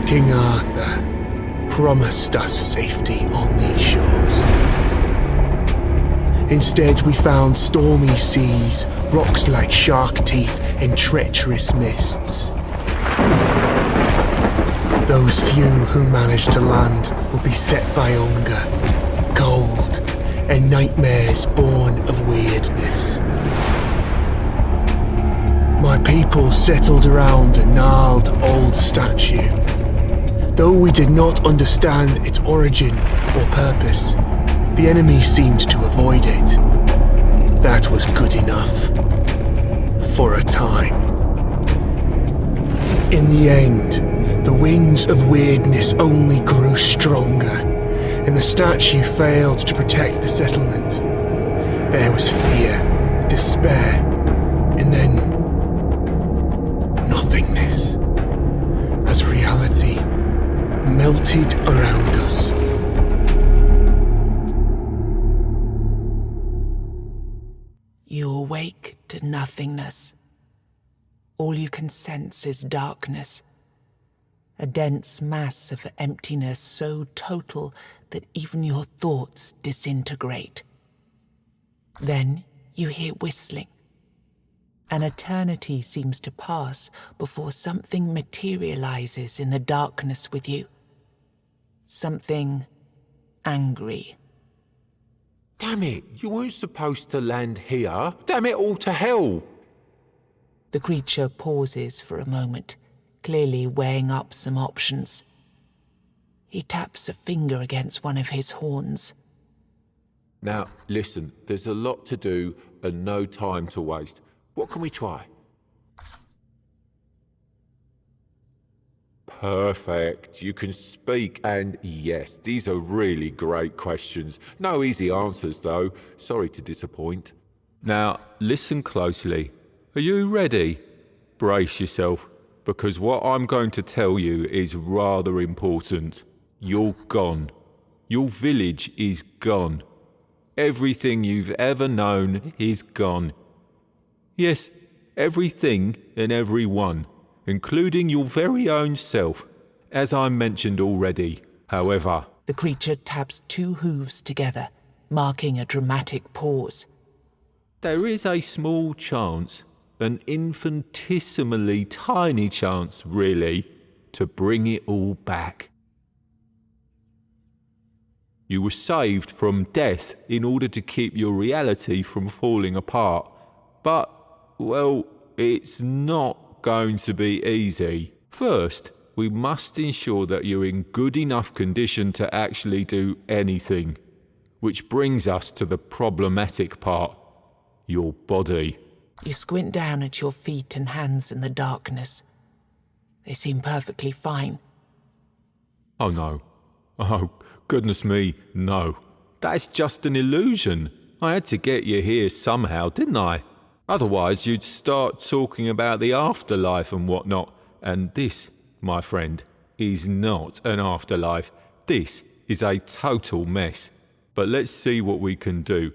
King Arthur promised us safety on these shores. Instead, we found stormy seas, rocks like shark teeth, and treacherous mists. Those few who managed to land will be set by hunger, cold, and nightmares born of weirdness. My people settled around a gnarled old statue. Though we did not understand its origin or purpose, the enemy seemed to avoid it. That was good enough. For a time. In the end, the winds of weirdness only grew stronger, and the statue failed to protect the settlement. There was fear, despair, and then nothingness, as reality melted around us. You awake to nothingness. All you can sense is darkness, a dense mass of emptiness so total that even your thoughts disintegrate. Then you hear whistling. An eternity seems to pass before something materializes in the darkness with you. Something angry. Damn it, you weren't supposed to land here. Damn it all to hell. The creature pauses for a moment, clearly weighing up some options. He taps a finger against one of his horns. Now, listen, there's a lot to do and no time to waste. What can we try? Perfect. You can speak, and yes, these are really great questions. No easy answers, though. Sorry to disappoint. Now, listen closely. Are you ready? Brace yourself, because what I'm going to tell you is rather important. You're gone. Your village is gone. Everything you've ever known is gone. Yes, everything and everyone, including your very own self, as I mentioned already. However, the creature taps two hooves together, marking a dramatic pause. There is a small chance, an infinitesimally tiny chance, really, to bring it all back. You were saved from death in order to keep your reality from falling apart. But, well, it's not going to be easy. First, we must ensure that you're in good enough condition to actually do anything. Which brings us to the problematic part. Your body. You squint down at your feet and hands in the darkness. They seem perfectly fine. Oh no. Oh, goodness me, no. That's just an illusion. I had to get you here somehow, didn't I? Otherwise, you'd start talking about the afterlife and whatnot. And this, my friend, is not an afterlife. This is a total mess. But let's see what we can do.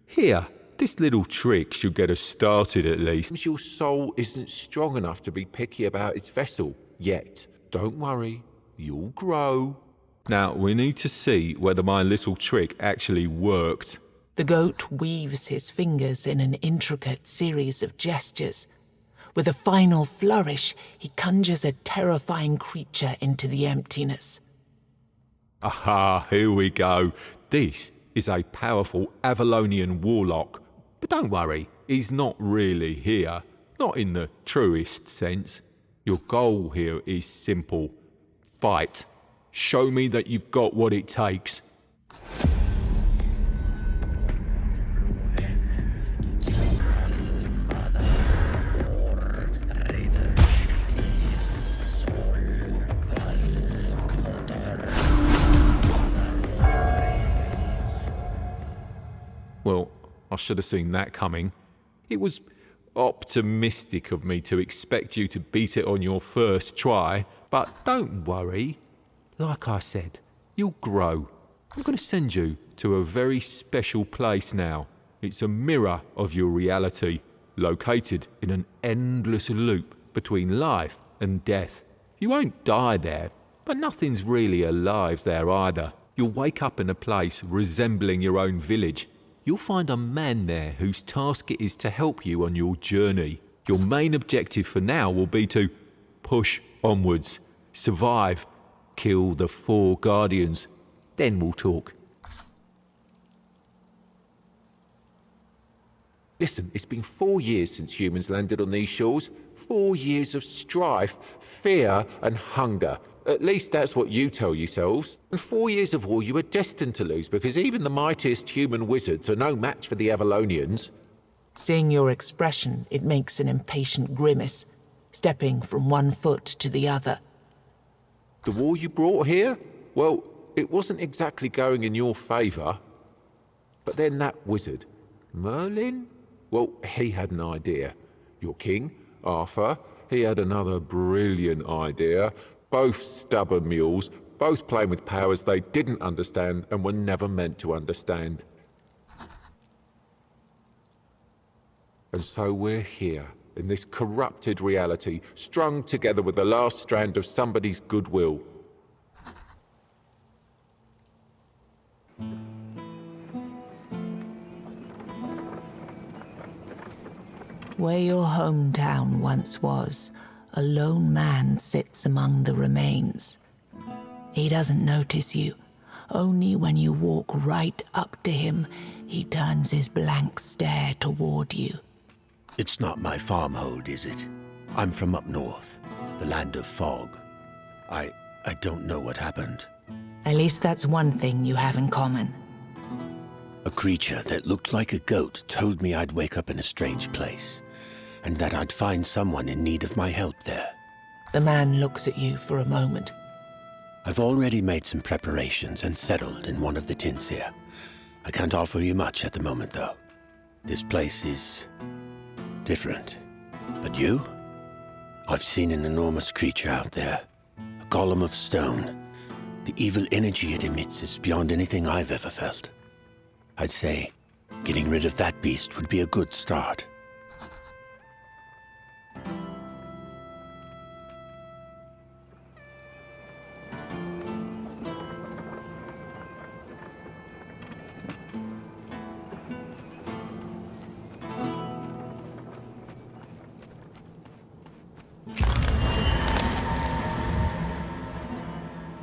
Here, this little trick should get us started at least. Your soul isn't strong enough to be picky about its vessel yet. Don't worry, you'll grow. Now, we need to see whether my little trick actually worked. The goat weaves his fingers in an intricate series of gestures. With a final flourish, he conjures a terrifying creature into the emptiness. Aha, here we go. This is a powerful Avalonian warlock. But don't worry, he's not really here. Not in the truest sense. Your goal here is simple. Fight. Show me that you've got what it takes. Well, I should have seen that coming. It was optimistic of me to expect you to beat it on your first try, but don't worry. Like I said, you'll grow. I'm going to send you to a very special place now. It's a mirror of your reality, located in an endless loop between life and death. You won't die there, but nothing's really alive there either. You'll wake up in a place resembling your own village. You'll find a man there whose task it is to help you on your journey. Your main objective for now will be to push onwards, survive, kill the 4 guardians. Then we'll talk. Listen, it's been 4 years since humans landed on these shores. 4 years of strife, fear and hunger. At least that's what you tell yourselves. And 4 years of war you were destined to lose, because even the mightiest human wizards are no match for the Avalonians. Seeing your expression, it makes an impatient grimace, stepping from one foot to the other. The war you brought here? Well, it wasn't exactly going in your favour. But then that wizard, Merlin? Well, he had an idea. Your king, Arthur, he had another brilliant idea. Both stubborn mules, both playing with powers they didn't understand and were never meant to understand. And so we're here, in this corrupted reality, strung together with the last strand of somebody's goodwill. Where your hometown once was, a lone man sits among the remains. He doesn't notice you. Only when you walk right up to him, he turns his blank stare toward you. It's not my farmhold, is it? I'm from up north, the land of fog. I don't know what happened. At least that's one thing you have in common. A creature that looked like a goat told me I'd wake up in a strange place, and that I'd find someone in need of my help there. The man looks at you for a moment. I've already made some preparations and settled in one of the tents here. I can't offer you much at the moment, though. This place is different. But you? I've seen an enormous creature out there. A golem of stone. The evil energy it emits is beyond anything I've ever felt. I'd say getting rid of that beast would be a good start.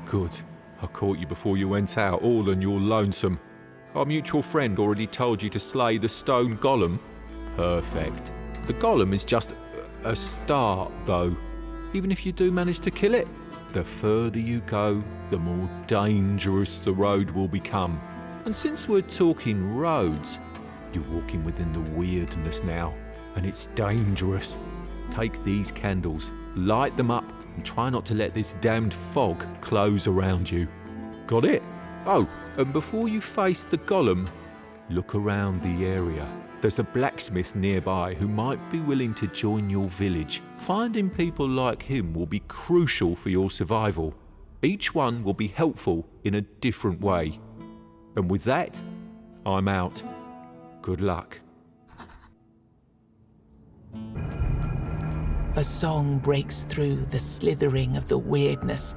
Good. I caught you before you went out, all and you're lonesome. Our mutual friend already told you to slay the stone golem. Perfect. The golem is just a start, though. Even if you do manage to kill it, the further you go, the more dangerous the road will become. And since we're talking roads, you're walking within the weirdness now, and it's dangerous. Take these candles, light them up, and try not to let this damned fog close around you. Got it? Oh, and before you face the golem, look around the area. There's a blacksmith nearby who might be willing to join your village. Finding people like him will be crucial for your survival. Each one will be helpful in a different way. And with that, I'm out. Good luck. A song breaks through the slithering of the weirdness.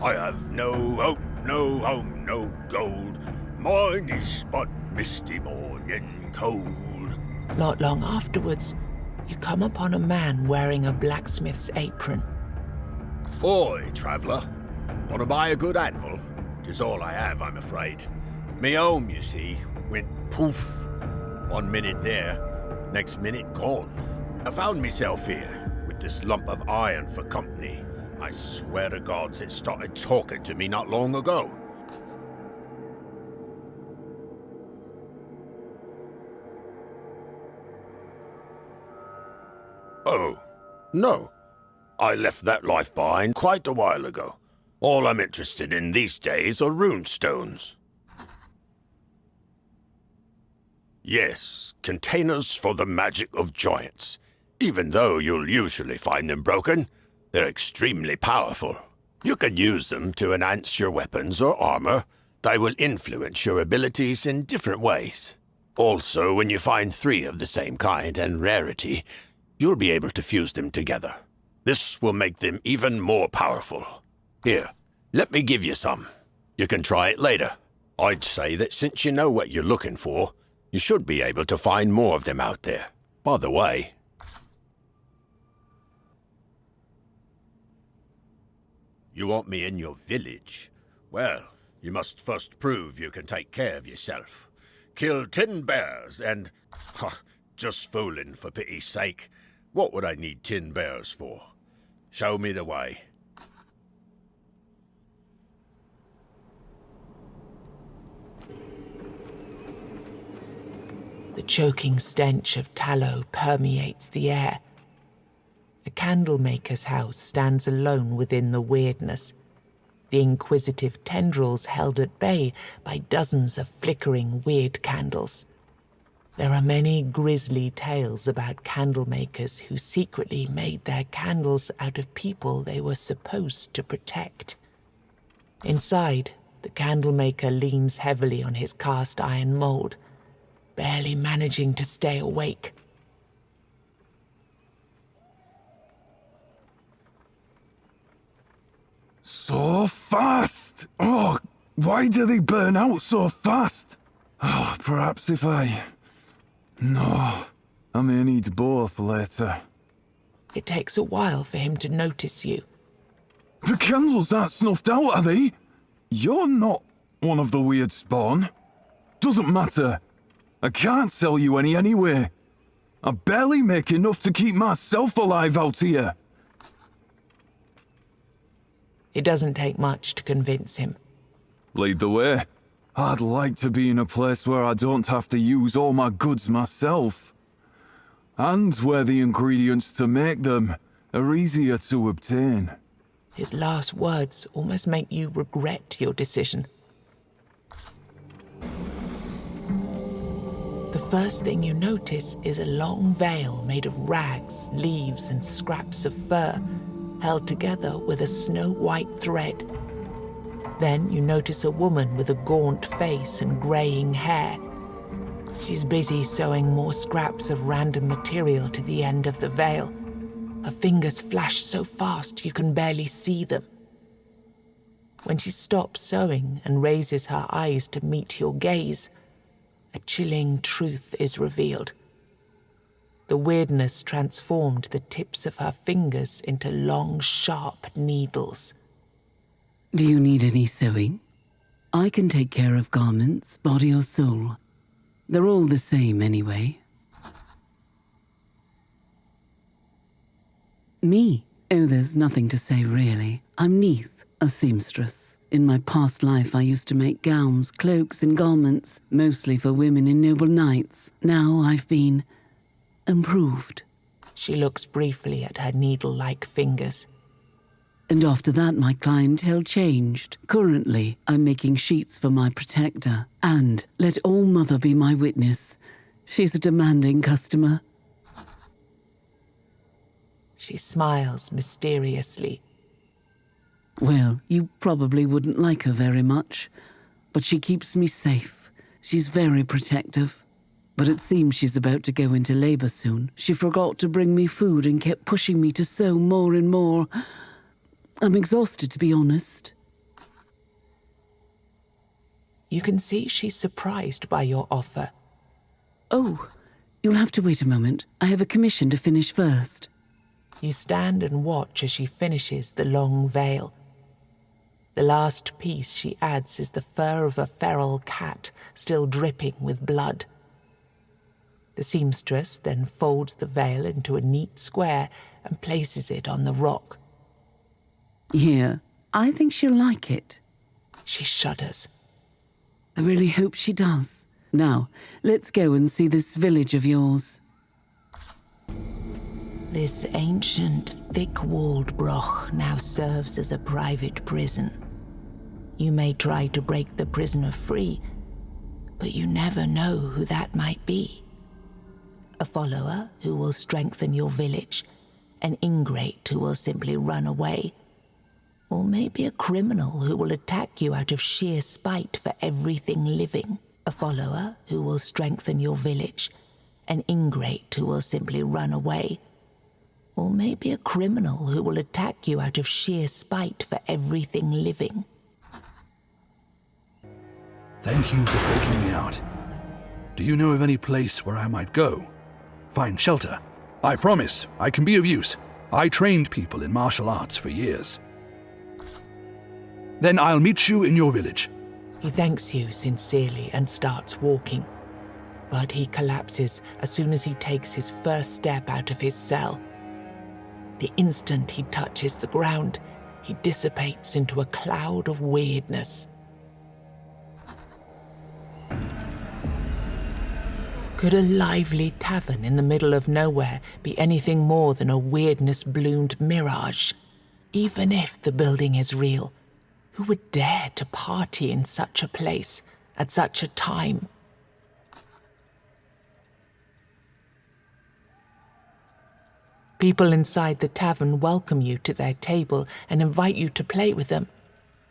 I have no hope, no home, no gold. Mine is but misty morning cold. Not long afterwards, you come upon a man wearing a blacksmith's apron. Oi, traveller. Want to buy a good anvil? 'Tis all I have, I'm afraid. Me home, you see, went poof. 1 minute there, next minute gone. I found myself here, with this lump of iron for company. I swear to gods it started talking to me not long ago. Oh, no. I left that life behind quite a while ago. All I'm interested in these days are runestones. Yes, containers for the magic of giants. Even though you'll usually find them broken, they're extremely powerful. You can use them to enhance your weapons or armor. They will influence your abilities in different ways. Also, when you find 3 of the same kind and rarity, you'll be able to fuse them together. This will make them even more powerful. Here, let me give you some. You can try it later. I'd say that since you know what you're looking for, you should be able to find more of them out there. By the way... You want me in your village? Well, you must first prove you can take care of yourself. Kill 10 bears and... just fooling, for pity's sake. What would I need 10 bears for? Show me the way. The choking stench of tallow permeates the air. A candlemaker's house stands alone within the weirdness, the inquisitive tendrils held at bay by dozens of flickering weird candles. There are many grisly tales about candlemakers who secretly made their candles out of people they were supposed to protect. Inside, the candlemaker leans heavily on his cast iron mold, barely managing to stay awake. So fast! Oh, why do they burn out so fast? Oh, perhaps if I... No, I may need both later. It takes a while for him to notice you. The candles aren't snuffed out, are they? You're not one of the weird spawn. Doesn't matter. I can't sell you any anyway. I barely make enough to keep myself alive out here. It doesn't take much to convince him. Lead the way. I'd like to be in a place where I don't have to use all my goods myself. And where the ingredients to make them are easier to obtain. His last words almost make you regret your decision. The first thing you notice is a long veil made of rags, leaves, and scraps of fur, held together with a snow-white thread. Then you notice a woman with a gaunt face and greying hair. She's busy sewing more scraps of random material to the end of the veil. Her fingers flash so fast you can barely see them. When she stops sewing and raises her eyes to meet your gaze, a chilling truth is revealed. The weirdness transformed the tips of her fingers into long, sharp needles. Do you need any sewing? I can take care of garments, body or soul. They're all the same anyway. Me? Oh, there's nothing to say really. I'm Neith, a seamstress. In my past life I used to make gowns, cloaks and garments, mostly for women in noble knights. Now I've been... improved. She looks briefly at her needle-like fingers. And after that my clientele changed. Currently, I'm making sheets for my protector. And let All Mother be my witness. She's a demanding customer. She smiles mysteriously. Well, you probably wouldn't like her very much, but she keeps me safe. She's very protective. But it seems she's about to go into labor soon. She forgot to bring me food and kept pushing me to sew more and more. I'm exhausted, to be honest. You can see she's surprised by your offer. Oh, you'll have to wait a moment. I have a commission to finish first. You stand and watch as she finishes the long veil. The last piece she adds is the fur of a feral cat, still dripping with blood. The seamstress then folds the veil into a neat square and places it on the rock. Here, I think she'll like it. She shudders. I really hope she does. Now, let's go and see this village of yours. This ancient, thick-walled broch now serves as a private prison. You may try to break the prisoner free, but you never know who that might be. A follower who will strengthen your village, an ingrate who will simply run away, or maybe a criminal who will attack you out of sheer spite for everything living. A follower who will strengthen your village, an ingrate who will simply run away, Or maybe a criminal who will attack you out of sheer spite for everything living. Thank you for taking me out. Do you know of any place where I might go? Find shelter. I promise I can be of use. I trained people in martial arts for years. Then I'll meet you in your village. He thanks you sincerely and starts walking. But he collapses as soon as he takes his first step out of his cell. The instant he touches the ground, he dissipates into a cloud of weirdness. Could a lively tavern in the middle of nowhere be anything more than a weirdness-bloomed mirage? Even if the building is real, who would dare to party in such a place at such a time? People inside the tavern welcome you to their table and invite you to play with them.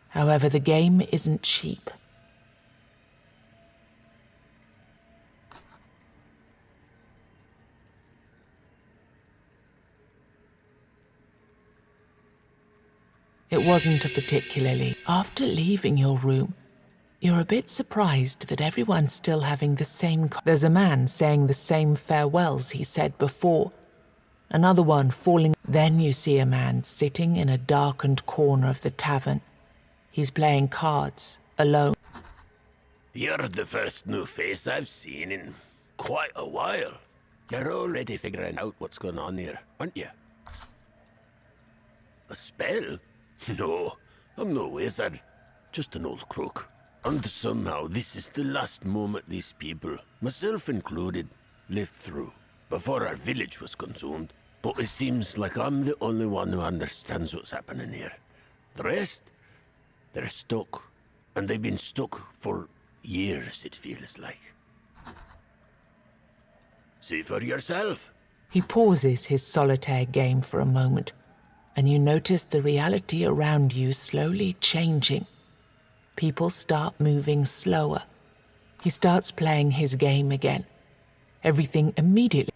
However, the game isn't cheap. It wasn't a particularly. After leaving your room, you're a bit surprised that everyone's still having the same. There's a man saying the same farewells he said before. Another one falling. Then you see a man sitting in a darkened corner of the tavern. He's playing cards, alone. You're the first new face I've seen in quite a while. You're already figuring out what's going on here, aren't you? A spell? No, I'm no wizard. Just an old crook. And somehow this is the last moment these people, myself included, lived through, before our village was consumed. But it seems like I'm the only one who understands what's happening here. The rest, they're stuck. And they've been stuck for years, it feels like. See for yourself. He pauses his solitaire game for a moment, and you notice the reality around you slowly changing. People start moving slower. He starts playing his game again. Everything immediately.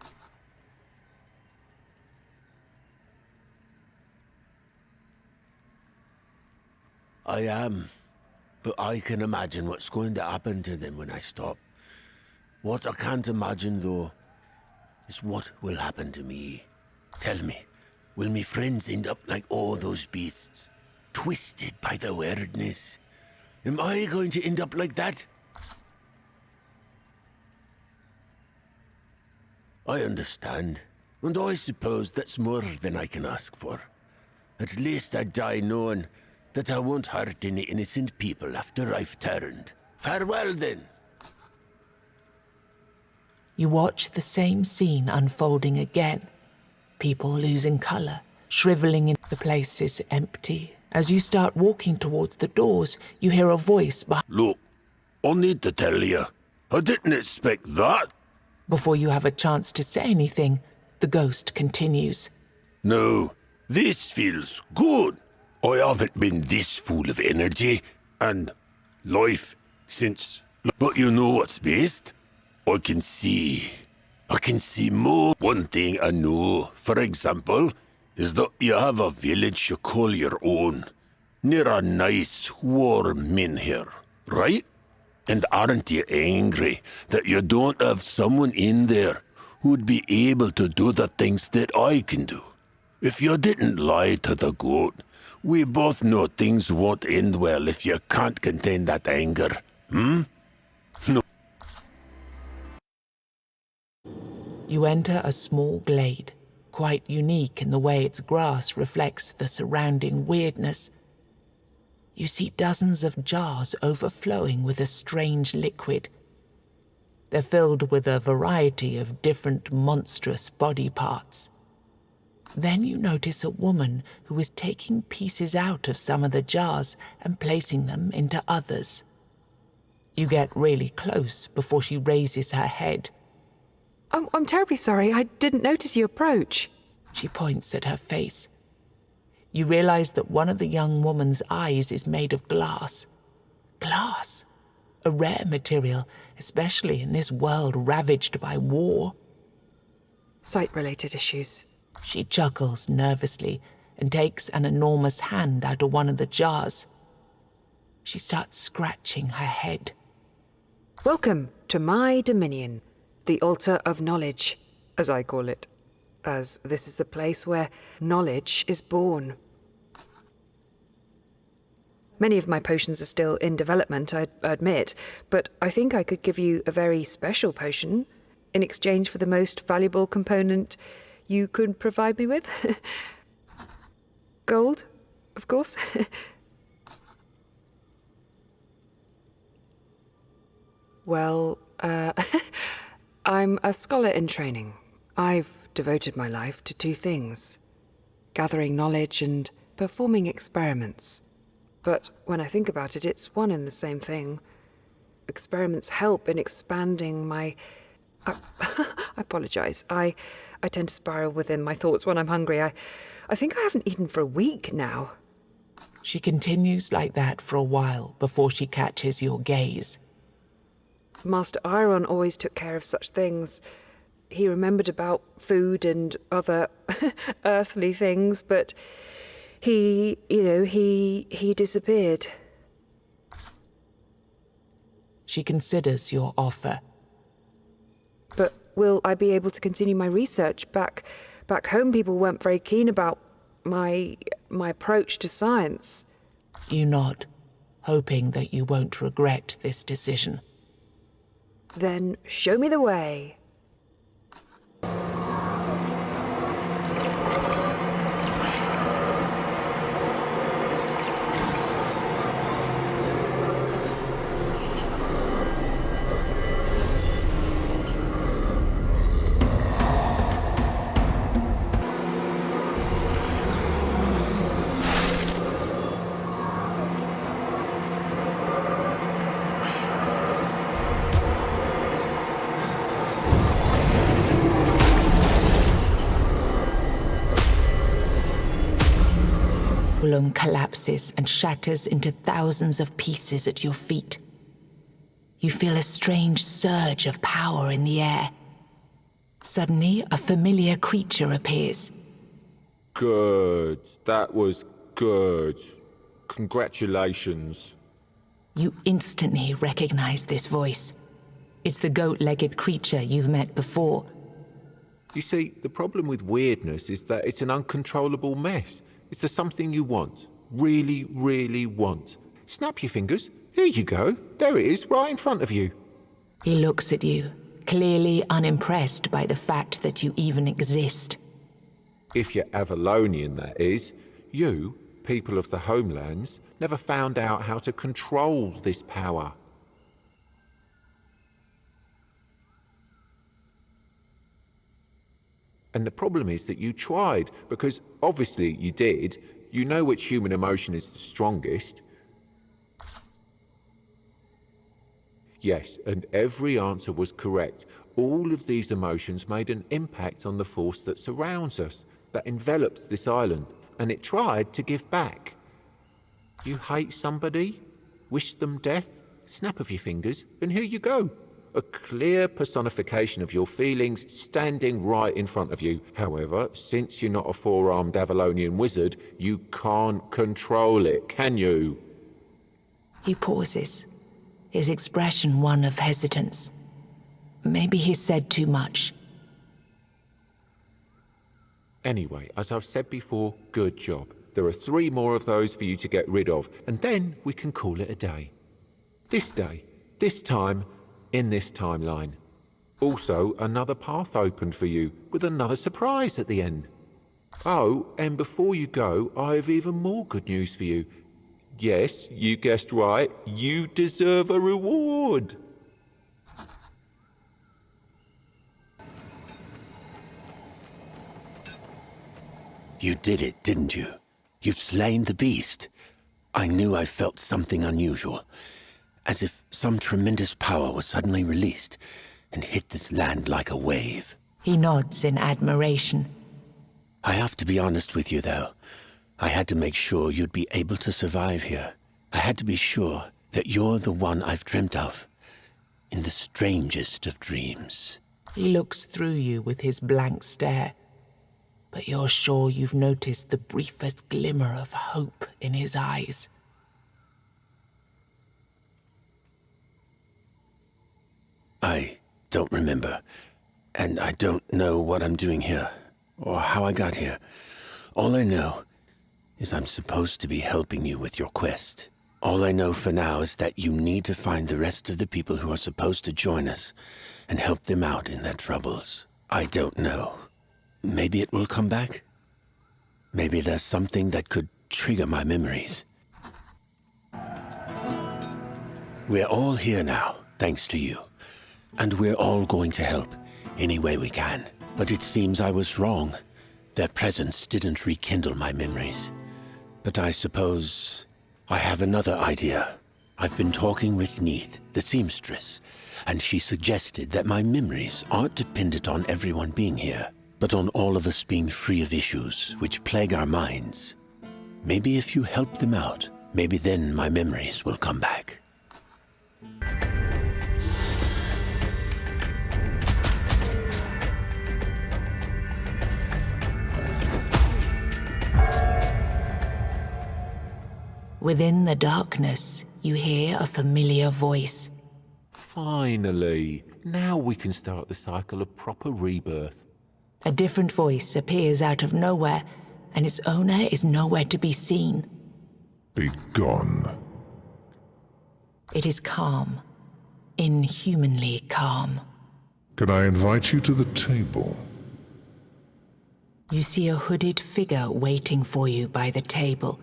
I am, but I can imagine what's going to happen to them when I stop. What I can't imagine, though, is what will happen to me. Tell me, will me friends end up like all those beasts, twisted by the weirdness? Am I going to end up like that? I understand, and I suppose that's more than I can ask for. At least I die knowing that I won't hurt any innocent people after I've turned. Farewell, then. You watch the same scene unfolding again. People losing colour, shrivelling in. The place is empty. As you start walking towards the doors, you hear a voice behind. Look, I need to tell you, I didn't expect that. Before you have a chance to say anything, the ghost continues. No, this feels good. I haven't been this full of energy and life since. But you know what's best? I can see more. One thing I know, for example, is that you have a village you call your own, near a nice, warm inn here, right? And aren't you angry that you don't have someone in there who'd be able to do the things that I can do? If you didn't lie to the goat, we both know things won't end well if you can't contain that anger, No. You enter a small glade, quite unique in the way its grass reflects the surrounding weirdness. You see dozens of jars overflowing with a strange liquid. They're filled with a variety of different monstrous body parts. Then you notice a woman who is taking pieces out of some of the jars and placing them into others. You get really close before she raises her head. Oh, I'm terribly sorry. I didn't notice you approach. She points at her face. You realize that one of the young woman's eyes is made of glass. Glass, a rare material, especially in this world ravaged by war. Sight-related issues. She chuckles nervously and takes an enormous hand out of one of the jars. She starts scratching her head. Welcome to my dominion, the Altar of Knowledge, as I call it, as this is the place where knowledge is born. Many of my potions are still in development, I admit, but I think I could give you a very special potion in exchange for the most valuable component you could provide me with. Gold, of course. Well, I'm a scholar in training. I've devoted my life to two things: gathering knowledge and performing experiments. But when I think about it, it's one and the same thing. Experiments help in expanding my... I apologize. I tend to spiral within my thoughts when I'm hungry. I think I haven't eaten for a week now. She continues like that for a while before she catches your gaze. Master Iron always took care of such things. He remembered about food and other earthly things, but he disappeared. She considers your offer. But will I be able to continue my research? Back home, people weren't very keen about my approach to science. You nod, hoping that you won't regret this decision. Then show me the way. Collapses and shatters into thousands of pieces at your feet. You feel a strange surge of power in the air. Suddenly, a familiar creature appears. Good. That was good. Congratulations. You instantly recognize this voice. It's the goat-legged creature you've met before. You see, the problem with weirdness is that it's an uncontrollable mess. Is there something you want? Really, really want? Snap your fingers. Here you go. There it is, right in front of you. He looks at you, clearly unimpressed by the fact that you even exist. If you're Avalonian, that is. You, people of the homelands, never found out how to control this power. And the problem is that you tried, because obviously you did. You know which human emotion is the strongest. Yes, and every answer was correct. All of these emotions made an impact on the force that surrounds us, that envelops this island, and it tried to give back. You hate somebody? Wish them death? Snap of your fingers, and here you go. A clear personification of your feelings standing right in front of you. However, since you're not a four-armed Avalonian wizard, you can't control it, can you? He pauses, his expression one of hesitance. Maybe he said too much. Anyway, as I've said before, good job. There are 3 more of those for you to get rid of, and then we can call it a day. This day, this time, in this timeline. Also, another path opened for you, with another surprise at the end. Oh, and before you go, I have even more good news for you. Yes, you guessed right, you deserve a reward. You did it, didn't you? You've slain the beast. I knew I felt something unusual. As if some tremendous power was suddenly released and hit this land like a wave. He nods in admiration. I have to be honest with you, though. I had to make sure you'd be able to survive here. I had to be sure that you're the one I've dreamt of, in the strangest of dreams. He looks through you with his blank stare. but you're sure you've noticed the briefest glimmer of hope in his eyes. I don't remember, and I don't know what I'm doing here, or how I got here. All I know is I'm supposed to be helping you with your quest. All I know for now is that you need to find the rest of the people who are supposed to join us and help them out in their troubles. I don't know. Maybe it will come back? Maybe there's something that could trigger my memories. We're all here now, thanks to you. And we're all going to help, any way we can. But it seems I was wrong. Their presence didn't rekindle my memories. But I suppose I have another idea. I've been talking with Neith, the seamstress, and she suggested that my memories aren't dependent on everyone being here, but on all of us being free of issues which plague our minds. Maybe if you help them out, maybe then my memories will come back. Within the darkness, you hear a familiar voice. Finally, now we can start the cycle of proper rebirth. A different voice appears out of nowhere, and its owner is nowhere to be seen. Be gone. It is calm, inhumanly calm. Can I invite you to the table? You see a hooded figure waiting for you by the table.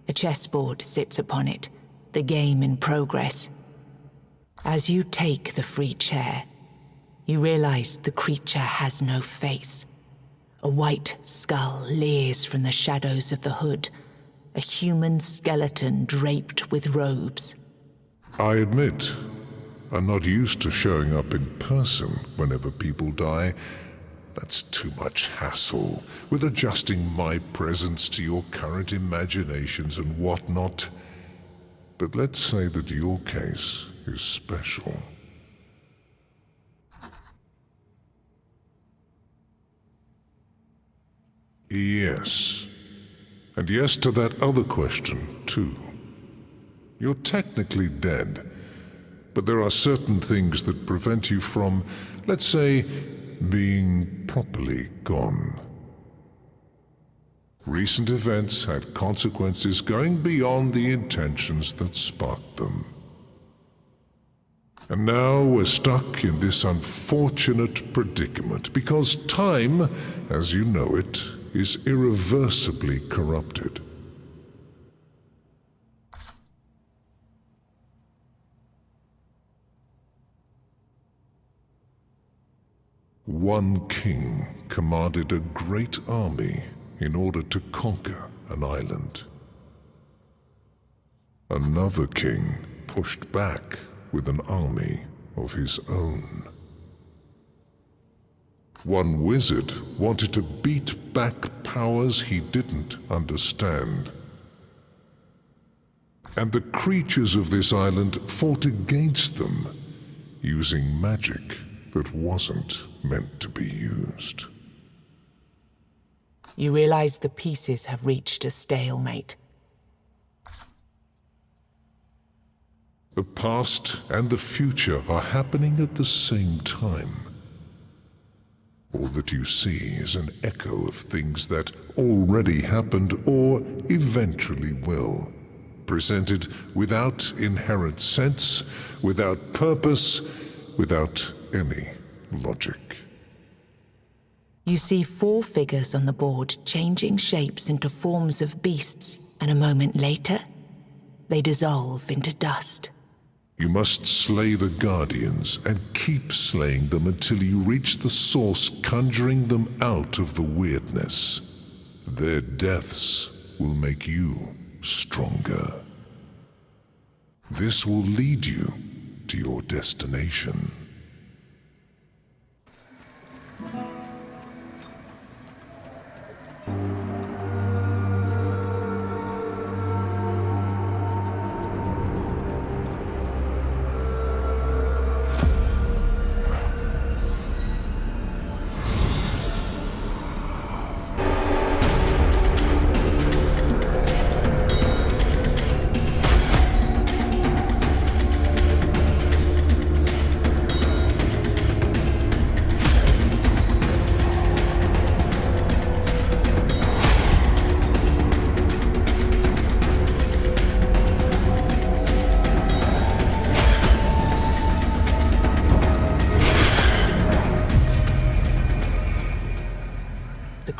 A chessboard sits upon it, the game in progress. As you take the free chair, you realize the creature has no face. A white skull leers from the shadows of the hood, a human skeleton draped with robes. I admit, I'm not used to showing up in person whenever people die. That's too much hassle, with adjusting my presence to your current imaginations and whatnot. But let's say that your case is special. Yes. And yes to that other question, too. You're technically dead, but there are certain things that prevent you from, let's say, being properly gone. Recent events had consequences going beyond the intentions that sparked them. And now we're stuck in this unfortunate predicament because time, as you know it, is irreversibly corrupted. One king commanded a great army in order to conquer an island. Another king pushed back with an army of his own. One wizard wanted to beat back powers he didn't understand. And the creatures of this island fought against them, using magic that wasn't meant to be used. You realize the pieces have reached a stalemate. The past and the future are happening at the same time. All that you see is an echo of things that already happened or eventually will, presented without inherent sense, without purpose, without any logic. You see 4 figures on the board changing shapes into forms of beasts, and a moment later, they dissolve into dust. You must slay the Guardians and keep slaying them until you reach the source conjuring them out of the weirdness. Their deaths will make you stronger. This will lead you to your destination.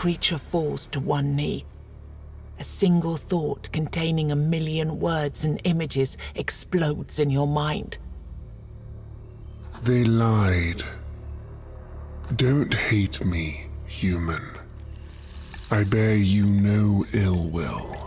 creature falls to one knee. A single thought containing 1,000,000 words and images explodes in your mind. They lied. Don't hate me, human. I bear you no ill will.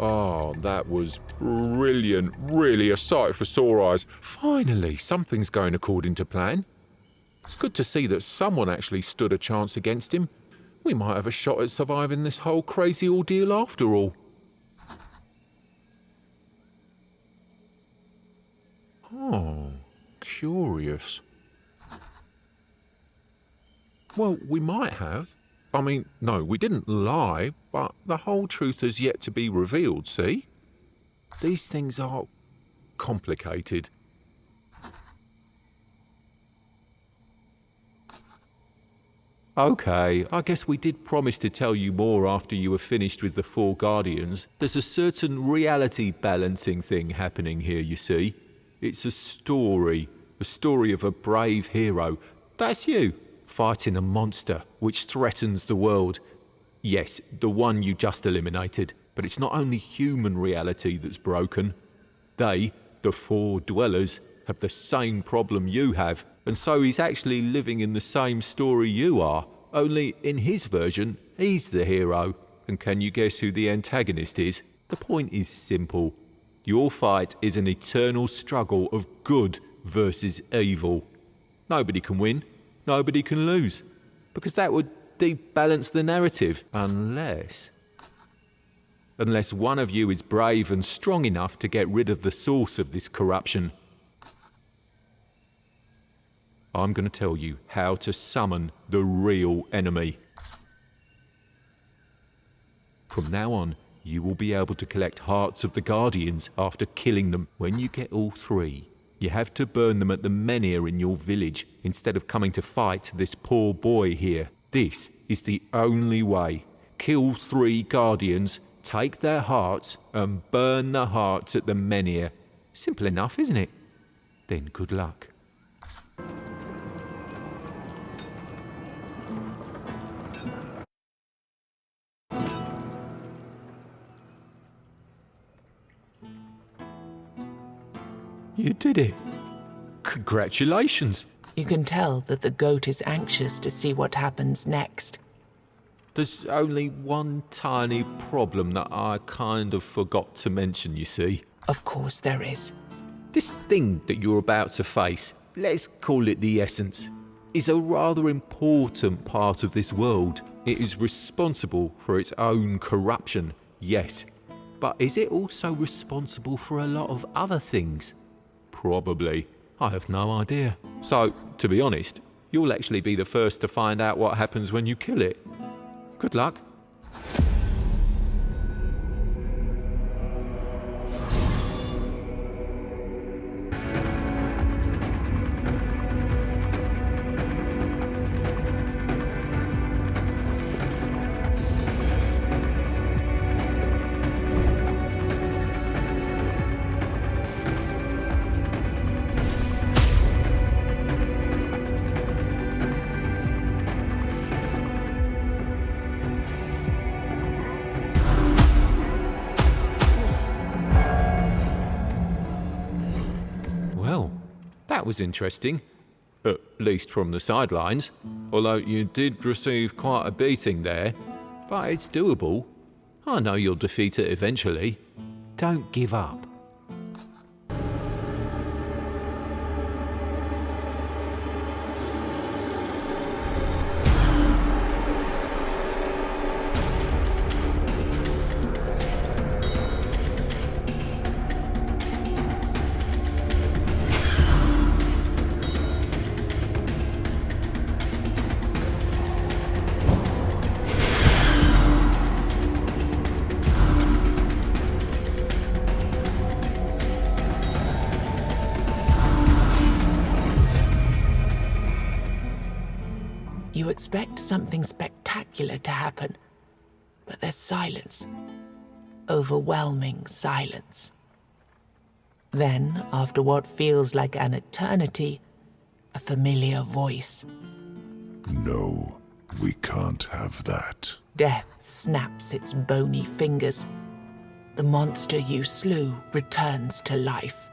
Oh, that was brilliant. Really a sight for sore eyes. Finally, something's going according to plan. It's good to see that someone actually stood a chance against him. We might have a shot at surviving this whole crazy ordeal after all. Oh, curious. Well, we might have. I mean, no, we didn't lie, but the whole truth has yet to be revealed, see? These things are complicated. Okay, I guess we did promise to tell you more after you were finished with the 4 Guardians. There's a certain reality balancing thing happening here, you see. It's a story of a brave hero. That's you, fighting a monster which threatens the world. Yes, the one you just eliminated, but it's not only human reality that's broken. They, the 4 dwellers, have the same problem you have, and so he's actually living in the same story you are, only in his version, he's the hero. And can you guess who the antagonist is? The point is simple. Your fight is an eternal struggle of good versus evil. Nobody can win, nobody can lose, because that would debalance the narrative, unless one of you is brave and strong enough to get rid of the source of this corruption. I'm going to tell you how to summon the real enemy. From now on, you will be able to collect hearts of the Guardians after killing them. When you get all 3, you have to burn them at the menhir in your village instead of coming to fight this poor boy here. This is the only way. Kill 3 Guardians, take their hearts, and burn the hearts at the menhir. Simple enough, isn't it? Then good luck. You did it. Congratulations. You can tell that the goat is anxious to see what happens next. There's only one tiny problem that I kind of forgot to mention, you see. Of course there is. This thing that you're about to face, let's call it the Essence, is a rather important part of this world. It is responsible for its own corruption, yes. But is it also responsible for a lot of other things? Probably. I have no idea. So, to be honest, you'll actually be the first to find out what happens when you kill it. Good luck. That was interesting, at least from the sidelines, although you did receive quite a beating there, but it's doable. I know you'll defeat it eventually. Don't give up. You expect something spectacular to happen, but there's silence. overwhelming silence. Then, after what feels like an eternity, a familiar voice. No, we can't have that. Death snaps its bony fingers. The monster you slew returns to life.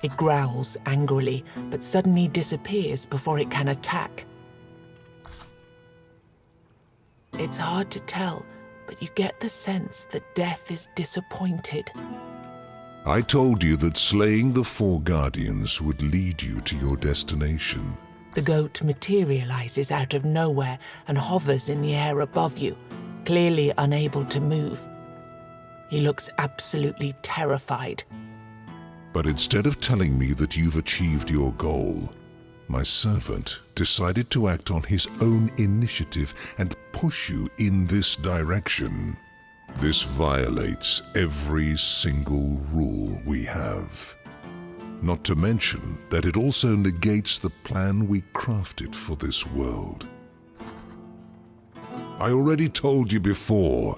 It growls angrily, but suddenly disappears before it can attack. It's hard to tell, but you get the sense that Death is disappointed. I told you that slaying the 4 guardians would lead you to your destination. The goat materializes out of nowhere and hovers in the air above you, clearly unable to move. He looks absolutely terrified. But instead of telling me that you've achieved your goal, my servant decided to act on his own initiative and push you in this direction. This violates every single rule we have. Not to mention that it also negates the plan we crafted for this world. I already told you before,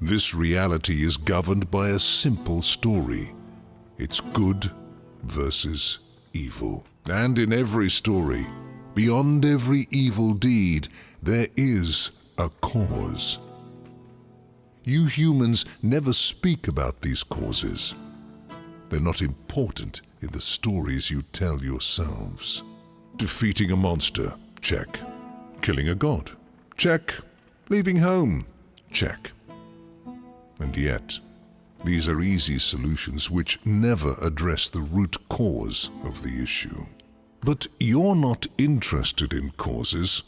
this reality is governed by a simple story. It's good versus evil. And in every story, beyond every evil deed, there is a cause. You humans never speak about these causes. They're not important in the stories you tell yourselves. Defeating a monster, check. Killing a god, check. Leaving home, check. And yet, these are easy solutions which never address the root cause of the issue. But you're not interested in causes.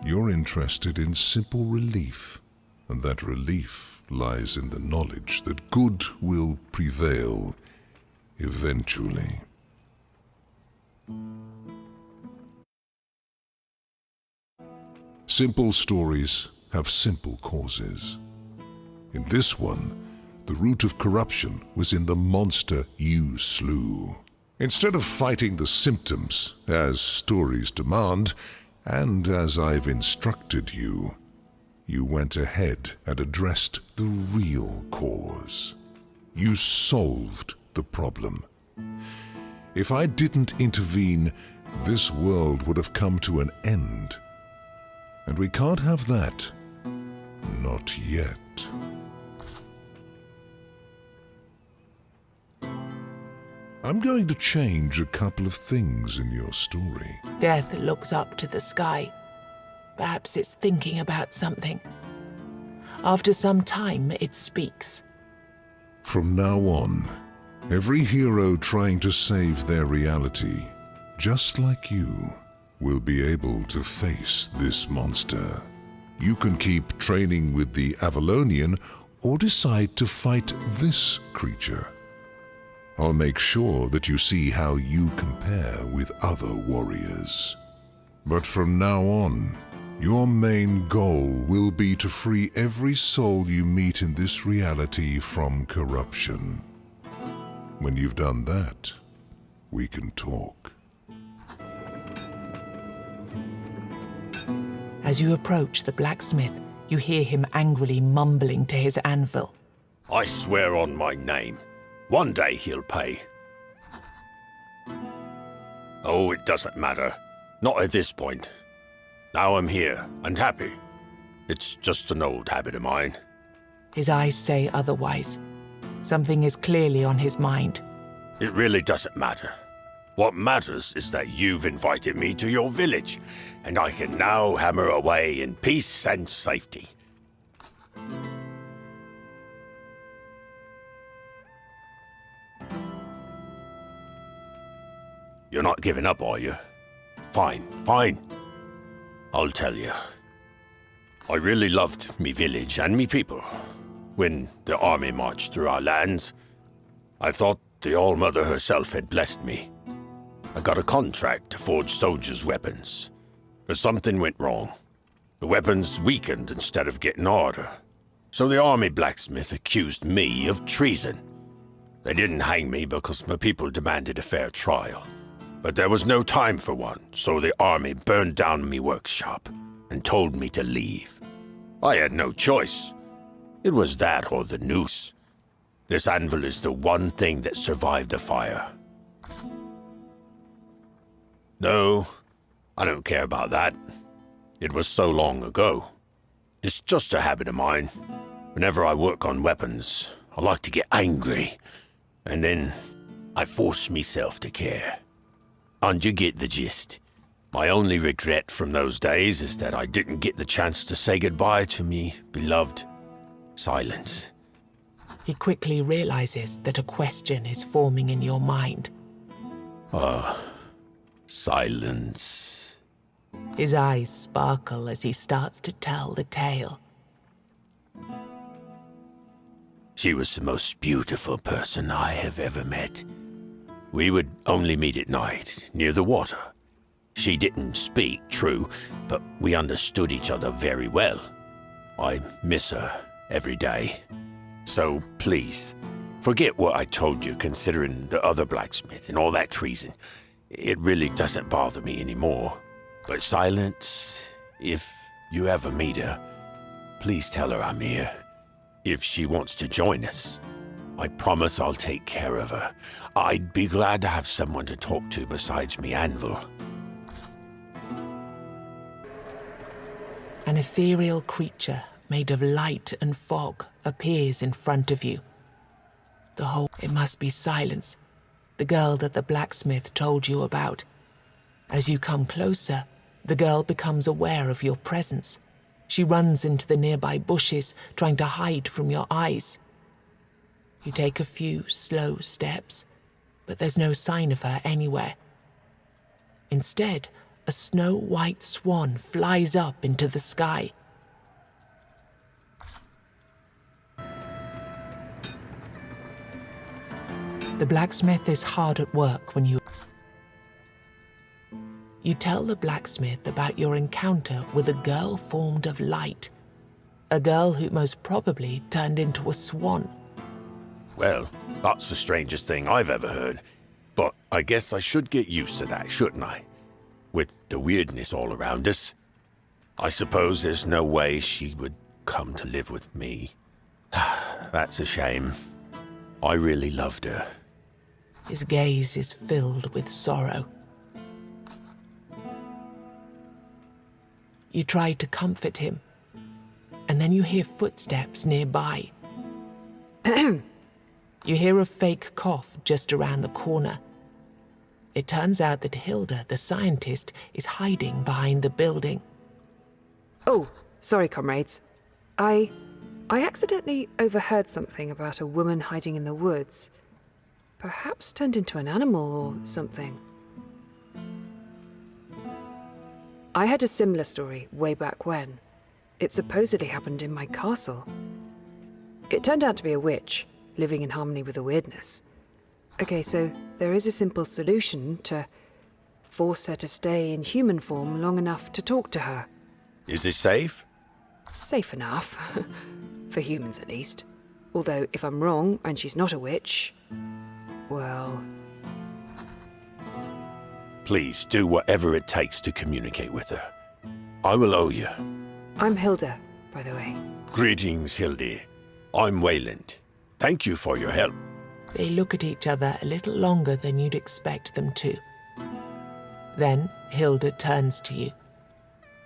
You're interested in simple relief. And that relief lies in the knowledge that good will prevail eventually. Simple stories have simple causes. In this one, the root of corruption was in the monster you slew. Instead of fighting the symptoms, as stories demand, and as I've instructed you, you went ahead and addressed the real cause. You solved the problem. If I didn't intervene, this world would have come to an end. And we can't have that. Not yet. I'm going to change a couple of things in your story. Death looks up to the sky. Perhaps it's thinking about something. After some time, it speaks. From now on, every hero trying to save their reality, just like you, will be able to face this monster. You can keep training with the Avalonian or decide to fight this creature. I'll make sure that you see how you compare with other warriors. But from now on, your main goal will be to free every soul you meet in this reality from corruption. When you've done that, we can talk. As you approach the blacksmith, you hear him angrily mumbling to his anvil. I swear on my name. One day he'll pay. Oh, it doesn't matter. Not at this point. Now I'm here and happy. It's just an old habit of mine. His eyes say otherwise. Something is clearly on his mind. It really doesn't matter. What matters is that you've invited me to your village, and I can now hammer away in peace and safety. You're not giving up, are you? Fine, fine. I'll tell you. I really loved me village and me people. When the army marched through our lands, I thought the All-Mother herself had blessed me. I got a contract to forge soldiers' weapons, but something went wrong. The weapons weakened instead of getting harder. So the army blacksmith accused me of treason. They didn't hang me because my people demanded a fair trial. But there was no time for one, so the army burned down me workshop and told me to leave. I had no choice. It was that or the noose. This anvil is the one thing that survived the fire. No, I don't care about that. It was so long ago. It's just a habit of mine. Whenever I work on weapons, I like to get angry. And then I force myself to care. And you get the gist. My only regret from those days is that I didn't get the chance to say goodbye to me beloved Silence. He quickly realizes that a question is forming in your mind. Silence. His eyes sparkle as he starts to tell the tale. She was the most beautiful person I have ever met. We would only meet at night, near the water. She didn't speak, true, but we understood each other very well. I miss her every day. So please, forget what I told you considering the other blacksmith and all that treason. It really doesn't bother me anymore. But Silence, if you ever meet her, please tell her I'm here. If she wants to join us, I promise I'll take care of her. I'd be glad to have someone to talk to besides me anvil. An ethereal creature made of light and fog appears in front of you. It must be Silence, the girl that the blacksmith told you about. As you come closer, the girl becomes aware of your presence. She runs into the nearby bushes, trying to hide from your eyes. You take a few slow steps, but there's no sign of her anywhere. Instead, a snow-white swan flies up into the sky. The blacksmith is hard at work when you tell the blacksmith about your encounter with a girl formed of light. A girl who most probably turned into a swan. Well, that's the strangest thing I've ever heard. But I guess I should get used to that, shouldn't I? With the weirdness all around us. I suppose there's no way she would come to live with me. That's a shame. I really loved her. His gaze is filled with sorrow. You try to comfort him, and then you hear footsteps nearby. You hear a fake cough just around the corner. It turns out that Hilda, the scientist, is hiding behind the building. Oh, sorry, comrades. I accidentally overheard something about a woman hiding in the woods. Perhaps turned into an animal or something. I had a similar story way back when. It supposedly happened in my castle. It turned out to be a witch, living in harmony with the weirdness. Okay, so there is a simple solution to force her to stay in human form long enough to talk to her. Is this safe? Safe enough. For humans, at least. Although, if I'm wrong and she's not a witch, well... Please, do whatever it takes to communicate with her. I will owe you. I'm Hilda, by the way. Greetings, Hildy. I'm Wayland. Thank you for your help. They look at each other a little longer than you'd expect them to. Then Hilda turns to you.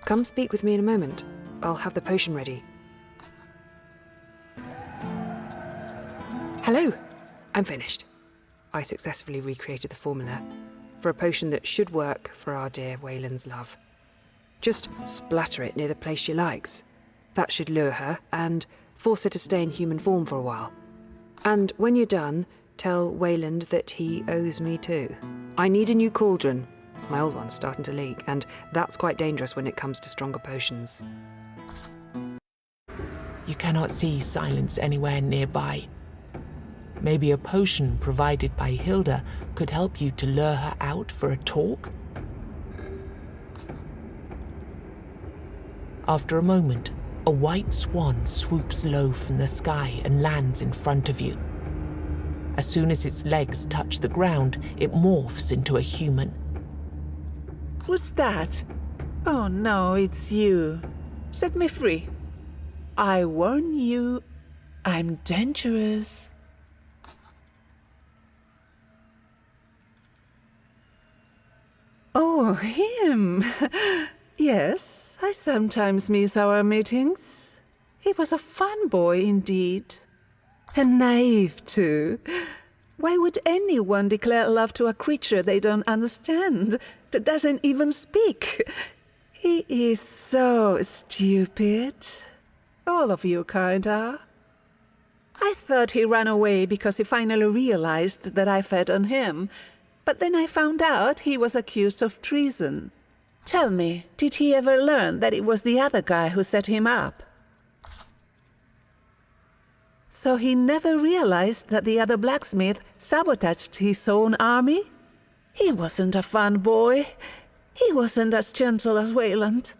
Come speak with me in a moment. I'll have the potion ready. Hello. I'm finished. I successfully recreated the formula for a potion that should work for our dear Wayland's love. Just splatter it near the place she likes. That should lure her and force her to stay in human form for a while. And when you're done, tell Wayland that he owes me too. I need a new cauldron. My old one's starting to leak, and that's quite dangerous when it comes to stronger potions. You cannot see Silence anywhere nearby. Maybe a potion provided by Hilda could help you to lure her out for a talk? After a moment, a white swan swoops low from the sky and lands in front of you. As soon as its legs touch the ground, it morphs into a human. What's that? Oh no, it's you. Set me free. I warn you, I'm dangerous. Oh, him. Yes, I sometimes miss our meetings. He was a fun boy indeed. And naive, too. Why would anyone declare love to a creature they don't understand, that doesn't even speak? He is so stupid. All of you kind are. I thought he ran away because he finally realized that I fed on him, but then I found out he was accused of treason. Tell me, did he ever learn that it was the other guy who set him up? So he never realized that the other blacksmith sabotaged his own army? He wasn't a fun boy. He wasn't as gentle as Wayland.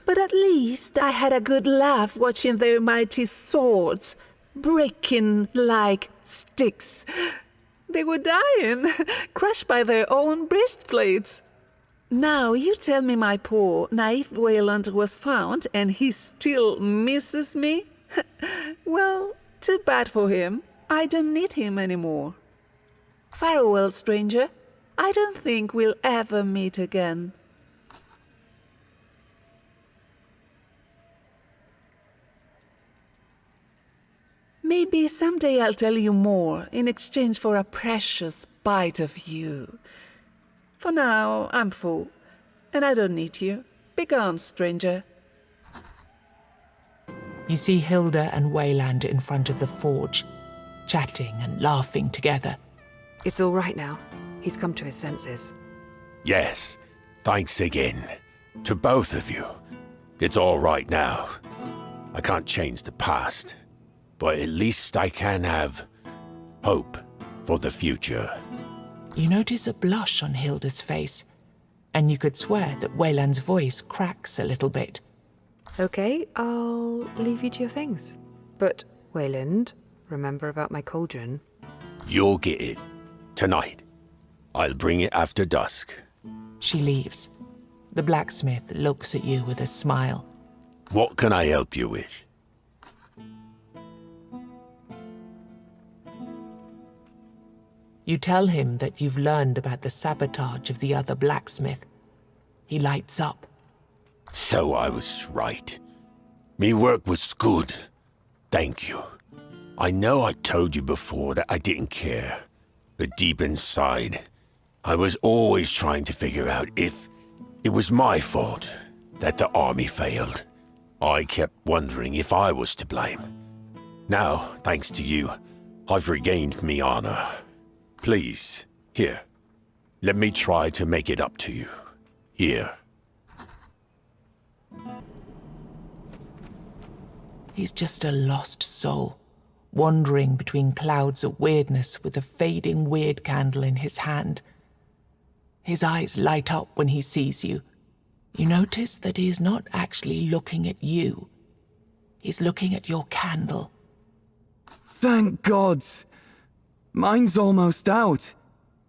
But at least I had a good laugh watching their mighty swords breaking like sticks. They were dying, crushed by their own breastplates. Now you tell me my poor, naive Wayland was found and he still misses me? Well, too bad for him. I don't need him anymore. Farewell, stranger. I don't think we'll ever meet again. Maybe someday I'll tell you more in exchange for a precious bite of you. For now, I'm full, and I don't need you. Begone, stranger. You see Hilda and Wayland in front of the forge, chatting and laughing together. It's all right now. He's come to his senses. Yes, thanks again. To both of you. It's all right now. I can't change the past, but at least I can have hope for the future. You notice a blush on Hilda's face, and you could swear that Wayland's voice cracks a little bit. Okay, I'll leave you to your things. But, Wayland, remember about my cauldron? You'll get it. Tonight. I'll bring it after dusk. She leaves. The blacksmith looks at you with a smile. What can I help you with? You tell him that you've learned about the sabotage of the other blacksmith. He lights up. So I was right. Me work was good. Thank you. I know I told you before that I didn't care. But deep inside, I was always trying to figure out if it was my fault that the army failed. I kept wondering if I was to blame. Now, thanks to you, I've regained me honor. Please, here. Let me try to make it up to you. Here. He's just a lost soul, wandering between clouds of weirdness with a fading weird candle in his hand. His eyes light up when he sees you. You notice that he is not actually looking at you. He's looking at your candle. Thank gods! Mine's almost out.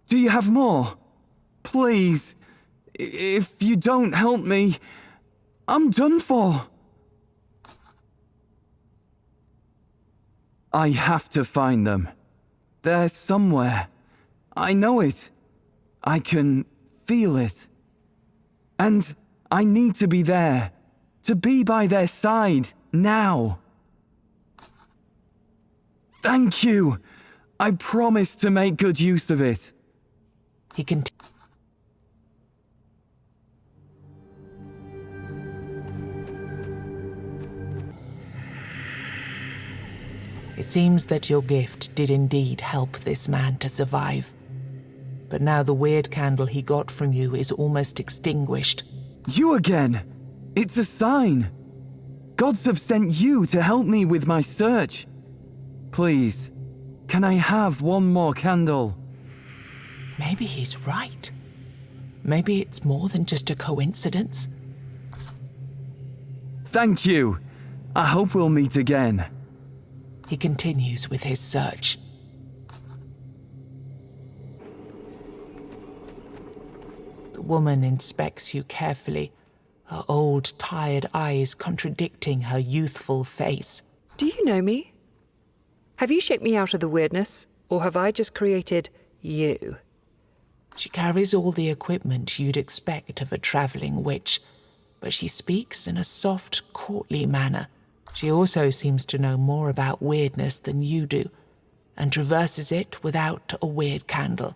Do you have more? Please, if you don't help me, I'm done for. I have to find them. They're somewhere. I know it. I can feel it. And I need to be there. To be by their side, now. Thank you. I promise to make good use of it. He continues. It seems that your gift did indeed help this man to survive. But now the weird candle he got from you is almost extinguished. You again! It's a sign! Gods have sent you to help me with my search. Please, can I have one more candle? Maybe he's right. Maybe it's more than just a coincidence. Thank you. I hope we'll meet again. He continues with his search. The woman inspects you carefully, her old, tired eyes contradicting her youthful face. Do you know me? Have you shaped me out of the weirdness, or have I just created you? She carries all the equipment you'd expect of a traveling witch, but she speaks in a soft, courtly manner. She also seems to know more about weirdness than you do, and traverses it without a weird candle.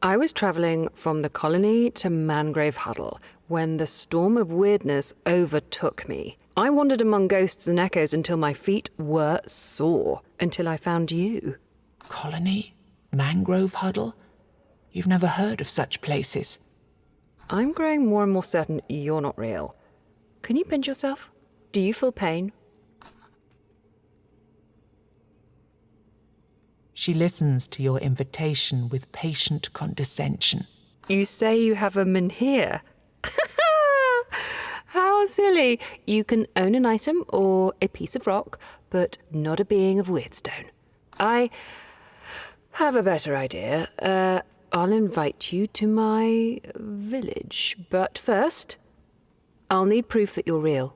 I was traveling from the colony to Mangrove Huddle when the storm of weirdness overtook me. I wandered among ghosts and echoes until my feet were sore, until I found you. Colony? Mangrove Huddle? You've never heard of such places. I'm growing more and more certain you're not real. Can you pinch yourself? Do you feel pain? She listens to your invitation with patient condescension. You say you have a menhir. How silly. You can own an item or a piece of rock, but not a being of Weirdstone. I have a better idea. I'll invite you to my village, but first, I'll need proof that you're real.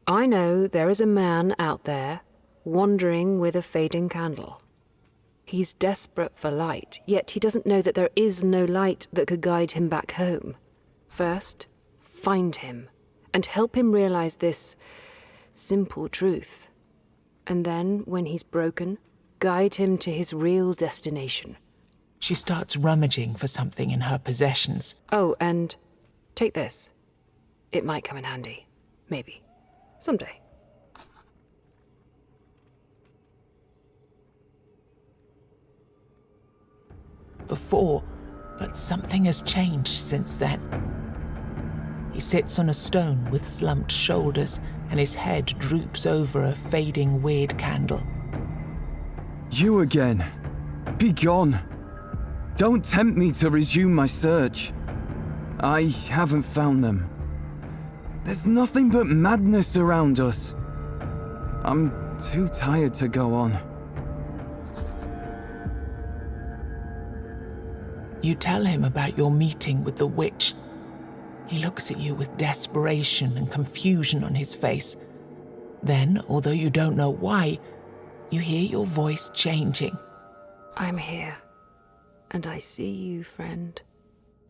I know there is a man out there wandering with a fading candle. He's desperate for light, yet he doesn't know that there is no light that could guide him back home. First, find him and help him realize this simple truth. And then, when he's broken, guide him to his real destination. She starts rummaging for something in her possessions. Oh, and take this. It might come in handy. Maybe. Someday. Before, but something has changed since then. He sits on a stone with slumped shoulders, and his head droops over a fading weird candle. You again. Be gone. Don't tempt me to resume my search. I haven't found them. There's nothing but madness around us. I'm too tired to go on. You tell him about your meeting with the witch. He looks at you with desperation and confusion on his face. Then, although you don't know why, you hear your voice changing. I'm here, and I see you, friend.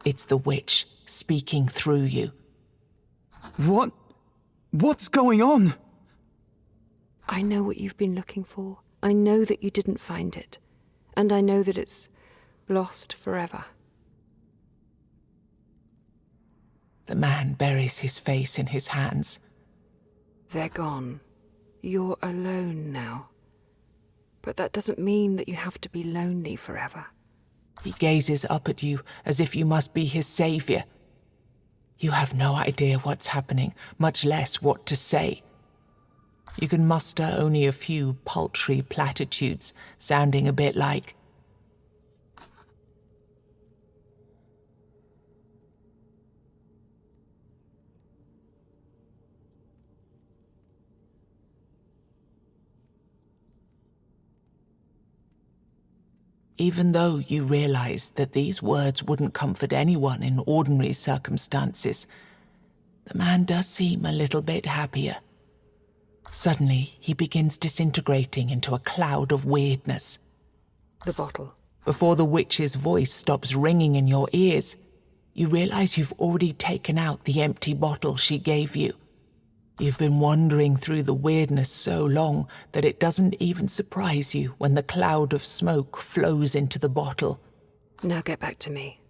It's the witch speaking through you. What? What's going on? I know what you've been looking for. I know that you didn't find it. And I know that it's lost forever. The man buries his face in his hands. They're gone. You're alone now. But that doesn't mean that you have to be lonely forever. He gazes up at you as if you must be his savior. You have no idea what's happening, much less what to say. You can muster only a few paltry platitudes, sounding a bit like, even though you realize that these words wouldn't comfort anyone in ordinary circumstances, the man does seem a little bit happier. Suddenly, he begins disintegrating into a cloud of weirdness. The bottle. Before the witch's voice stops ringing in your ears, you realize you've already taken out the empty bottle she gave you. You've been wandering through the weirdness so long that it doesn't even surprise you when the cloud of smoke flows into the bottle. Now get back to me.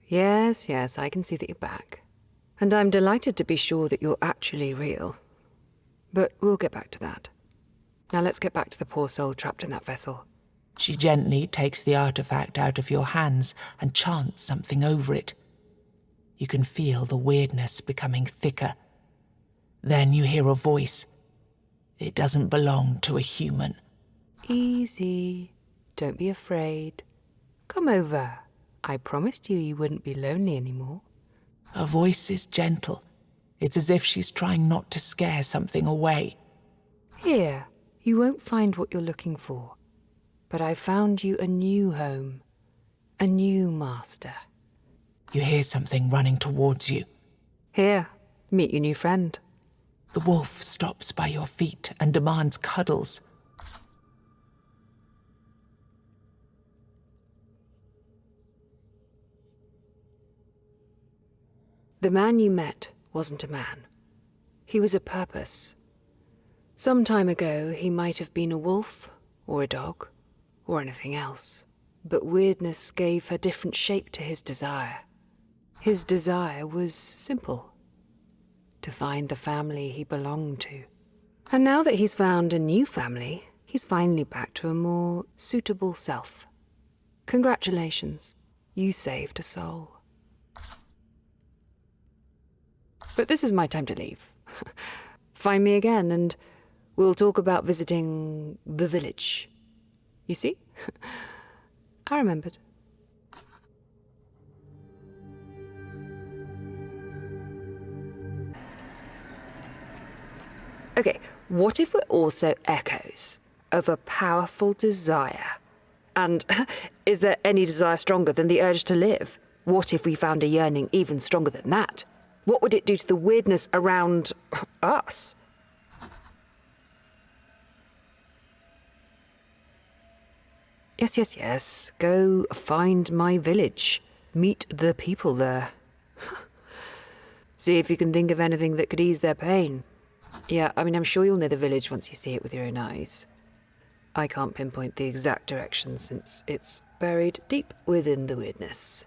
Yes, I can see that you're back. And I'm delighted to be sure that you're actually real. But we'll get back to that. Now let's get back to the poor soul trapped in that vessel. She gently takes the artifact out of your hands and chants something over it. You can feel the weirdness becoming thicker. Then you hear a voice. It doesn't belong to a human. Easy. Don't be afraid. Come over. I promised you wouldn't be lonely anymore. Her voice is gentle. It's as if she's trying not to scare something away. Here, you won't find what you're looking for. But I found you a new home. A new master. You hear something running towards you. Here, Meet your new friend. The wolf stops by your feet and demands cuddles. The man you met wasn't a man. He was a purpose. Some time ago, he might have been a wolf, or a dog, or anything else. But weirdness gave a different shape to his desire. His desire was simple: to find the family he belonged to. And now that he's found a new family, he's finally back to a more suitable self. Congratulations, you saved a soul. But this is my time to leave. Find me again and we'll talk about visiting the village. You see? I remembered. Okay, what if we're also echoes of a powerful desire? And is there any desire stronger than the urge to live? What if we found a yearning even stronger than that? What would it do to the weirdness around us? Yes. Go find my village. Meet the people there. See if you can think of anything that could ease their pain. Yeah, I mean, I'm sure you'll know the village once you see it with your own eyes. I can't pinpoint the exact direction since it's buried deep within the weirdness.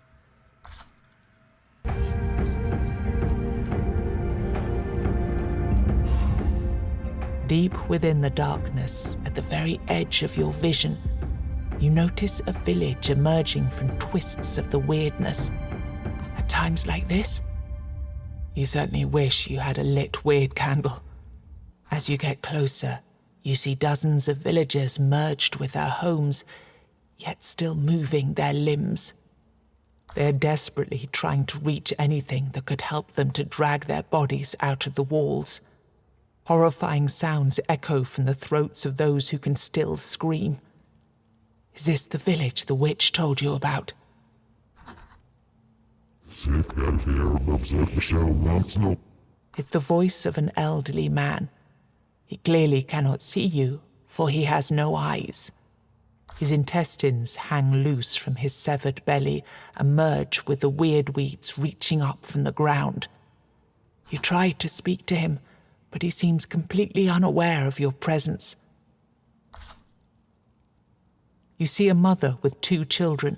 Deep within the darkness, at the very edge of your vision, you notice a village emerging from twists of the weirdness. At times like this, you certainly wish you had a lit weird candle. As you get closer, you see dozens of villagers merged with their homes, yet still moving their limbs. They're desperately trying to reach anything that could help them to drag their bodies out of the walls. Horrifying sounds echo from the throats of those who can still scream. Is this the village the witch told you about? It's the voice of an elderly man. He clearly cannot see you, for he has no eyes. His intestines hang loose from his severed belly and merge with the weird weeds reaching up from the ground. You try to speak to him, but he seems completely unaware of your presence. You see a mother with 2 children.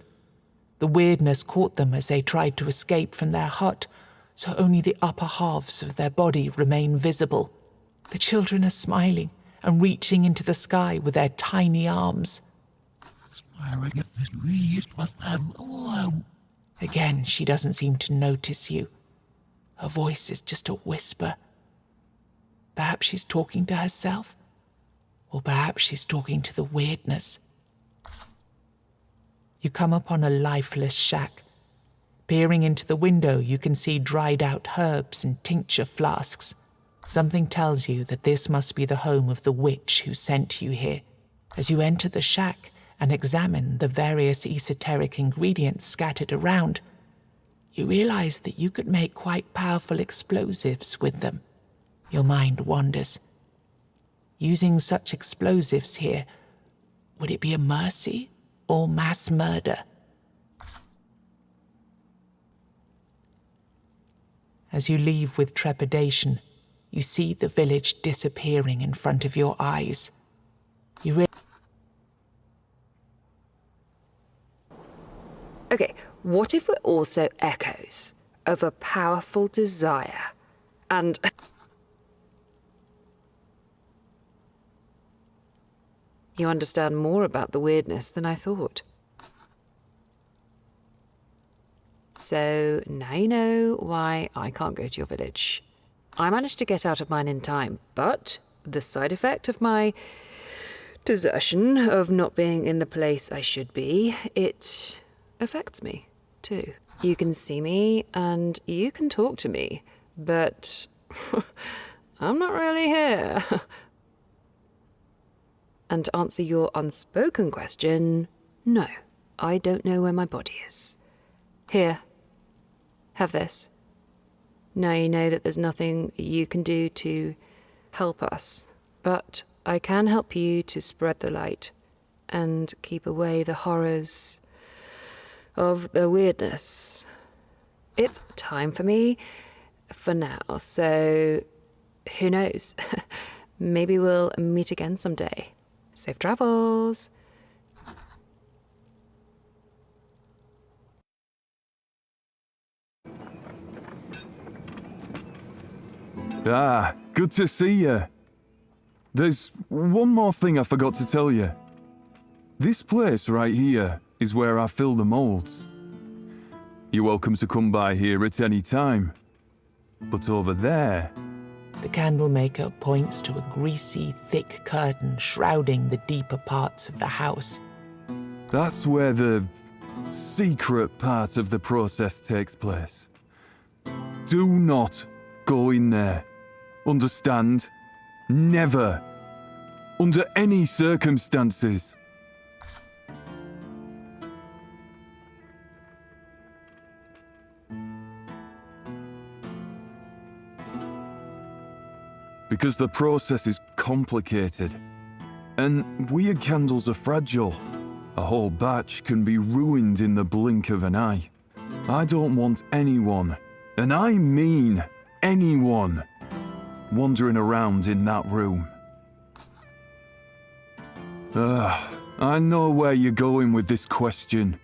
The weirdness caught them as they tried to escape from their hut, so only the upper halves of their body remain visible. The children are smiling and reaching into the sky with their tiny arms. Again, she doesn't seem to notice you. Her voice is just a whisper. Perhaps she's talking to herself, or perhaps she's talking to the weirdness. You come upon a lifeless shack. Peering into the window, you can see dried out herbs and tincture flasks. Something tells you that this must be the home of the witch who sent you here. As you enter the shack and examine the various esoteric ingredients scattered around, you realize that you could make quite powerful explosives with them. Your mind wanders. Using such explosives here, would it be a mercy or mass murder? As you leave with trepidation, you see the village disappearing in front of your eyes. Okay, what if we're also echoes of a powerful desire? And you understand more about the weirdness than I thought. So now you know why I can't go to your village. I managed to get out of mine in time, but the side effect of my desertion, of not being in the place I should be, it affects me too. You can see me and you can talk to me, but I'm not really here. And to answer your unspoken question, no, I don't know where my body is. Here, have this. Now you know that there's nothing you can do to help us, but I can help you to spread the light and keep away the horrors of the weirdness. It's time for me for now, so who knows? Maybe we'll meet again someday. Safe travels! Ah, good to see you. There's one more thing I forgot to tell you. This place right here is where I fill the molds. You're welcome to come by here at any time. But over there... The candlemaker points to a greasy, thick curtain shrouding the deeper parts of the house. That's where the secret part of the process takes place. Do not go in there. Understand? Never. Under any circumstances. Because the process is complicated. And weird candles are fragile. A whole batch can be ruined in the blink of an eye. I don't want anyone, and I mean anyone, wandering around in that room. I know where you're going with this question.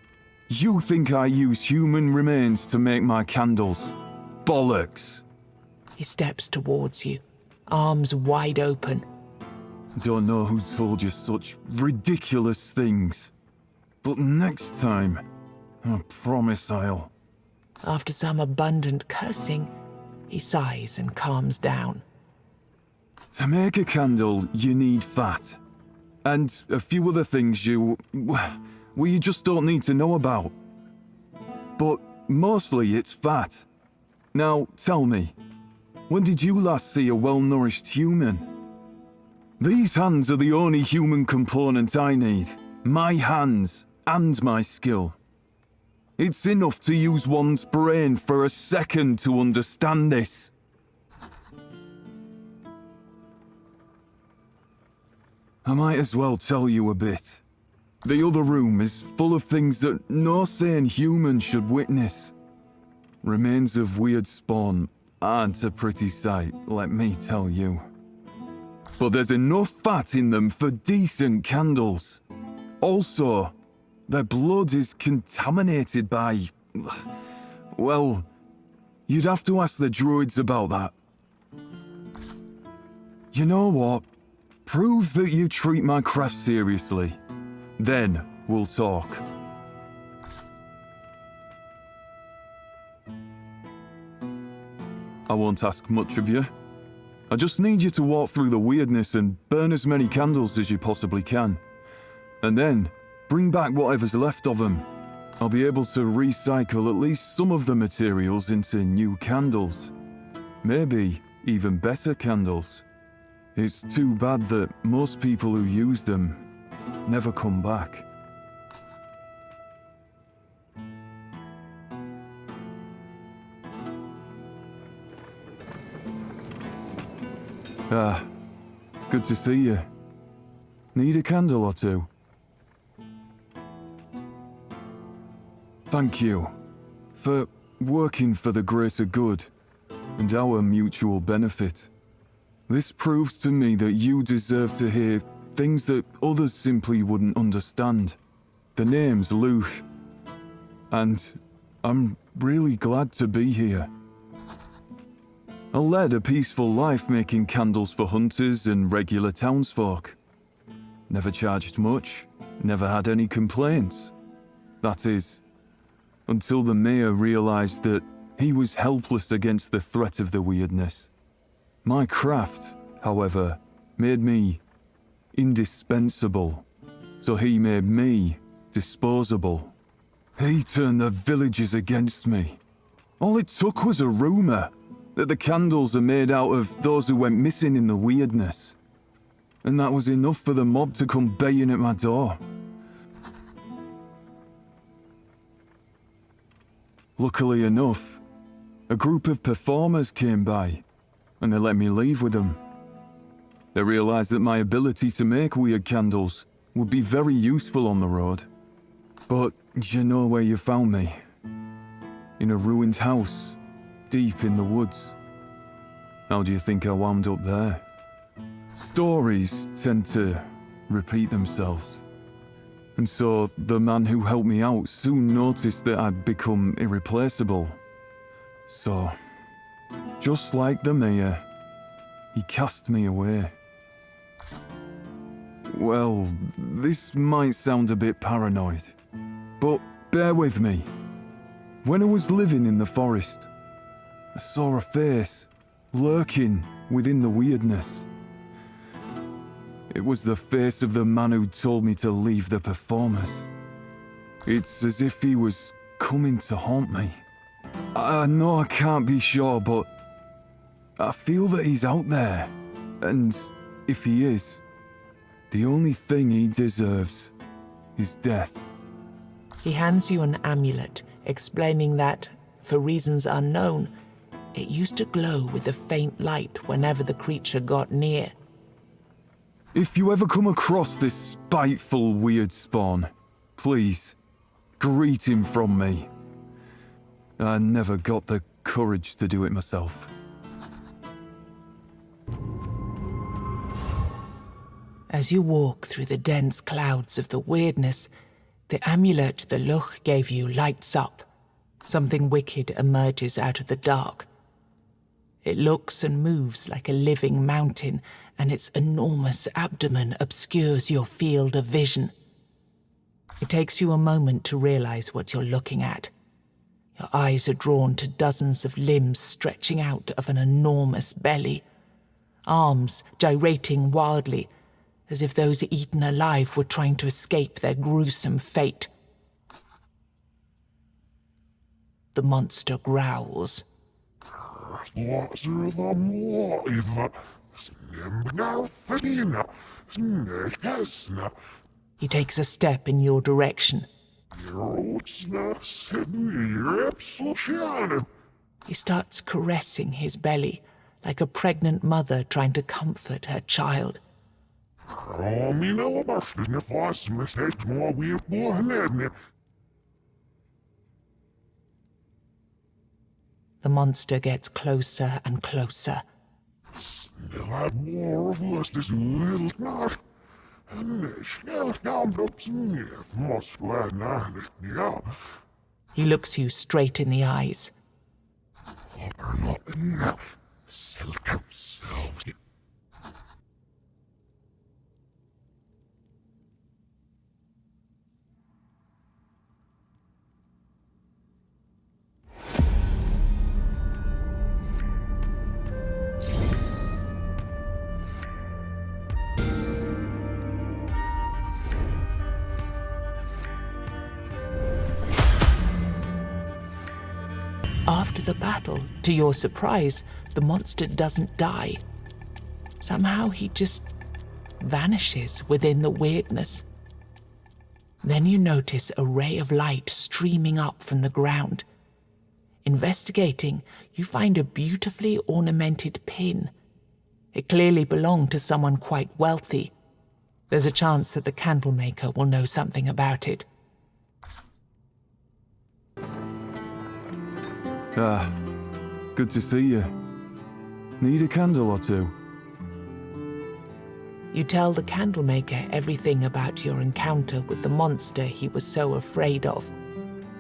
You think I use human remains to make my candles? Bollocks! He steps towards you, arms wide open. Don't know who told you such ridiculous things. But next time, I promise I'll... After some abundant cursing, he sighs and calms down. To make a candle, you need fat. And a few other things you just don't need to know about. But mostly it's fat. Now, tell me, when did you last see a well-nourished human? These hands are the only human component I need. My hands and my skill. It's enough to use one's brain for a second to understand this. I might as well tell you a bit. The other room is full of things that no sane human should witness. Remains of weird spawn aren't a pretty sight, let me tell you. But there's enough fat in them for decent candles. Also, their blood is contaminated by... Well, you'd have to ask the druids about that. You know what? Prove that you treat my craft seriously. Then we'll talk. I won't ask much of you. I just need you to walk through the weirdness and burn as many candles as you possibly can. And then, bring back whatever's left of them. I'll be able to recycle at least some of the materials into new candles. Maybe even better candles. It's too bad that most people who use them never come back. Ah, good to see you. Need a candle or two? Thank you for working for the greater good and our mutual benefit. This proves to me that you deserve to hear things that others simply wouldn't understand. The name's Luke, and I'm really glad to be here. I led a peaceful life making candles for hunters and regular townsfolk. Never charged much, never had any complaints. That is, until the mayor realized that he was helpless against the threat of the weirdness. My craft, however, made me indispensable, so he made me disposable. He turned the villagers against me. All it took was a rumor that the candles are made out of those who went missing in the weirdness. And that was enough for the mob to come baying at my door. Luckily enough, A group of performers came by, and they let me leave with them. They realized that my ability to make weird candles would be very useful on the road. But you know where you found me. In a ruined house, deep in the woods. How do you think I wound up there? Stories tend to repeat themselves. And so the man who helped me out soon noticed that I'd become irreplaceable. So, just like the mayor, he cast me away. Well, this might sound a bit paranoid, but bear with me. When I was living in the forest, I saw a face lurking within the weirdness. It was the face of the man who told me to leave the performers. It's as if he was coming to haunt me. I know I can't be sure, but I feel that he's out there. And if he is, the only thing he deserves is death. He hands you an amulet, explaining that, for reasons unknown, it used to glow with a faint light whenever the creature got near. If you ever come across this spiteful weird spawn, please, greet him from me. I never got the courage to do it myself. As you walk through the dense clouds of the weirdness, the amulet the Luch gave you lights up. Something wicked emerges out of the dark. It looks and moves like a living mountain, and its enormous abdomen obscures your field of vision. It takes you a moment to realize what you're looking at. Your eyes are drawn to dozens of limbs stretching out of an enormous belly, arms gyrating wildly, as if those eaten alive were trying to escape their gruesome fate. The monster growls. He takes a step in your direction. He starts caressing his belly, like a pregnant mother trying to comfort her child. The monster gets closer and closer. He looks you straight in the eyes. After the battle, to your surprise, the monster doesn't die. Somehow he just vanishes within the weirdness. Then you notice a ray of light streaming up from the ground. Investigating, you find a beautifully ornamented pin. It clearly belonged to someone quite wealthy. There's a chance that the candlemaker will know something about it. Ah, good to see you. Need a candle or two? You tell the candlemaker everything about your encounter with the monster he was so afraid of.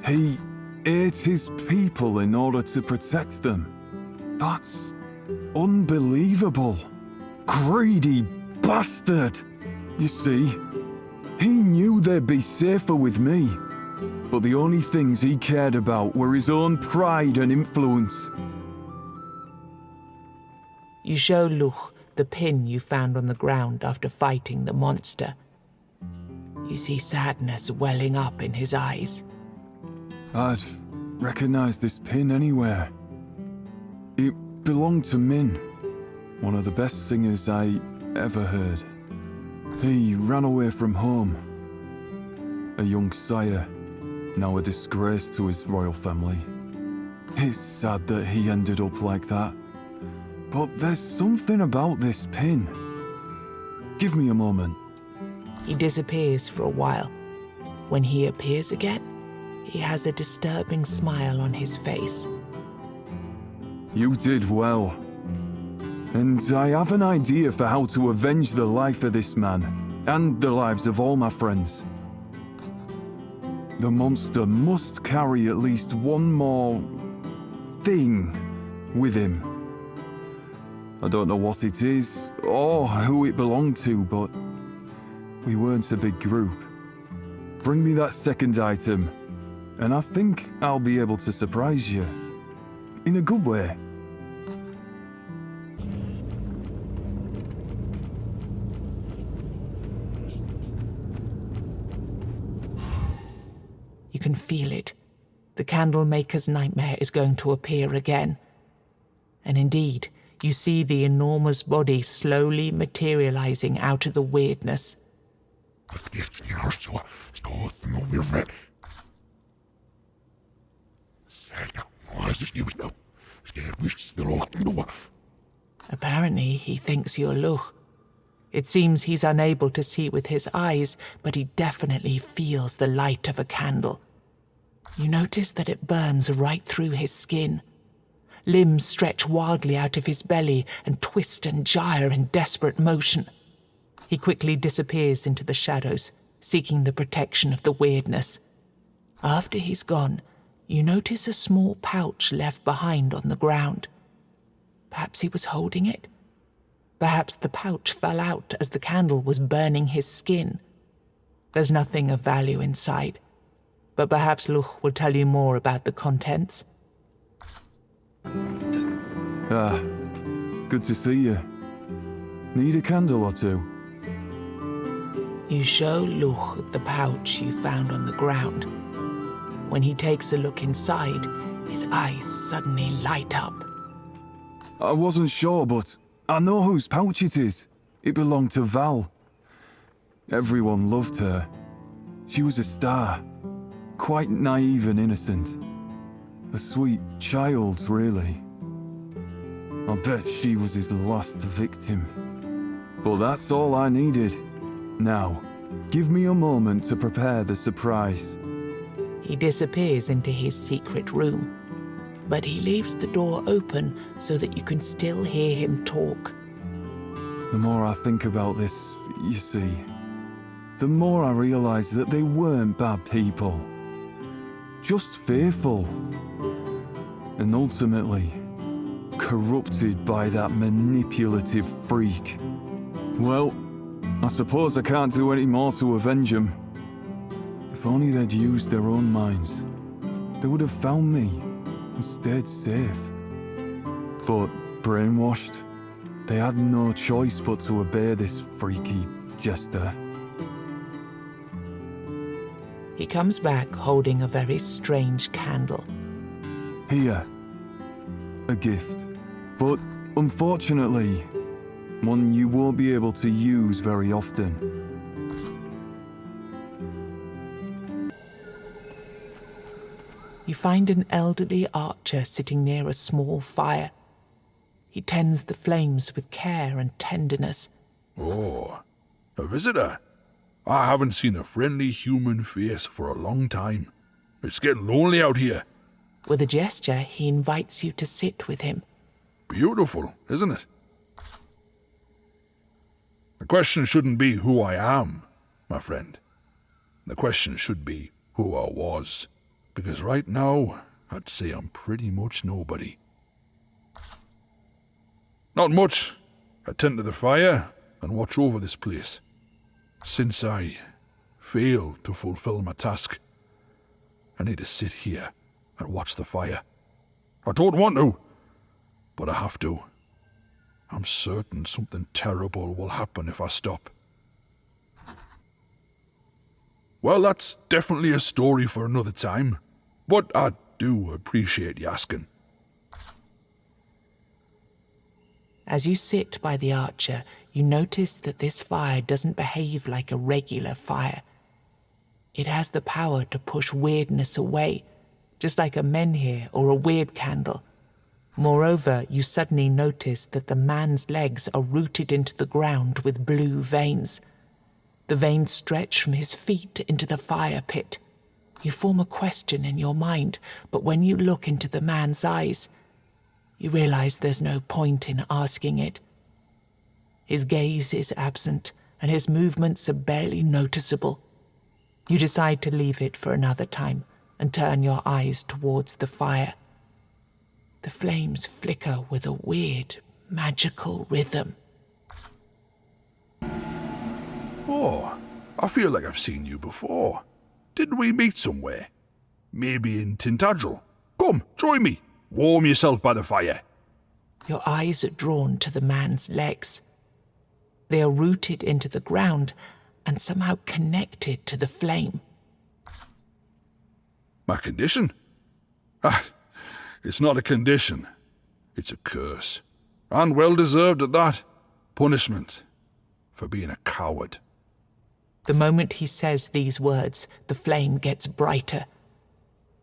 He ate his people in order to protect them. That's unbelievable. Greedy bastard. You see, he knew they'd be safer with me. But the only things he cared about were his own pride and influence. You show Luch the pin you found on the ground after fighting the monster. You see sadness welling up in his eyes. I'd recognize this pin anywhere. It belonged to Min, one of the best singers I ever heard. He ran away from home. A young sire, now a disgrace to his royal family. It's sad that he ended up like that. But there's something about this pin. Give me a moment. He disappears for a while. When he appears again, he has a disturbing smile on his face. You did well. And I have an idea for how to avenge the life of this man, and the lives of all my friends. The monster must carry at least one more thing with him. I don't know what it is, or who it belonged to, but we weren't a big group. Bring me that second item, and I think I'll be able to surprise you. In a good way. You can feel it. The Candlemaker's nightmare is going to appear again. And indeed, you see the enormous body slowly materializing out of the weirdness. Apparently, he thinks you're Luch. It seems he's unable to see with his eyes, but he definitely feels the light of a candle. You notice that it burns right through his skin. Limbs stretch wildly out of his belly and twist and gyre in desperate motion. He quickly disappears into the shadows, seeking the protection of the weirdness. After he's gone, you notice a small pouch left behind on the ground. Perhaps he was holding it? Perhaps the pouch fell out as the candle was burning his skin. There's nothing of value inside, but perhaps Luch will tell you more about the contents. Ah, good to see you. Need a candle or two? You show Luch the pouch you found on the ground. When he takes a look inside, his eyes suddenly light up. I wasn't sure, but I know whose pouch it is. It belonged to Val. Everyone loved her. She was a star. Quite naive and innocent. A sweet child, really. I bet she was his last victim. But that's all I needed. Now, give me a moment to prepare the surprise. He disappears into his secret room, but he leaves the door open so that you can still hear him talk. The more I think about this, you see, the more I realize that they weren't bad people. Just fearful. And ultimately, corrupted by that manipulative freak. Well, I suppose I can't do any more to avenge them. If only they'd used their own minds, they would have found me and stayed safe. But brainwashed, they had no choice but to obey this freaky jester. He comes back holding a very strange candle. Here, a gift. But unfortunately, one you won't be able to use very often. You find an elderly archer sitting near a small fire. He tends the flames with care and tenderness. Oh, a visitor? I haven't seen a friendly human face for a long time. It's getting lonely out here. With a gesture, he invites you to sit with him. Beautiful, isn't it? The question shouldn't be who I am, my friend. The question should be who I was. Because right now, I'd say I'm pretty much nobody. Not much. I tend to the fire and watch over this place. Since I failed to fulfill my task, I need to sit here and watch the fire. I don't want to, but I have to. I'm certain something terrible will happen if I stop. Well, that's definitely a story for another time, but I do appreciate you asking. As you sit by the archer, you notice that this fire doesn't behave like a regular fire. It has the power to push weirdness away, just like a menhir or a weird candle. Moreover, you suddenly notice that the man's legs are rooted into the ground with blue veins. The veins stretch from his feet into the fire pit. You form a question in your mind, but when you look into the man's eyes, you realize there's no point in asking it. His gaze is absent, and his movements are barely noticeable. You decide to leave it for another time and turn your eyes towards the fire. The flames flicker with a weird, magical rhythm. Oh, I feel like I've seen you before. Didn't we meet somewhere? Maybe in Tintagel. Come, join me. Warm yourself by the fire. Your eyes are drawn to the man's legs. They are rooted into the ground and somehow connected to the flame. My condition? Ah, it's not a condition. It's a curse. And well deserved at that. Punishment for being a coward. The moment he says these words, the flame gets brighter.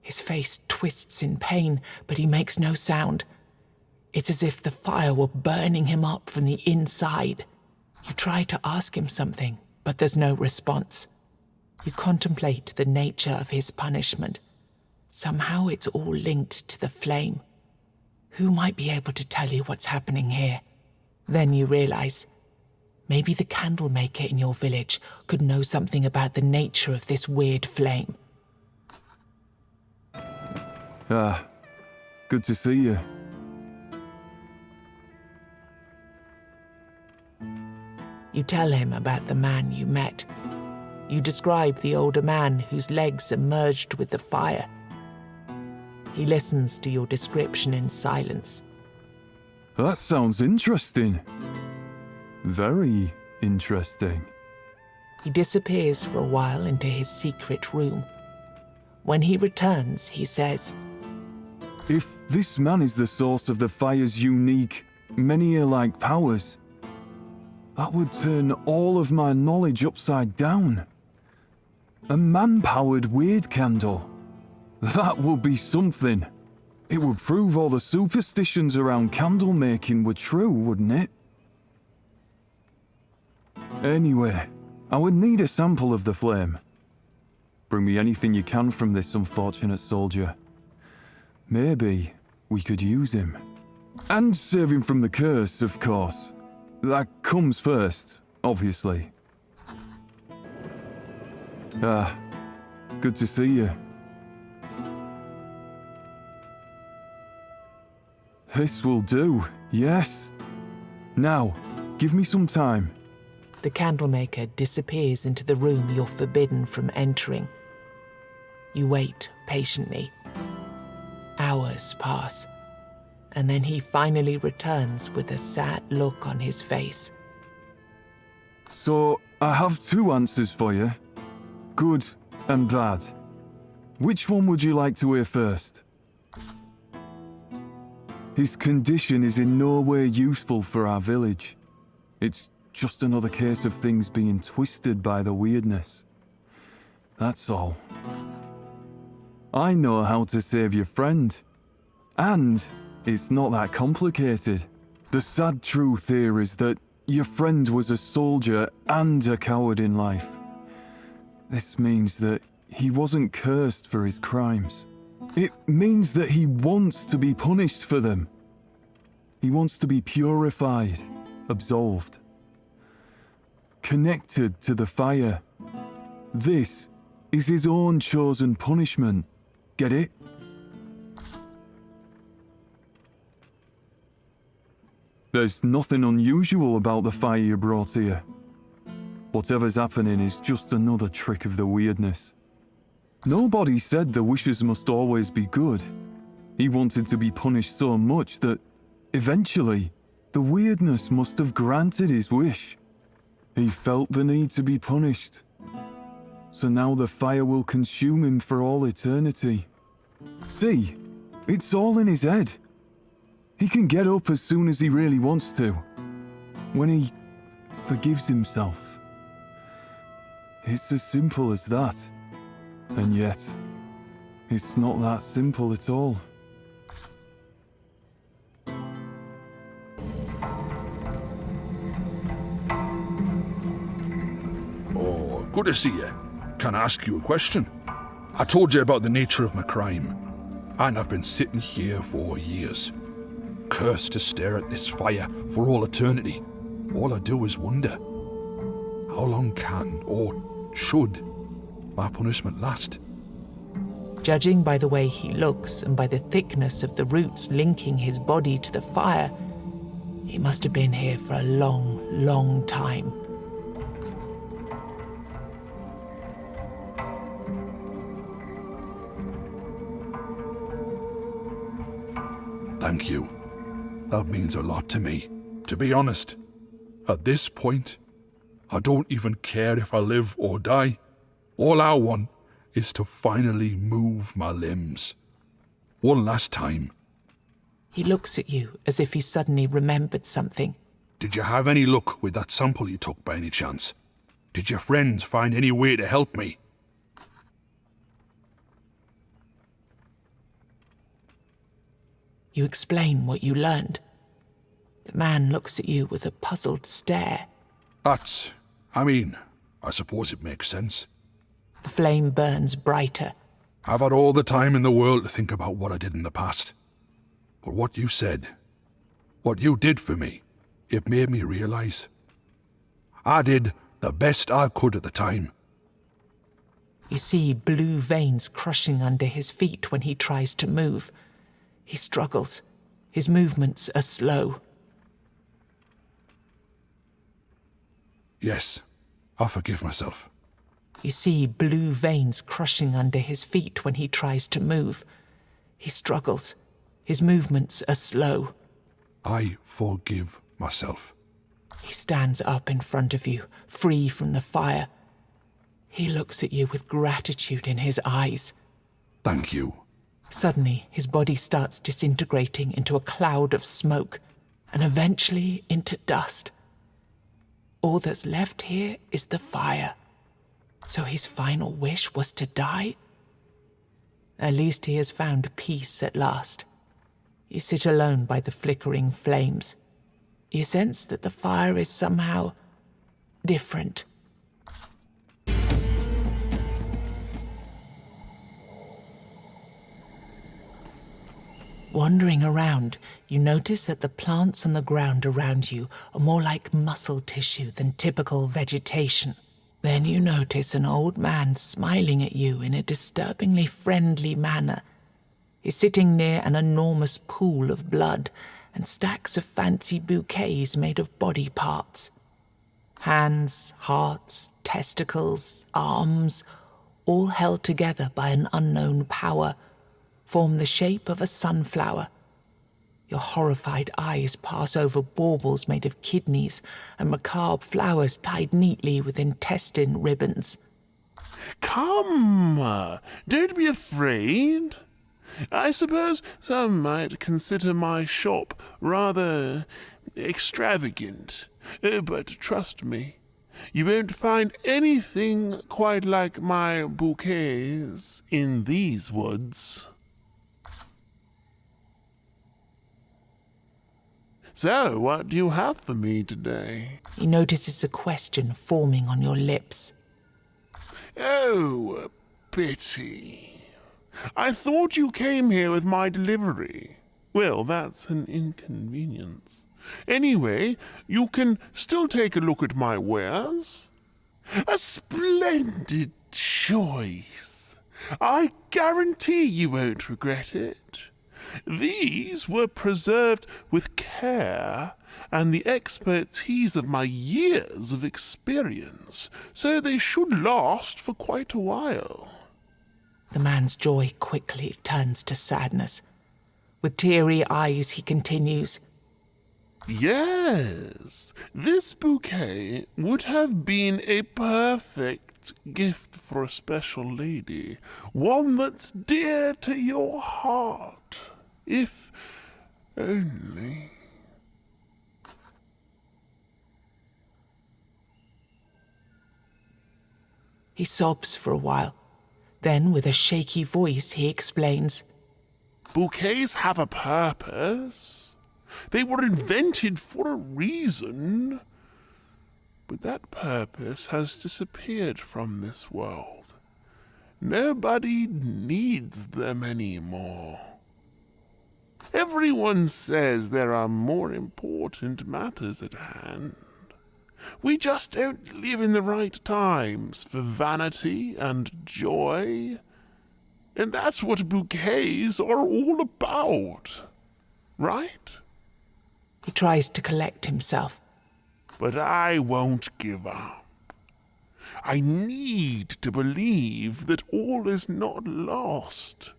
His face twists in pain, but he makes no sound. It's as if the fire were burning him up from the inside. You try to ask him something, but there's no response. You contemplate the nature of his punishment. Somehow it's all linked to the flame. Who might be able to tell you what's happening here? Then you realize, maybe the candle maker in your village could know something about the nature of this weird flame. Good to see you. You tell him about the man you met. You describe the older man whose legs emerged with the fire. He listens to your description in silence. That sounds interesting. Very interesting. He disappears for a while into his secret room. When he returns, he says, If this man is the source of the fire's unique, menhir-like powers, that would turn all of my knowledge upside down. A man-powered weird candle. That would be something. It would prove all the superstitions around candle making were true, wouldn't it? Anyway, I would need a sample of the flame. Bring me anything you can from this unfortunate soldier. Maybe we could use him. And save him from the curse, of course. That comes first, obviously. Good to see you. This will do, yes. Now, give me some time. The candlemaker disappears into the room you're forbidden from entering. You wait patiently. Hours pass, and then he finally returns with a sad look on his face. So, I have two answers for you. Good and bad. Which one would you like to hear first? His condition is in no way useful for our village. It's just another case of things being twisted by the weirdness. That's all. I know how to save your friend. And it's not that complicated. The sad truth here is that your friend was a soldier and a coward in life. This means that he wasn't cursed for his crimes. It means that he wants to be punished for them. He wants to be purified, absolved, connected to the fire. This is his own chosen punishment. Get it? There's nothing unusual about the fire you brought here. Whatever's happening is just another trick of the weirdness. Nobody said the wishes must always be good. He wanted to be punished so much that, eventually, the weirdness must have granted his wish. He felt the need to be punished. So now the fire will consume him for all eternity. See, it's all in his head. He can get up as soon as he really wants to. When he forgives himself. It's as simple as that. And yet, It's not that simple at all. Oh, good to see you. Can I ask you a question? I told you about the nature of my crime, and I've been sitting here for years, cursed to stare at this fire for all eternity. All I do is wonder, how long can, or should, my punishment last? Judging by the way he looks and by the thickness of the roots linking his body to the fire, he must have been here for a long, long time. Thank you. That means a lot to me. To be honest, at this point, I don't even care if I live or die. All I want is to finally move my limbs. One last time. He looks at you as if he suddenly remembered something. Did you have any luck with that sample you took by any chance? Did your friends find any way to help me? You explain what you learned. The man looks at you with a puzzled stare. I suppose it makes sense. The flame burns brighter. I've had all the time in the world to think about what I did in the past. But what you said, what you did for me, it made me realize. I did the best I could at the time. You see blue veins crushing under his feet when he tries to move. He struggles. His movements are slow. Yes, I forgive myself. You see blue veins crushing under his feet when he tries to move. He struggles. His movements are slow. I forgive myself. He stands up in front of you, free from the fire. He looks at you with gratitude in his eyes. Thank you. Suddenly, his body starts disintegrating into a cloud of smoke, and eventually into dust. All that's left here is the fire. So his final wish was to die? At least he has found peace at last. You sit alone by the flickering flames. You sense that the fire is somehow different. Wandering around, you notice that the plants on the ground around you are more like muscle tissue than typical vegetation. Then you notice an old man smiling at you in a disturbingly friendly manner. He's sitting near an enormous pool of blood and stacks of fancy bouquets made of body parts. Hands, hearts, testicles, arms, all held together by an unknown power, form the shape of a sunflower. Your horrified eyes pass over baubles made of kidneys and macabre flowers tied neatly with intestine ribbons. Come, don't be afraid. I suppose some might consider my shop rather extravagant, but trust me, you won't find anything quite like my bouquets in these woods. So, what do you have for me today? He notices a question forming on your lips. Oh, pity. I thought you came here with my delivery. Well, that's an inconvenience. Anyway, you can still take a look at my wares. A splendid choice. I guarantee you won't regret it. These were preserved with care and the expertise of my years of experience, so they should last for quite a while. The man's joy quickly turns to sadness. With teary eyes, he continues, Yes, this bouquet would have been a perfect gift for a special lady, one that's dear to your heart, if only. He sobs for a while, Then, with a shaky voice, he explains, Bouquets have a purpose. They were invented for a reason. But that purpose has disappeared from this world. Nobody needs them anymore. Everyone says there are more important matters at hand. We just don't live in the right times for vanity and joy. And that's what bouquets are all about. Right? He tries to collect himself. But I won't give up. I need to believe that all is not lost.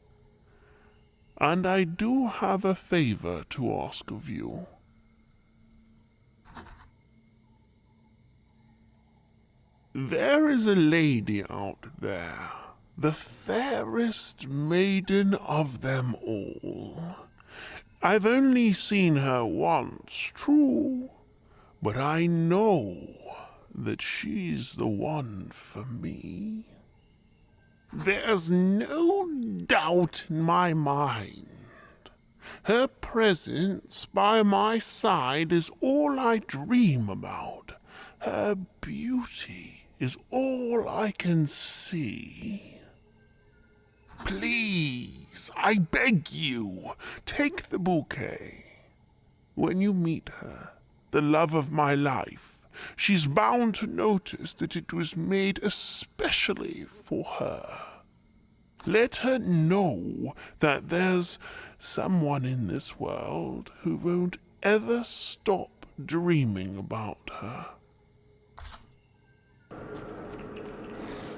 And I do have a favor to ask of you. There is a lady out there, the fairest maiden of them all. I've only seen her once, true, but I know that she's the one for me. There's no doubt in my mind. Her presence by my side is all I dream about. Her beauty is all I can see. Please, I beg you, take the bouquet. When you meet her, the love of my life, she's bound to notice that it was made especially for her. Let her know that there's someone in this world who won't ever stop dreaming about her.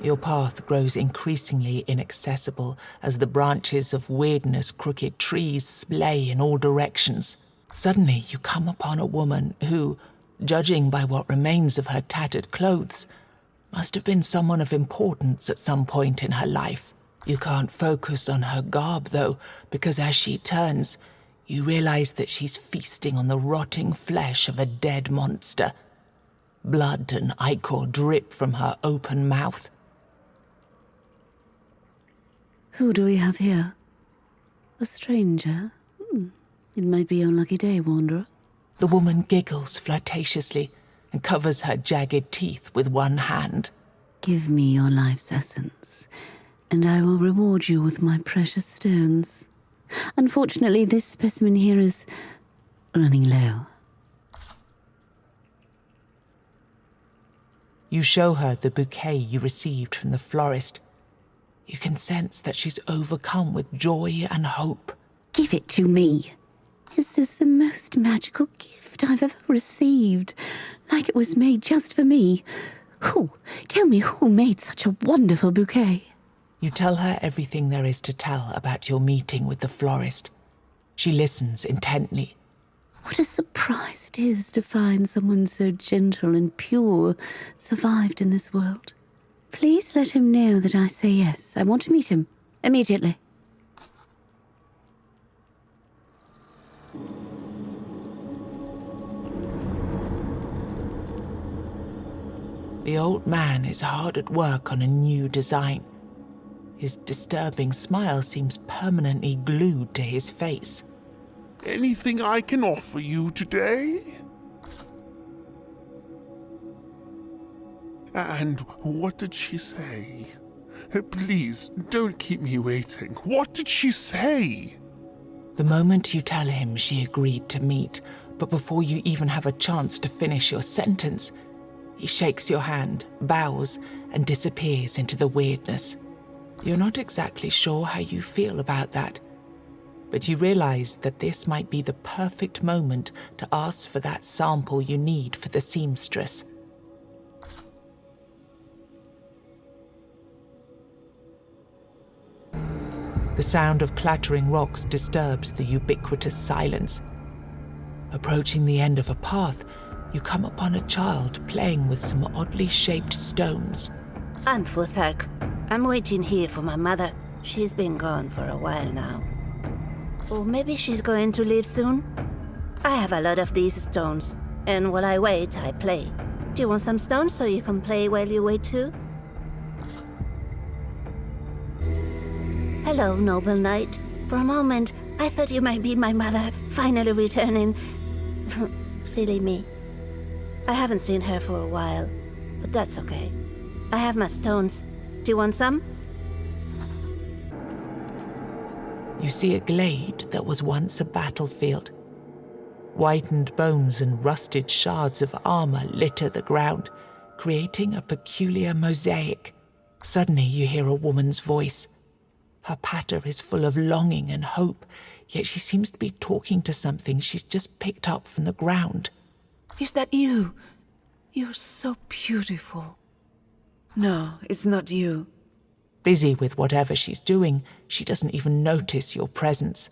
Your path grows increasingly inaccessible as the branches of weirdness crooked trees splay in all directions. Suddenly you come upon a woman who, judging by what remains of her tattered clothes, must have been someone of importance at some point in her life. You can't focus on her garb, though, because as she turns, you realize that she's feasting on the rotting flesh of a dead monster. Blood and ichor drip from her open mouth. Who do we have here? A stranger? It might be your lucky day, Wanderer. The woman giggles flirtatiously and covers her jagged teeth with one hand. Give me your life's essence, and I will reward you with my precious stones. Unfortunately, this specimen here is running low. You show her the bouquet you received from the florist. You can sense that she's overcome with joy and hope. Give it to me. This is the most magical gift I've ever received. Like it was made just for me. Tell me who made such a wonderful bouquet? You tell her everything there is to tell about your meeting with the florist. She listens intently. What a surprise it is to find someone so gentle and pure survived in this world. Please let him know that I say yes. I want to meet him immediately. The old man is hard at work on a new design. His disturbing smile seems permanently glued to his face. Anything I can offer you today? And what did she say? Please, don't keep me waiting. What did she say? The moment you tell him she agreed to meet, but before you even have a chance to finish your sentence, he shakes your hand, bows, and disappears into the weirdness. You're not exactly sure how you feel about that, but you realize that this might be the perfect moment to ask for that sample you need for the seamstress. The sound of clattering rocks disturbs the ubiquitous silence. Approaching the end of a path, you come upon a child playing with some oddly shaped stones. I'm Futhark. I'm waiting here for my mother. She's been gone for a while now. Or maybe she's going to leave soon? I have a lot of these stones, and while I wait, I play. Do you want some stones so you can play while you wait too? Hello, noble knight. For a moment, I thought you might be my mother, finally returning. Silly me. I haven't seen her for a while, but that's okay. I have my stones. Do you want some? You see a glade that was once a battlefield. Whitened bones and rusted shards of armor litter the ground, creating a peculiar mosaic. Suddenly you hear a woman's voice. Her patter is full of longing and hope, yet she seems to be talking to something she's just picked up from the ground. Is that you? You're so beautiful. No, it's not you. Busy with whatever she's doing, she doesn't even notice your presence.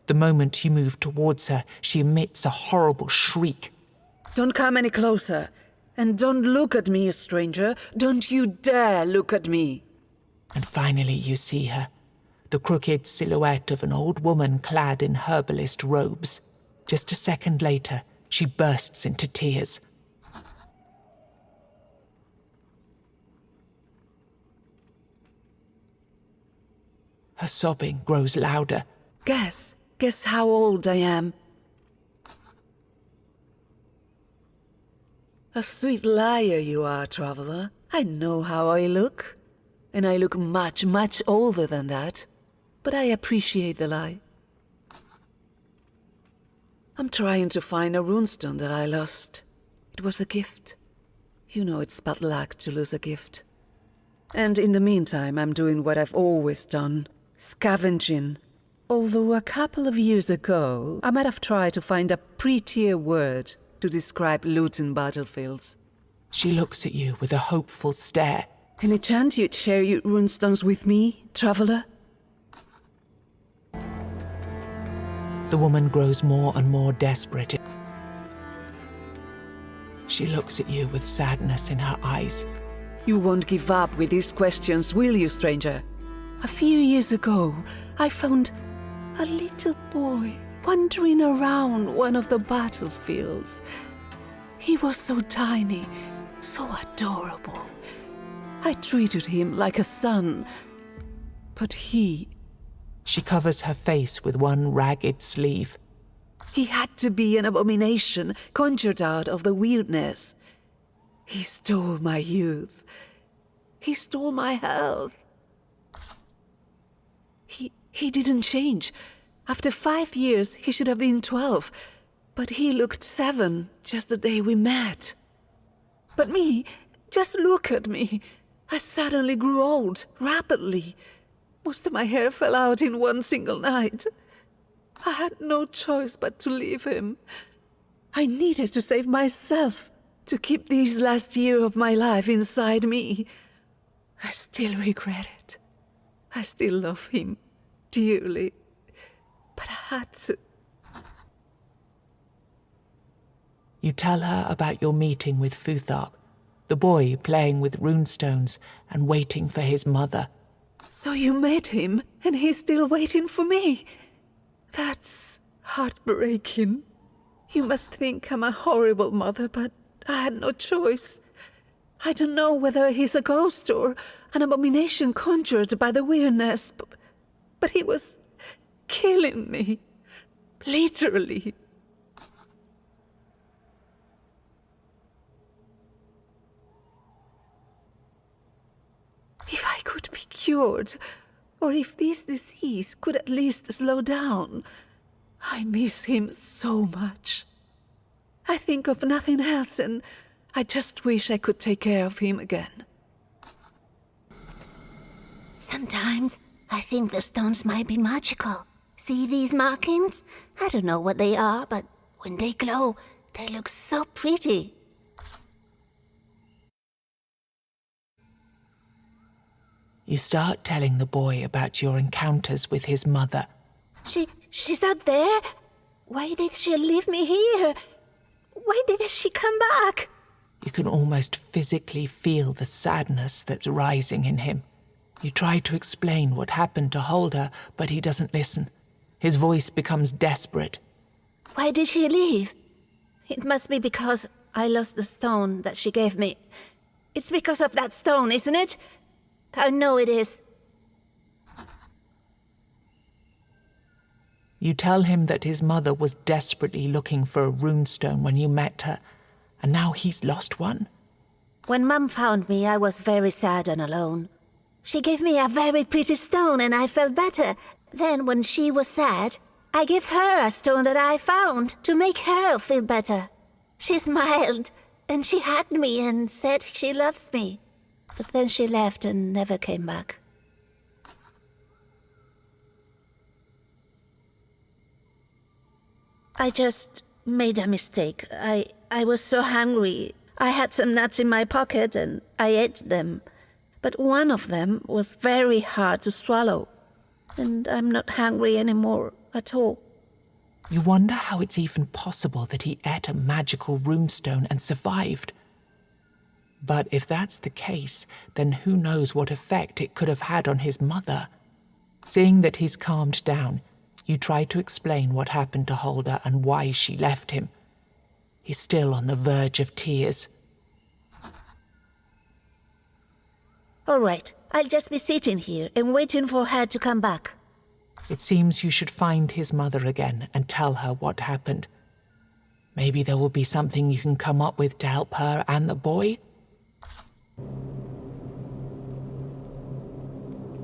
The moment you move towards her, she emits a horrible shriek. Don't come any closer. And don't look at me, stranger. Don't you dare look at me. And finally you see her, the crooked silhouette of an old woman clad in herbalist robes. Just a second later, she bursts into tears. Her sobbing grows louder. Guess how old I am. A sweet liar you are, traveler. I know how I look. And I look much, much older than that. But I appreciate the lie. I'm trying to find a runestone that I lost. It was a gift. You know it's bad luck to lose a gift. And in the meantime, I'm doing what I've always done. Scavenging. Although a couple of years ago, I might have tried to find a prettier word to describe looting battlefields. She looks at you with a hopeful stare. Any chance you'd share your runestones with me, traveler? The woman grows more and more desperate. She looks at you with sadness in her eyes. You won't give up with these questions, will you, stranger? A few years ago, I found a little boy wandering around one of the battlefields. He was so tiny, so adorable. I treated him like a son, but he... She covers her face with one ragged sleeve. He had to be an abomination conjured out of the weirdness. He stole my youth. He stole my health. He didn't change. After 5 years, he should have been 12. But he looked 7 just the day we met. But me, just look at me. I suddenly grew old, rapidly. Most of my hair fell out in one single night. I had no choice but to leave him. I needed to save myself, to keep these last years of my life inside me. I still regret it. I still love him dearly. But I had to. You tell her about your meeting with Futhark, the boy playing with runestones and waiting for his mother. So you met him, and he's still waiting for me. That's heartbreaking. You must think I'm a horrible mother, but I had no choice. I don't know whether he's a ghost or an abomination conjured by the weirdness, but he was killing me. Literally. If I could be cured, or if this disease could at least slow down. I miss him so much. I think of nothing else, and I just wish I could take care of him again. Sometimes I think the stones might be magical. See these markings? I don't know what they are, but when they glow, they look so pretty. You start telling the boy about your encounters with his mother. She's out there? Why did she leave me here? Why did she come back? You can almost physically feel the sadness that's rising in him. You try to explain what happened to hold her, but he doesn't listen. His voice becomes desperate. Why did she leave? It must be because I lost the stone that she gave me. It's because of that stone, isn't it? I know it is. You tell him that his mother was desperately looking for a runestone when you met her, and now he's lost one. When Mum found me, I was very sad and alone. She gave me a very pretty stone and I felt better. Then when she was sad, I gave her a stone that I found to make her feel better. She smiled, and she hugged me and said she loves me. But then she left and never came back. I just made a mistake. I was so hungry. I had some nuts in my pocket and I ate them. But one of them was very hard to swallow. And I'm not hungry anymore at all. You wonder how it's even possible that he ate a magical runestone and survived. But if that's the case, then who knows what effect it could have had on his mother. Seeing that he's calmed down, you try to explain what happened to Hulda and why she left him. He's still on the verge of tears. All right, I'll just be sitting here and waiting for her to come back. It seems you should find his mother again and tell her what happened. Maybe there will be something you can come up with to help her and the boy?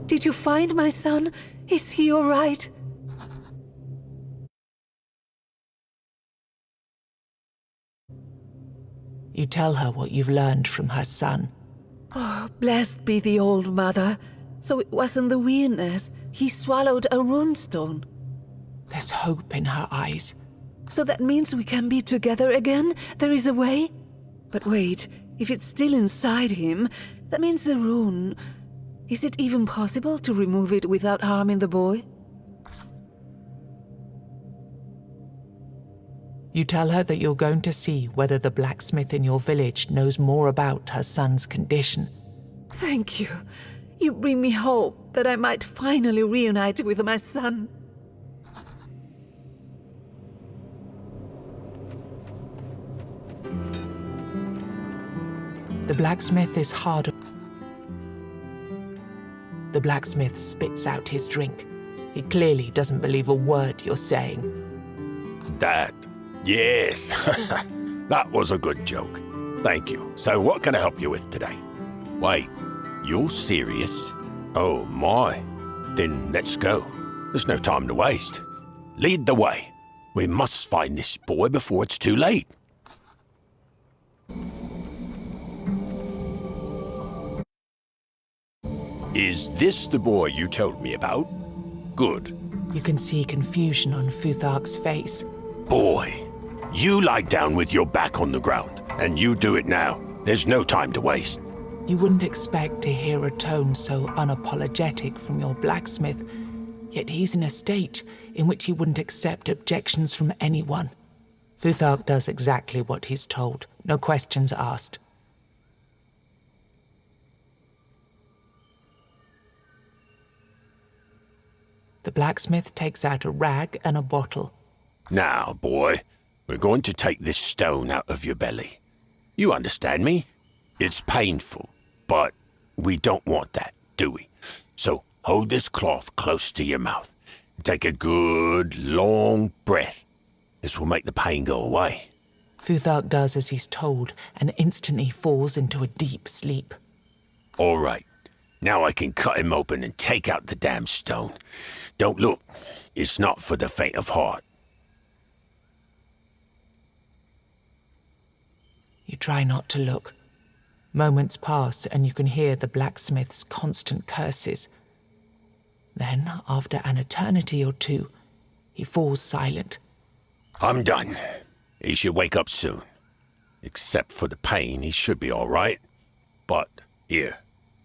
Did you find my son? Is he all right? You tell her what you've learned from her son. Oh, blessed be the old mother. So it wasn't the weirdness. He swallowed a runestone. There's hope in her eyes. So that means we can be together again? There is a way? But wait, if it's still inside him, that means the rune... Is it even possible to remove it without harming the boy? You tell her that you're going to see whether the blacksmith in your village knows more about her son's condition. Thank you. You bring me hope that I might finally reunite with my son. The blacksmith is hard. The blacksmith spits out his drink. He clearly doesn't believe a word you're saying. That. Yes. That was a good joke. Thank you. So what can I help you with today? Wait, you're serious? Oh my. Then let's go. There's no time to waste. Lead the way. We must find this boy before it's too late. Is this the boy you told me about? Good. You can see confusion on Futhark's face. Boy, you lie down with your back on the ground, and you do it now. There's no time to waste. You wouldn't expect to hear a tone so unapologetic from your blacksmith, yet he's in a state in which he wouldn't accept objections from anyone. Futhark does exactly what he's told, no questions asked. The blacksmith takes out a rag and a bottle. Now, boy, we're going to take this stone out of your belly. You understand me? It's painful, but we don't want that, do we? So hold this cloth close to your mouth. Take a good, long breath. This will make the pain go away. Futhark does as he's told and instantly falls into a deep sleep. All right. Now I can cut him open and take out the damn stone. Don't look. It's not for the faint of heart. You try not to look. Moments pass and you can hear the blacksmith's constant curses. Then, after an eternity or two, he falls silent. I'm done. He should wake up soon. Except for the pain, he should be all right. But, here,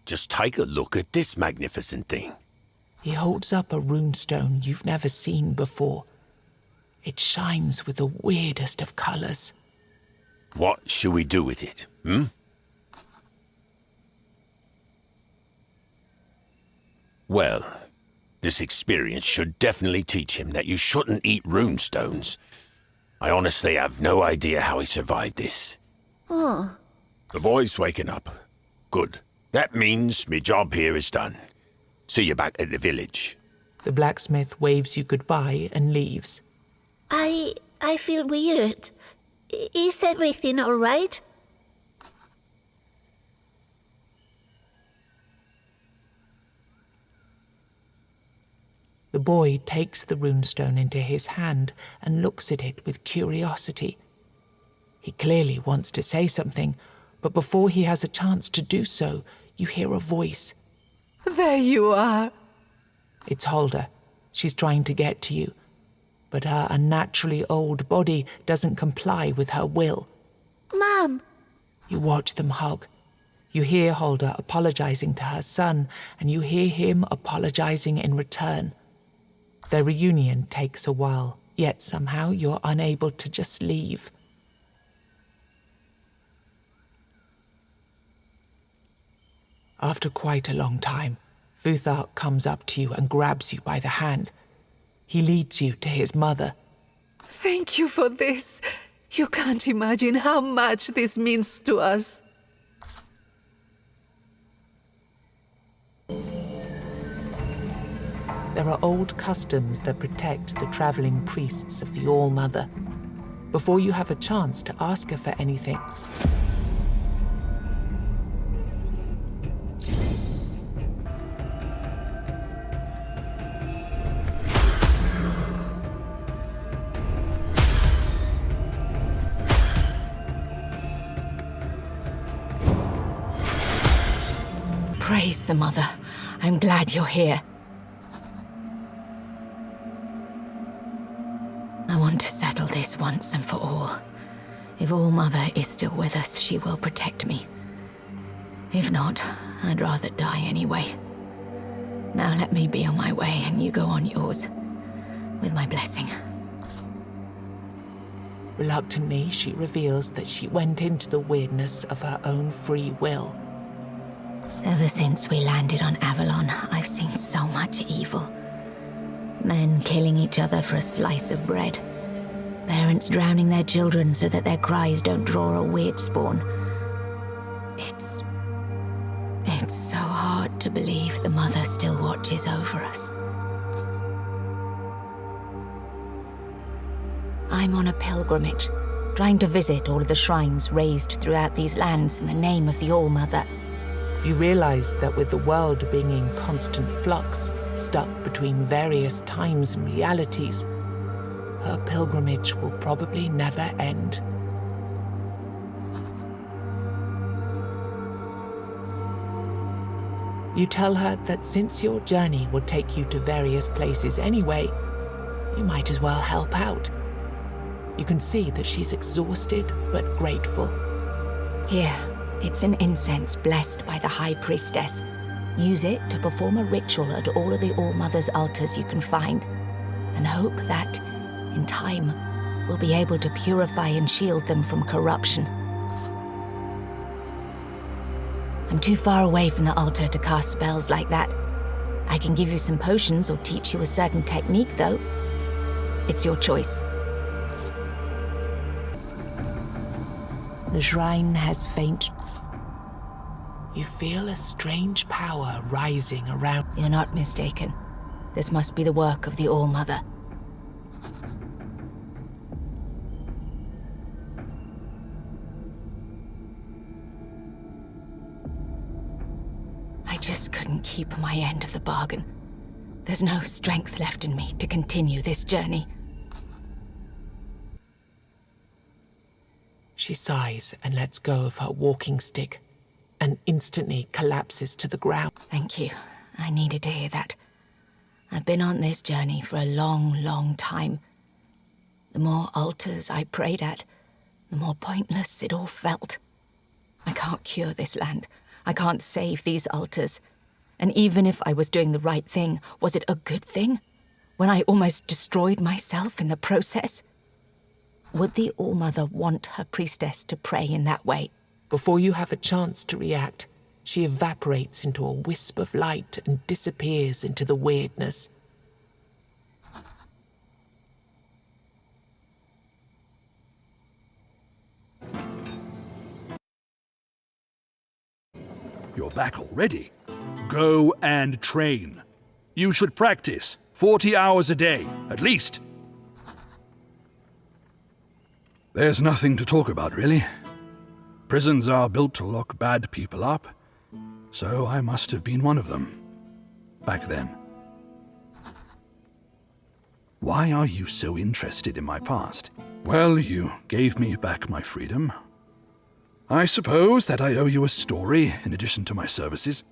just take a look at this magnificent thing. He holds up a runestone you've never seen before. It shines with the weirdest of colors. What should we do with it, Well, this experience should definitely teach him that you shouldn't eat runestones. I honestly have no idea how he survived this. Oh. The boy's waking up. Good. That means my job here is done. See you back at the village. The blacksmith waves you goodbye and leaves. I feel weird. Is everything all right? The boy takes the runestone into his hand and looks at it with curiosity. He clearly wants to say something, but before he has a chance to do so, you hear a voice. There you are. It's Hulda. She's trying to get to you, but her unnaturally old body doesn't comply with her will. Mom! You watch them hug. You hear Hulda apologizing to her son, and you hear him apologizing in return. Their reunion takes a while, yet somehow you're unable to just leave. After quite a long time, Futhark comes up to you and grabs you by the hand. He leads you to his mother. Thank you for this. You can't imagine how much this means to us. There are old customs that protect the traveling priests of the All-Mother. Before you have a chance to ask her for anything, Praise the Mother. I'm glad you're here. I want to settle this once and for all. If All-Mother is still with us, she will protect me. If not, I'd rather die anyway. Now let me be on my way and you go on yours. With my blessing. reluctantly she reveals that she went into the weirdness of her own free will. Ever since we landed on Avalon, I've seen so much evil. Men killing each other for a slice of bread. Parents drowning their children so that their cries don't draw a weird spawn. It's so hard to believe the Mother still watches over us. I'm on a pilgrimage, trying to visit all of the shrines raised throughout these lands in the name of the All-Mother. You realize that with the world being in constant flux, stuck between various times and realities, her pilgrimage will probably never end. You tell her that since your journey will take you to various places anyway, you might as well help out. You can see that she's exhausted but grateful. Here, it's an incense blessed by the High Priestess. Use it to perform a ritual at all of the All-Mother's altars you can find, and hope that, in time, we'll be able to purify and shield them from corruption. I'm too far away from the altar to cast spells like that. I can give you some potions or teach you a certain technique, though. It's your choice. The shrine has faint. You feel a strange power rising around. You're not mistaken. This must be the work of the All-Mother. I just couldn't keep my end of the bargain. There's no strength left in me to continue this journey. She sighs and lets go of her walking stick, and instantly collapses to the ground. Thank you. I needed to hear that. I've been on this journey for a long, long time. The more altars I prayed at, the more pointless it all felt. I can't cure this land. I can't save these altars. And even if I was doing the right thing, was it a good thing? When I almost destroyed myself in the process? Would the All-Mother want her priestess to pray in that way? Before you have a chance to react, she evaporates into a wisp of light and disappears into the weirdness. You're back already. Go and train. You should practice. 40 hours a day, at least. There's nothing to talk about, really. Prisons are built to lock bad people up, so I must have been one of them. Back then. Why are you so interested in my past? Well, you gave me back my freedom. I suppose that I owe you a story in addition to my services.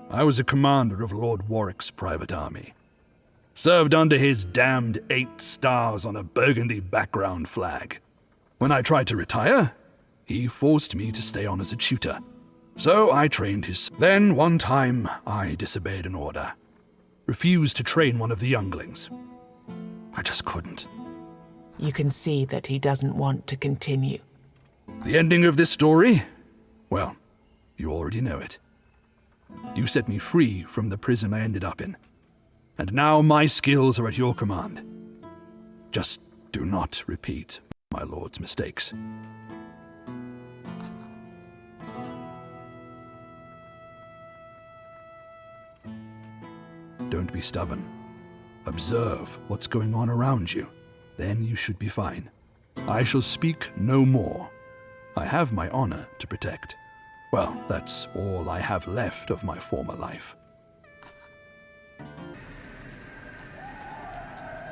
I was a commander of Lord Warwick's private army. Served under his damned 8 stars on a burgundy background flag. When I tried to retire, he forced me to stay on as a tutor. So I trained his... Then, one time, I disobeyed an order. Refused to train one of the younglings. I just couldn't. You can see that he doesn't want to continue. The ending of this story? Well, you already know it. You set me free from the prison I ended up in. And now my skills are at your command. Just do not repeat my lord's mistakes. Don't be stubborn. Observe what's going on around you. Then you should be fine. I shall speak no more. I have my honor to protect. Well, that's all I have left of my former life.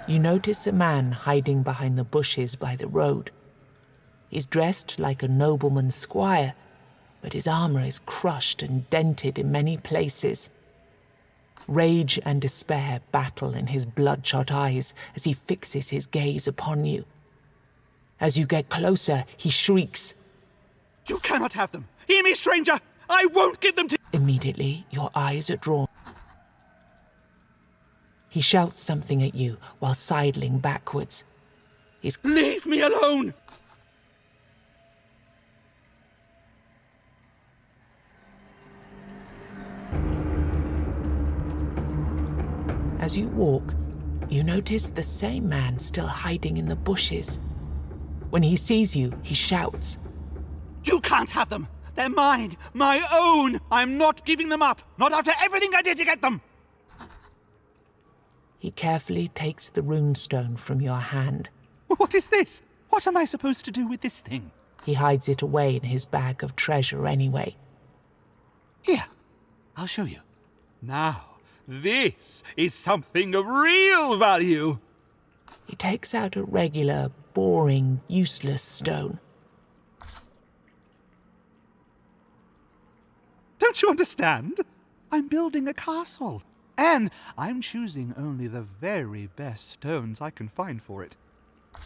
You notice a man hiding behind the bushes by the road. He's dressed like a nobleman's squire, but his armor is crushed and dented in many places. Rage and despair battle in his bloodshot eyes as he fixes his gaze upon you. As you get closer, he shrieks, "You cannot have them! Hear me, stranger! I won't give them to—" Immediately, your eyes are drawn. He shouts something at you while sidling backwards. Leave me alone! As you walk, you notice the same man still hiding in the bushes. When he sees you, he shouts, "You can't have them! They're mine! My own! I'm not giving them up! Not after everything I did to get them!" He carefully takes the runestone from your hand. "What is this? What am I supposed to do with this thing?" He hides it away in his bag of treasure anyway. "Here, I'll show you. Now, this is something of real value." He takes out a regular, boring, useless stone. Don't you understand? I'm building a castle. And I'm choosing only the very best stones I can find for it.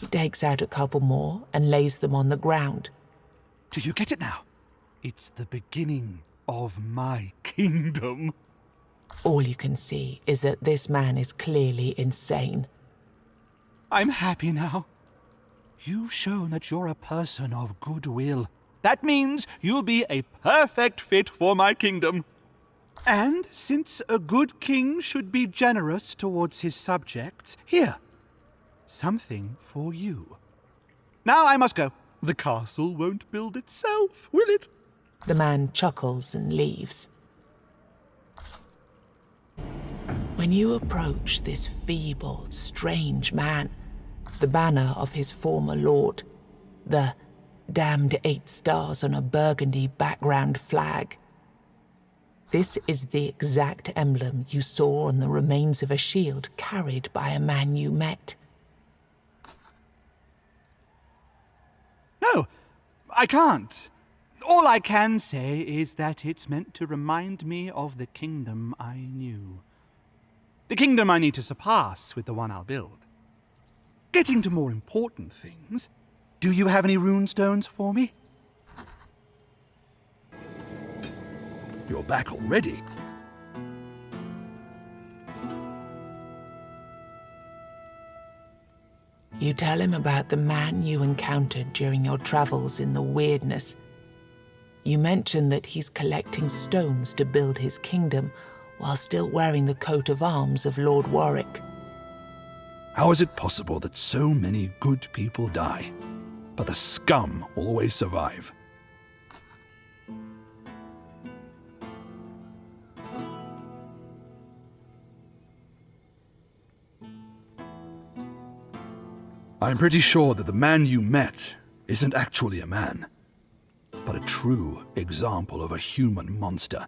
He takes out a couple more and lays them on the ground. Do you get it now? It's the beginning of my kingdom. All you can see is that this man is clearly insane. I'm happy now. You've shown that you're a person of goodwill. That means you'll be a perfect fit for my kingdom. And since a good king should be generous towards his subjects, here, something for you. Now I must go. The castle won't build itself, will it? The man chuckles and leaves. When you approach this feeble, strange man, the banner of his former lord, the damned 8 stars on a burgundy background flag. This is the exact emblem you saw on the remains of a shield carried by a man you met. No, I can't. All I can say is that it's meant to remind me of the kingdom I knew. The kingdom I need to surpass with the one I'll build. Getting to more important things, do you have any runestones for me? You're back already? You tell him about the man you encountered during your travels in the weirdness. You mention that he's collecting stones to build his kingdom while still wearing the coat of arms of Lord Warwick. How is it possible that so many good people die, but the scum always survive? I'm pretty sure that the man you met isn't actually a man, but a true example of a human monster.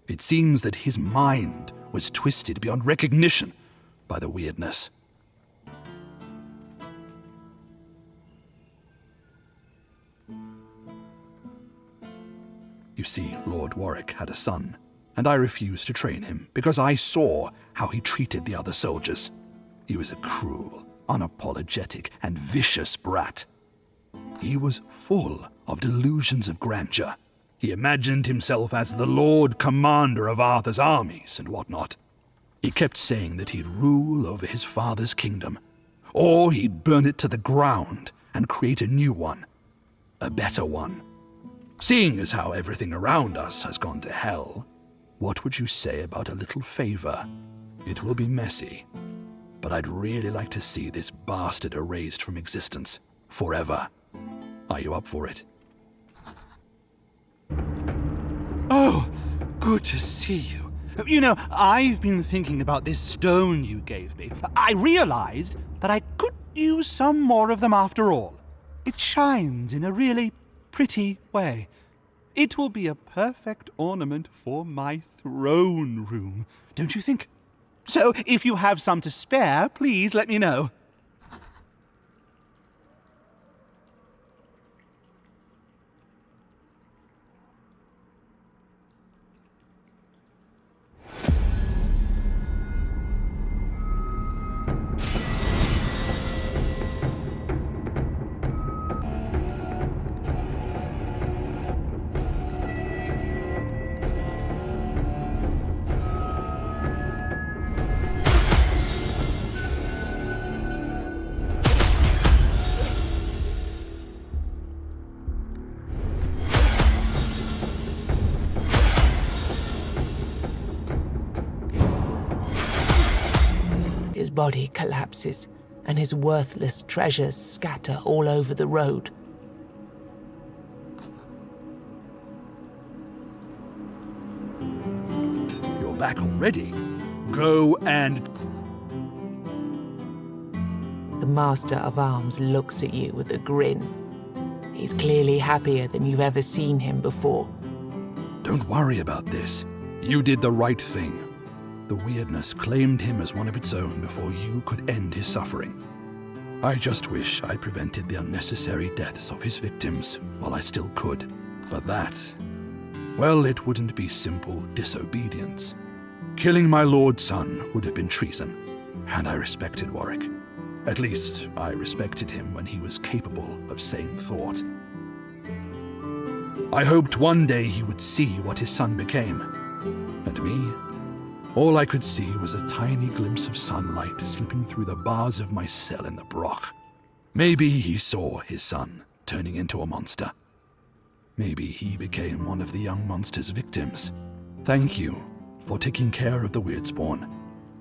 It seems that his mind was twisted beyond recognition by the weirdness. You see, Lord Warwick had a son, and I refused to train him because I saw how he treated the other soldiers. He was a cruel, unapologetic, and vicious brat. He was full of delusions of grandeur. He imagined himself as the Lord Commander of Arthur's armies and whatnot. He kept saying that he'd rule over his father's kingdom, or he'd burn it to the ground and create a new one, a better one. Seeing as how everything around us has gone to hell, what would you say about a little favor? It will be messy, but I'd really like to see this bastard erased from existence forever. Are you up for it? Oh, good to see you. You know, I've been thinking about this stone you gave me. I realized that I could use some more of them after all. It shines in a really pretty way. It will be a perfect ornament for my throne room, don't you think? So, if you have some to spare, please let me know. His body collapses, and his worthless treasures scatter all over the road. You're back already? Go and... The Master of Arms looks at you with a grin. He's clearly happier than you've ever seen him before. Don't worry about this. You did the right thing. The weirdness claimed him as one of its own before you could end his suffering. I just wish I prevented the unnecessary deaths of his victims while I still could. But that, well, it wouldn't be simple disobedience. Killing my lord's son would have been treason, and I respected Warwick. At least, I respected him when he was capable of sane thought. I hoped one day he would see what his son became. And me? All I could see was a tiny glimpse of sunlight slipping through the bars of my cell in the Broch. Maybe he saw his son turning into a monster. Maybe he became one of the young monster's victims. Thank you for taking care of the Weirdsporn.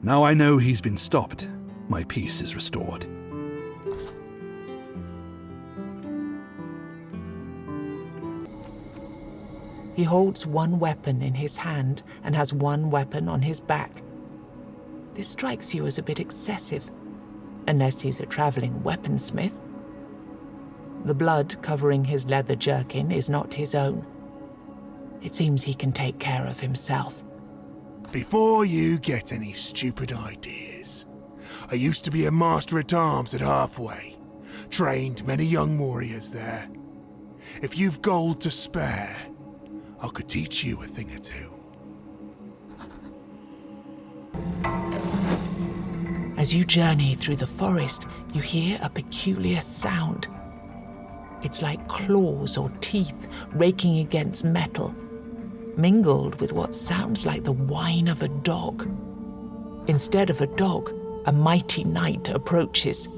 Now I know he's been stopped. My peace is restored. He holds one weapon in his hand and has one weapon on his back. This strikes you as a bit excessive, unless he's a traveling weaponsmith. The blood covering his leather jerkin is not his own. It seems he can take care of himself. Before you get any stupid ideas, I used to be a master-at-arms at Halfway. Trained many young warriors there. If you've gold to spare, I could teach you a thing or two. As you journey through the forest, you hear a peculiar sound. It's like claws or teeth raking against metal, mingled with what sounds like the whine of a dog. Instead of a dog, a mighty knight approaches.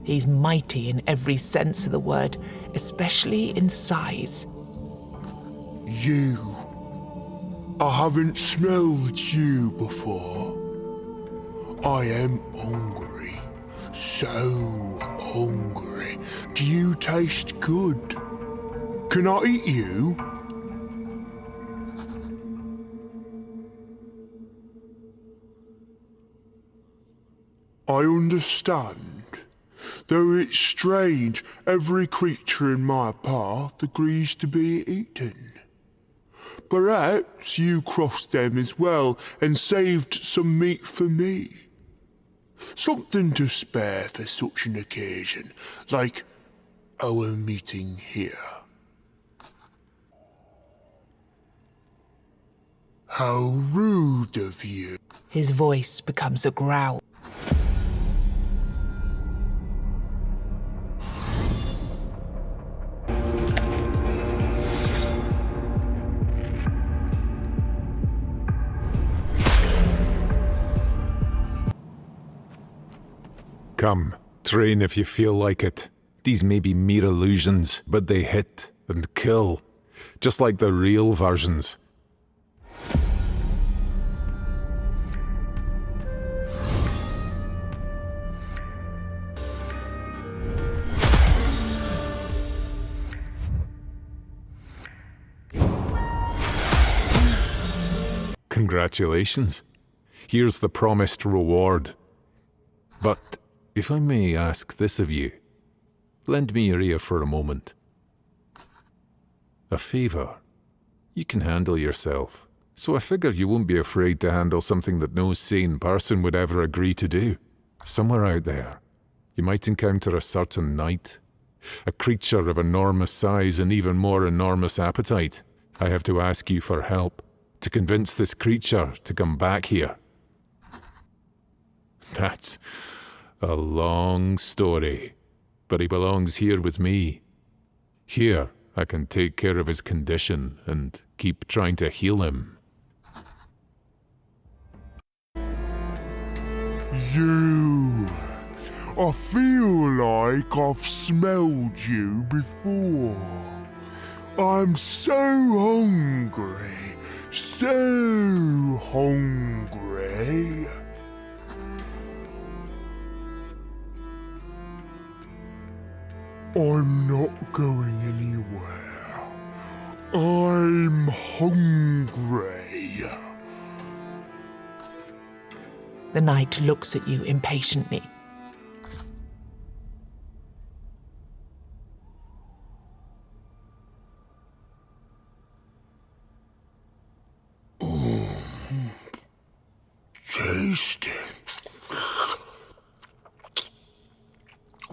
He's mighty in every sense of the word, especially in size. You. I haven't smelled you before. I am hungry. So hungry. Do you taste good? Can I eat you? I understand. Though it's strange, every creature in my path agrees to be eaten. Perhaps you crossed them as well and saved some meat for me. Something to spare for such an occasion, like our meeting here. How rude of you. His voice becomes a growl. Come, train if you feel like it. These may be mere illusions, but they hit and kill, just like the real versions. Congratulations. Here's the promised reward. But if I may ask this of you, lend me your ear for a moment. A favor. You can handle yourself, so I figure you won't be afraid to handle something that no sane person would ever agree to do. Somewhere out there, you might encounter a certain knight, a creature of enormous size and even more enormous appetite. I have to ask you for help to convince this creature to come back here. That's a long story, but he belongs here with me. Here, I can take care of his condition and keep trying to heal him. You. I feel like I've smelled you before. I'm so hungry, so hungry. I'm not going anywhere. I'm hungry. The knight looks at you impatiently. Tasty.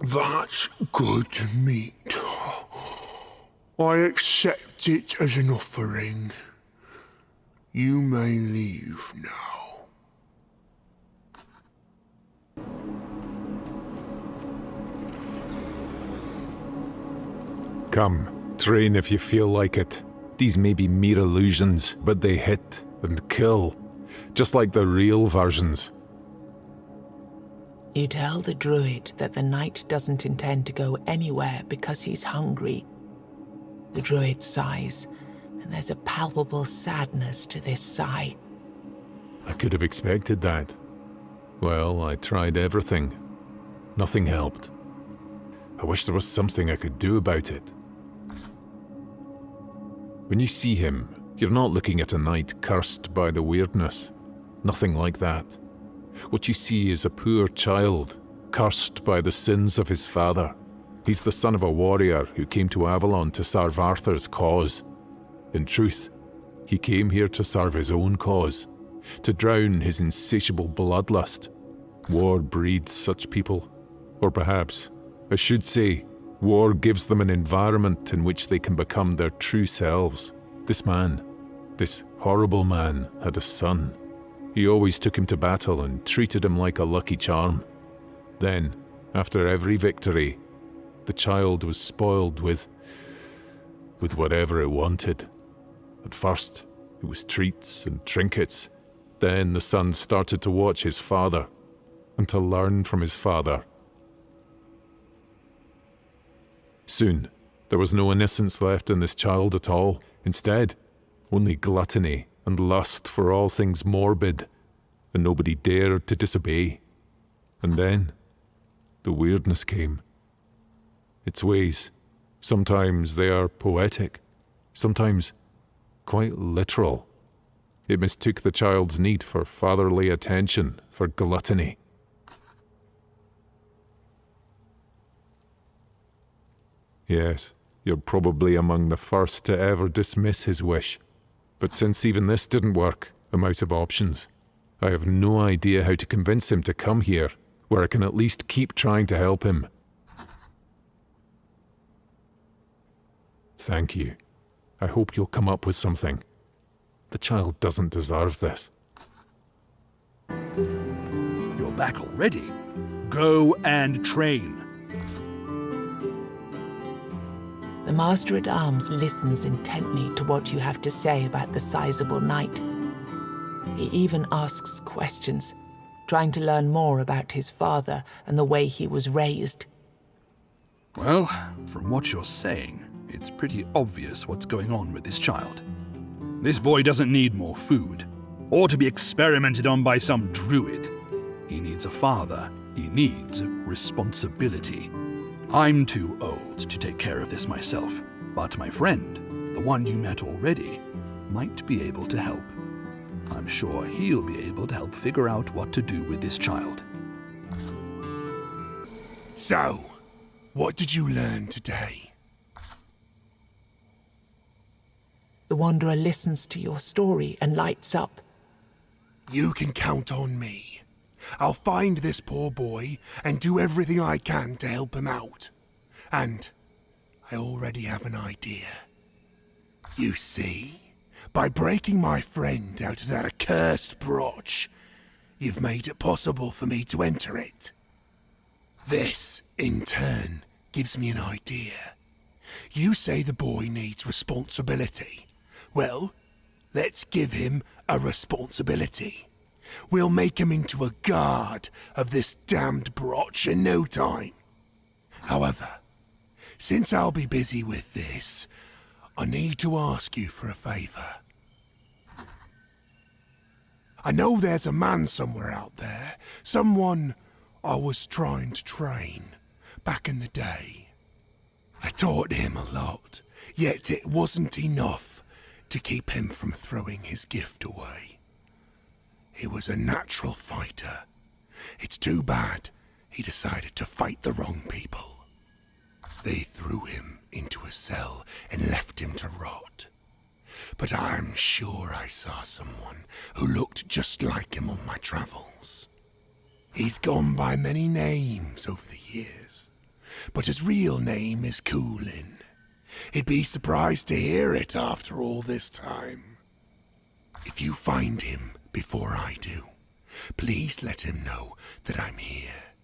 That's good meat. I accept it as an offering. You may leave now. Come, train if you feel like it. These may be mere illusions, but they hit and kill, just like the real versions. You tell the druid that the knight doesn't intend to go anywhere because he's hungry. The druid sighs, and there's a palpable sadness to this sigh. I could have expected that. Well, I tried everything. Nothing helped. I wish there was something I could do about it. When you see him, you're not looking at a knight cursed by the weirdness. Nothing like that. What you see is a poor child, cursed by the sins of his father. He's the son of a warrior who came to Avalon to serve Arthur's cause. In truth, he came here to serve his own cause, to drown his insatiable bloodlust. War breeds such people. Or perhaps, I should say, war gives them an environment in which they can become their true selves. This man, this horrible man, had a son. He always took him to battle and treated him like a lucky charm. Then, after every victory, the child was spoiled with whatever it wanted. At first, it was treats and trinkets. Then the son started to watch his father and to learn from his father. Soon, there was no innocence left in this child at all. Instead, only gluttony and lust for all things morbid, and nobody dared to disobey. And then, the weirdness came. Its ways, sometimes they are poetic, sometimes quite literal. It mistook the child's need for fatherly attention for gluttony. Yes, you're probably among the first to ever dismiss his wish. But since even this didn't work, I'm out of options. I have no idea how to convince him to come here, where I can at least keep trying to help him. Thank you. I hope you'll come up with something. The child doesn't deserve this. You're back already. Go and train. The Master-at-Arms listens intently to what you have to say about the sizable knight. He even asks questions, trying to learn more about his father and the way he was raised. Well, from what you're saying, it's pretty obvious what's going on with this child. This boy doesn't need more food, or to be experimented on by some druid. He needs a father. He needs responsibility. I'm too old to take care of this myself, but my friend, the one you met already, might be able to help. I'm sure he'll be able to help figure out what to do with this child. So, what did you learn today? The Wanderer listens to your story and lights up. You can count on me. I'll find this poor boy and do everything I can to help him out. And I already have an idea. You see, by breaking my friend out of that accursed brooch, you've made it possible for me to enter it. This, in turn, gives me an idea. You say the boy needs responsibility. Well, let's give him a responsibility. We'll make him into a guard of this damned brooch in no time. However, since I'll be busy with this, I need to ask you for a favour. I know there's a man somewhere out there, someone I was trying to train back in the day. I taught him a lot, yet it wasn't enough to keep him from throwing his gift away. He was a natural fighter. It's too bad he decided to fight the wrong people. They threw him into a cell and left him to rot. But I'm sure I saw someone who looked just like him on my travels. He's gone by many names over the years, but his real name is Coolin. He'd be surprised to hear it after all this time. If you find him before I do, please let him know that I'm here,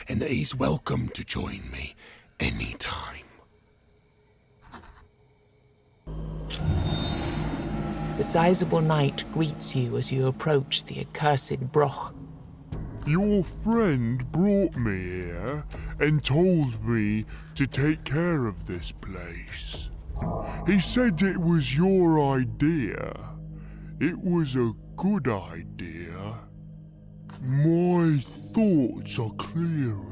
and that he's welcome to join me any time. The sizable knight greets you as you approach the accursed broch. Your friend brought me here and told me to take care of this place. He said it was your idea. It was a good idea. My thoughts are clearer.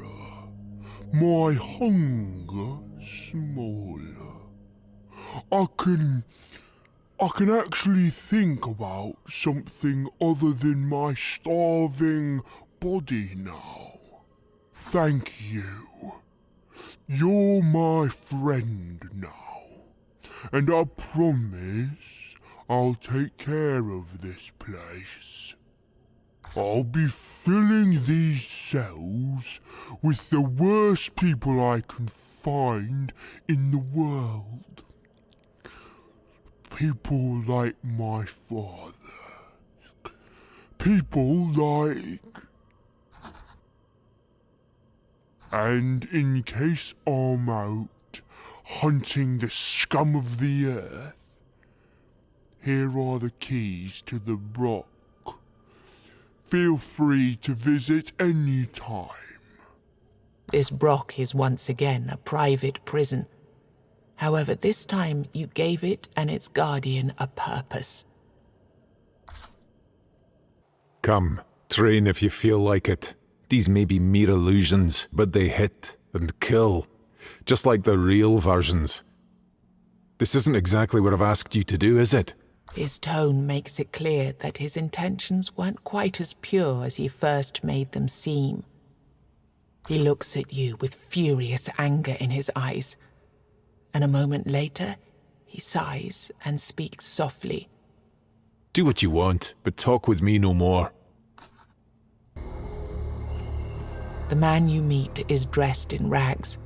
My hunger smaller. I can actually think about something other than my starving body now. Thank you. You're my friend now, and I promise I'll take care of this place. I'll be filling these cells with the worst people I can find in the world. People like my father. People like... And in case I'm out hunting the scum of the earth, here are the keys to the broch. Feel free to visit any time. This broch is once again a private prison. However, this time you gave it and its guardian a purpose. Come, train if you feel like it. These may be mere illusions, but they hit and kill, just like the real versions. This isn't exactly what I've asked you to do, is it? His tone makes it clear that his intentions weren't quite as pure as he first made them seem. He looks at you with furious anger in his eyes. and a moment later, he sighs and speaks softly. Do what you want, but talk with me no more. The man you meet is dressed in rags.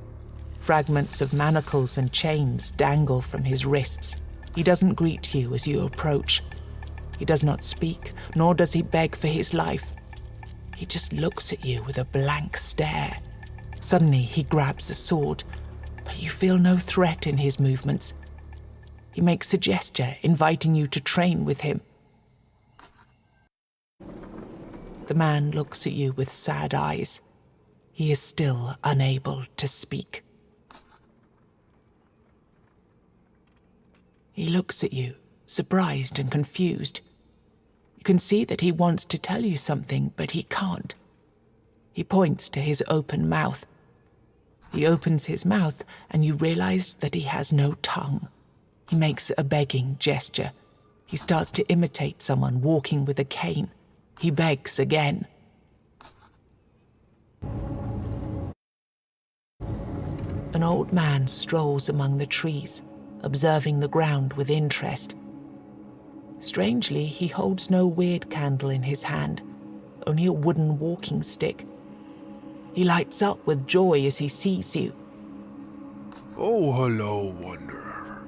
Fragments of manacles and chains dangle from his wrists. He doesn't greet you as you approach. He does not speak, nor does he beg for his life. He just looks at you with a blank stare. Suddenly, he grabs a sword, but you feel no threat in his movements. He makes a gesture, inviting you to train with him. The man looks at you with sad eyes. He is still unable to speak. He looks at you, surprised and confused. You can see that he wants to tell you something, but he can't. He points to his open mouth. He opens his mouth, and you realize that he has no tongue. He makes a begging gesture. He starts to imitate someone walking with a cane. He begs again. An old man strolls among the trees, observing the ground with interest. Strangely, he holds no weird candle in his hand, only a wooden walking stick. He lights up with joy as he sees you. Oh, hello, Wanderer.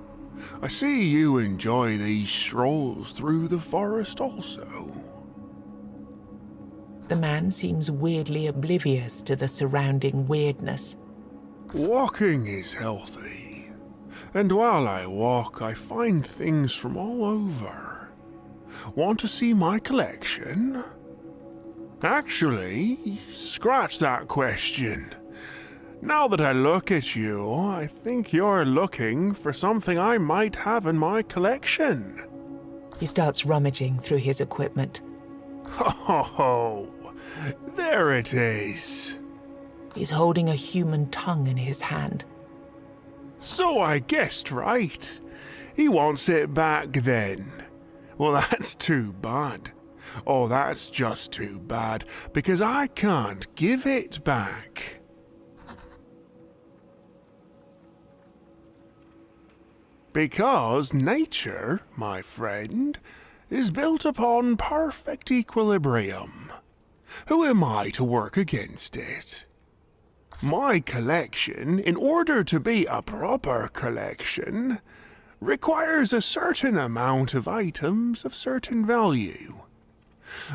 I see you enjoy these strolls through the forest also. The man seems weirdly oblivious to the surrounding weirdness. Walking is healthy, and while I walk, I find things from all over. Want to see my collection? Actually, scratch that question. Now that I look at you, I think you're looking for something I might have in my collection. He starts rummaging through his equipment. Oh, there it is. He's holding a human tongue in his hand. So I guessed right. He wants it back then. Well, that's too bad. Oh, that's just too bad, because I can't give it back. Because nature, my friend, is built upon perfect equilibrium. Who am I to work against it? My collection, in order to be a proper collection, requires a certain amount of items of certain value.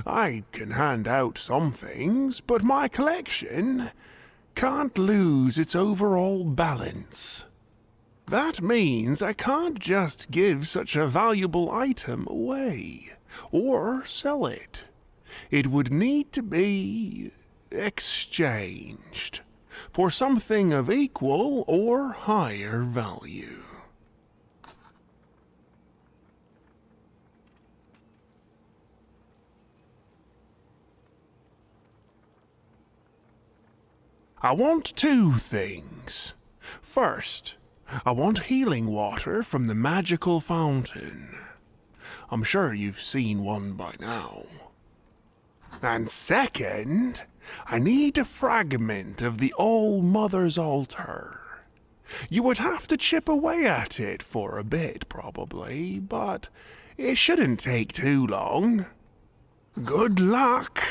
I can hand out some things, but my collection can't lose its overall balance. That means I can't just give such a valuable item away, or sell it. It would need to be exchanged for something of equal or higher value. I want two things. First, I want healing water from the magical fountain. I'm sure you've seen one by now. And second, I need a fragment of the All-Mother's altar. You would have to chip away at it for a bit, probably, but it shouldn't take too long. Good luck!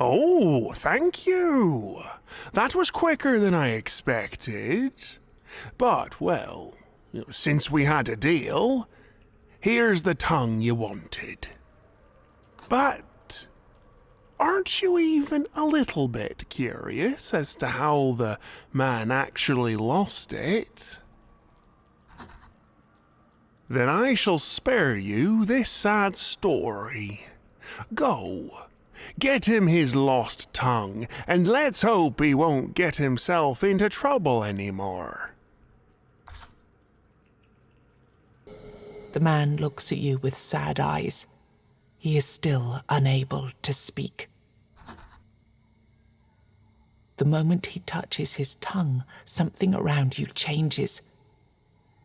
Oh, thank you! That was quicker than I expected. But, well, since we had a deal, here's the tongue you wanted. But aren't you even a little bit curious as to how the man actually lost it? Then I shall spare you this sad story. Go, get him his lost tongue, and let's hope he won't get himself into trouble anymore. The man looks at you with sad eyes. He is still unable to speak. The moment he touches his tongue, something around you changes.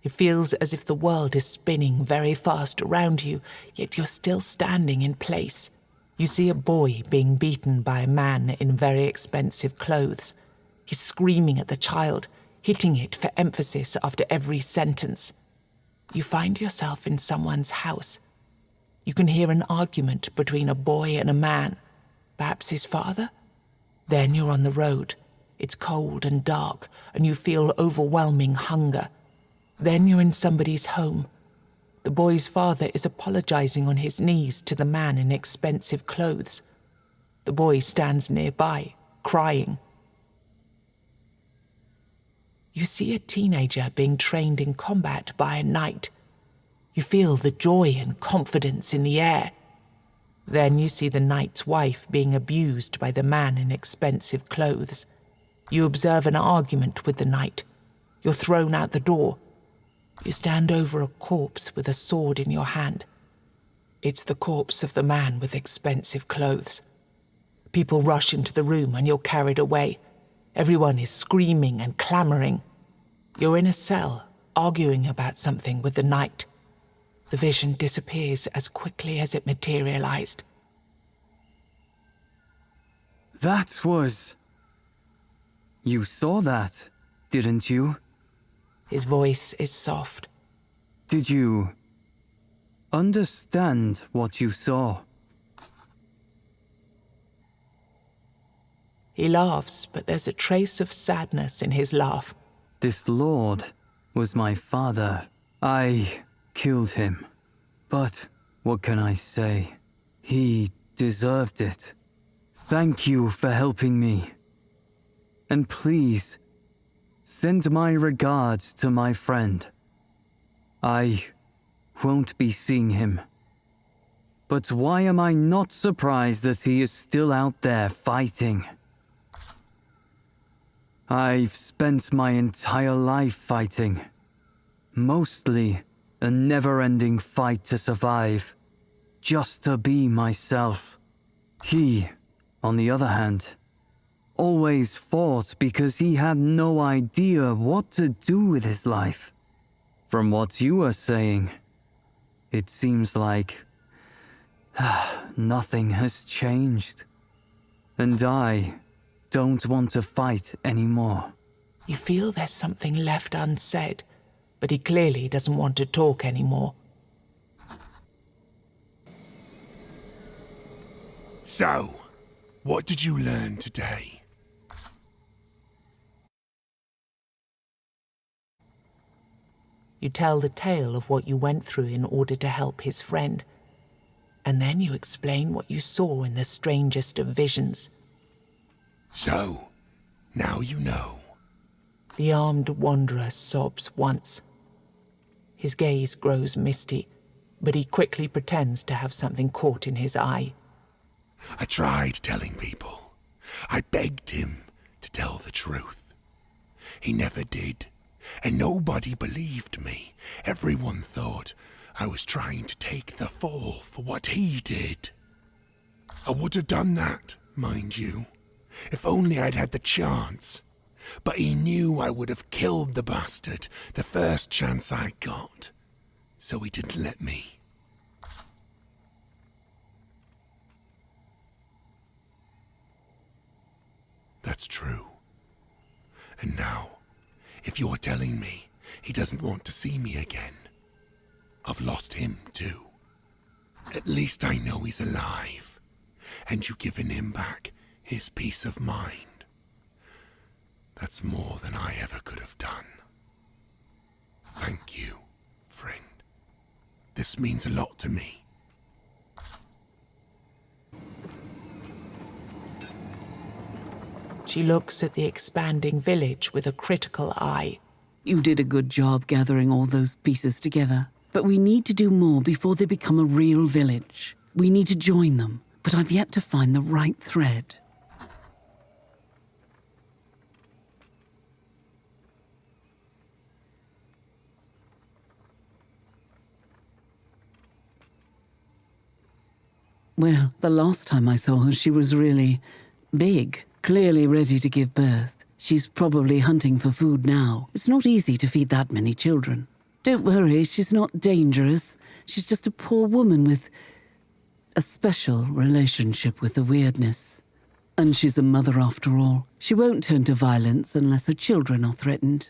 It feels as if the world is spinning very fast around you, yet you're still standing in place. You see a boy being beaten by a man in very expensive clothes. He's screaming at the child, hitting it for emphasis after every sentence. You find yourself in someone's house. You can hear an argument between a boy and a man, perhaps his father. Then you're on the road. It's cold and dark, and you feel overwhelming hunger. Then you're in somebody's home. The boy's father is apologizing on his knees to the man in expensive clothes. The boy stands nearby, crying. You see a teenager being trained in combat by a knight. You feel the joy and confidence in the air. Then you see the knight's wife being abused by the man in expensive clothes. You observe an argument with the knight. You're thrown out the door. You stand over a corpse with a sword in your hand. It's the corpse of the man with expensive clothes. People rush into the room and you're carried away. Everyone is screaming and clamoring. You're in a cell, arguing about something with the knight. The vision disappears as quickly as it materialized. That was... You saw that, didn't you? His voice is soft. Did you understand what you saw? He laughs, but there's a trace of sadness in his laugh. This lord was my father. I killed him. But what can I say? He deserved it. Thank you for helping me. And please, send my regards to my friend. I won't be seeing him. But why am I not surprised that he is still out there fighting? I've spent my entire life fighting. Mostly a never-ending fight to survive, just to be myself. He, on the other hand, always fought because he had no idea what to do with his life. From what you are saying, it seems like nothing has changed. And I don't want to fight anymore. You feel there's something left unsaid, but he clearly doesn't want to talk anymore. So, what did you learn today? You tell the tale of what you went through in order to help his friend, and then you explain what you saw in the strangest of visions. So, now you know. The armed wanderer sobs once. His gaze grows misty, but he quickly pretends to have something caught in his eye. I tried telling people. I begged him to tell the truth. He never did, and nobody believed me. Everyone thought I was trying to take the fall for what he did. I would have done that, mind you, if only I'd had the chance. But he knew I would have killed the bastard the first chance I got, so he didn't let me. That's true. And now, if you're telling me he doesn't want to see me again, I've lost him too. At least I know he's alive, and you've given him back his peace of mind. That's more than I ever could have done. Thank you, friend. This means a lot to me. She looks at the expanding village with a critical eye. You did a good job gathering all those pieces together, but we need to do more before they become a real village. We need to join them, but I've yet to find the right thread. Well, the last time I saw her, she was really big, clearly ready to give birth. She's probably hunting for food now. It's not easy to feed that many children. Don't worry, she's not dangerous. She's just a poor woman with a special relationship with the weirdness. And she's a mother after all. She won't turn to violence unless her children are threatened.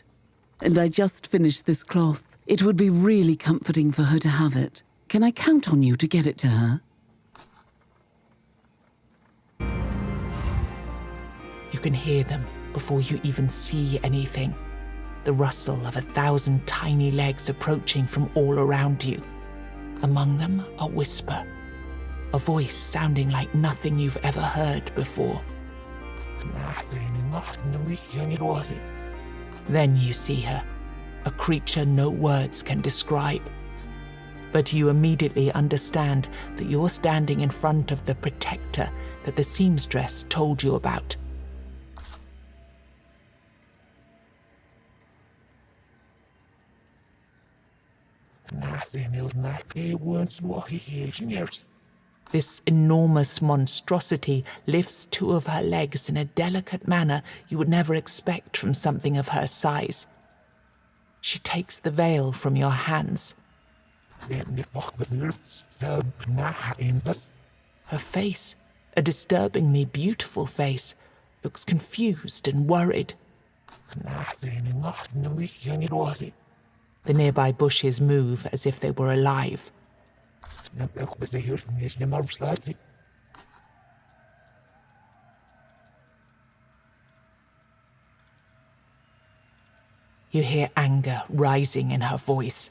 And I just finished this cloth. It would be really comforting for her to have it. Can I count on you to get it to her? You can hear them before you even see anything. The rustle of 1,000 tiny legs approaching from all around you. Among them, a whisper. A voice sounding like nothing you've ever heard before. Then you see her, a creature no words can describe. But you immediately understand that you're standing in front of the protector that the seamstress told you about. This enormous monstrosity lifts 2 of her legs in a delicate manner you would never expect from something of her size. She takes the veil from your hands. Her face, a disturbingly beautiful face, looks confused and worried. The nearby bushes move as if they were alive. You hear anger rising in her voice.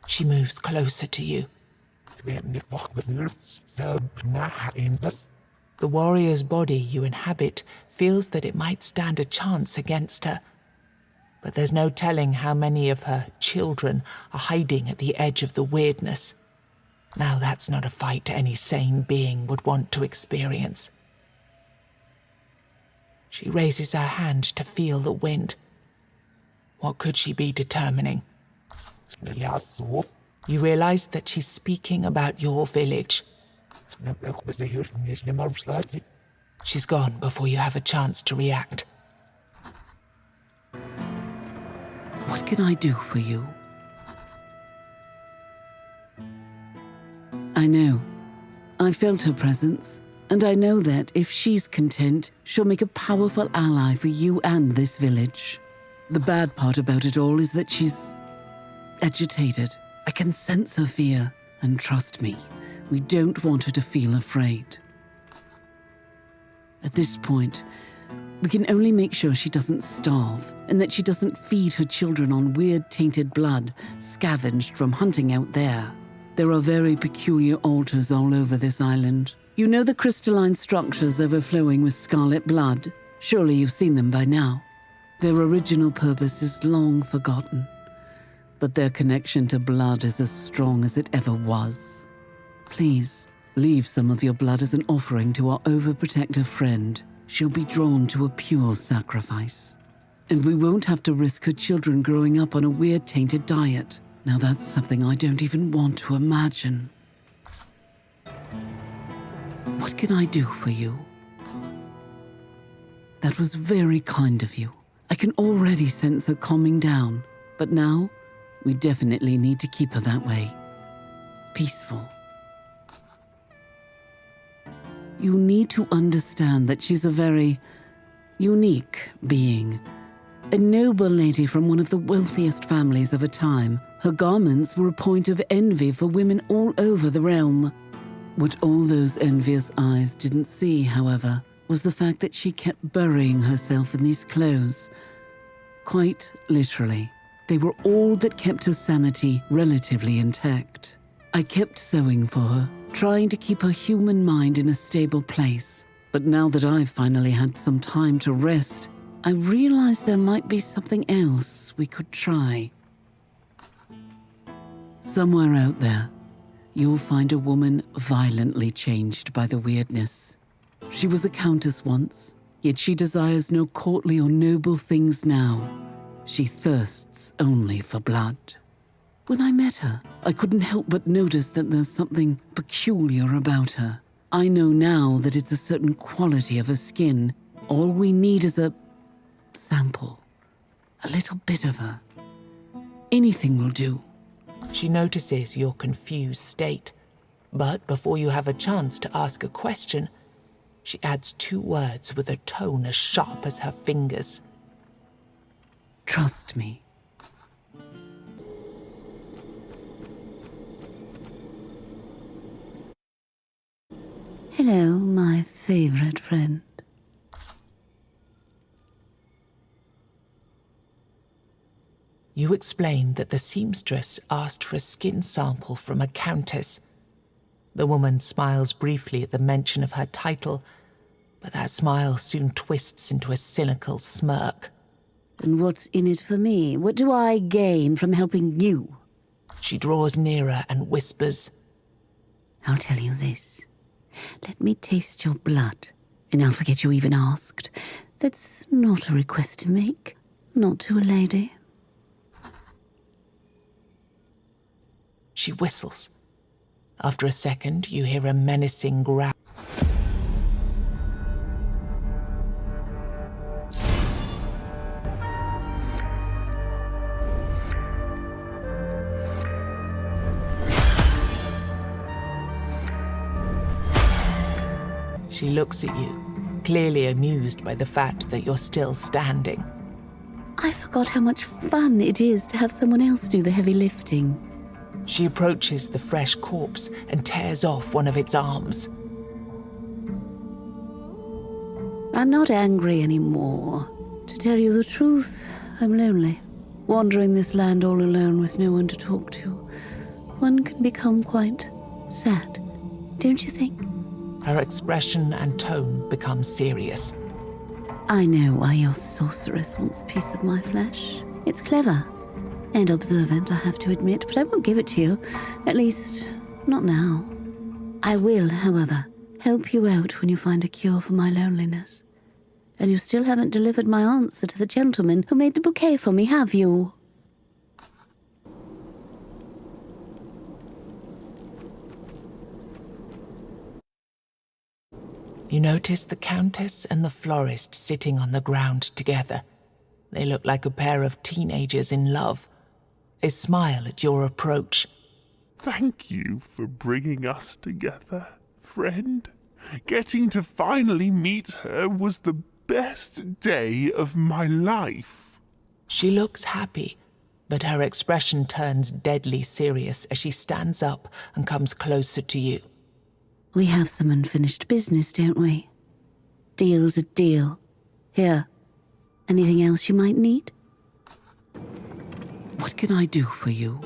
She moves closer to you. The warrior's body you inhabit feels that it might stand a chance against her. But there's no telling how many of her children are hiding at the edge of the weirdness. Now that's not a fight any sane being would want to experience. She raises her hand to feel the wind. What could she be determining? You realize that she's speaking about your village. She's gone before you have a chance to react. What can I do for you? I know. I felt her presence, and I know that if she's content, she'll make a powerful ally for you and this village. The bad part about it all is that she's agitated. I can sense her fear, and trust me, we don't want her to feel afraid. At this point, we can only make sure she doesn't starve, and that she doesn't feed her children on weird tainted blood scavenged from hunting out there. There are very peculiar altars all over this island. You know the crystalline structures overflowing with scarlet blood? Surely you've seen them by now. Their original purpose is long forgotten, but their connection to blood is as strong as it ever was. Please, leave some of your blood as an offering to our overprotective friend. She'll be drawn to a pure sacrifice. And we won't have to risk her children growing up on a weird tainted diet. Now that's something I don't even want to imagine. What can I do for you? That was very kind of you. I can already sense her calming down, but now we definitely need to keep her that way. Peaceful. You need to understand that she's a very unique being. A noble lady from one of the wealthiest families of her time. Her garments were a point of envy for women all over the realm. What all those envious eyes didn't see, however, was the fact that she kept burying herself in these clothes. Quite literally, they were all that kept her sanity relatively intact. I kept sewing for her, trying to keep her human mind in a stable place. But now that I've finally had some time to rest, I realized there might be something else we could try. Somewhere out there, you'll find a woman violently changed by the weirdness. She was a countess once, yet she desires no courtly or noble things now. She thirsts only for blood. When I met her, I couldn't help but notice that there's something peculiar about her. I know now that it's a certain quality of her skin. All we need is a sample. A little bit of her. Anything will do. She notices your confused state. But before you have a chance to ask a question, she adds 2 words with a tone as sharp as her fingers. Trust me. Hello, my favorite friend. You explain that the seamstress asked for a skin sample from a countess. The woman smiles briefly at the mention of her title, but that smile soon twists into a cynical smirk. And what's in it for me? What do I gain from helping you? She draws nearer and whispers, I'll tell you this. Let me taste your blood, and I'll forget you even asked. That's not a request to make, not to a lady. She whistles. After a second, you hear a menacing growl. She looks at you, clearly amused by the fact that you're still standing. I forgot how much fun it is to have someone else do the heavy lifting. She approaches the fresh corpse and tears off one of its arms. I'm not angry anymore. To tell you the truth, I'm lonely. Wandering this land all alone with no one to talk to. One can become quite sad, don't you think? Her expression and tone become serious. I know why your sorceress wants a piece of my flesh. It's clever. And observant, I have to admit, but I won't give it to you. At least, not now. I will, however, help you out when you find a cure for my loneliness. And you still haven't delivered my answer to the gentleman who made the bouquet for me, have you? You notice the Countess and the florist sitting on the ground together. They look like a pair of teenagers in love. They smile at your approach. Thank you for bringing us together, friend. Getting to finally meet her was the best day of my life. She looks happy, but her expression turns deadly serious as she stands up and comes closer to you. We have some unfinished business, don't we? Deal's a deal. Here. Anything else you might need? What can I do for you?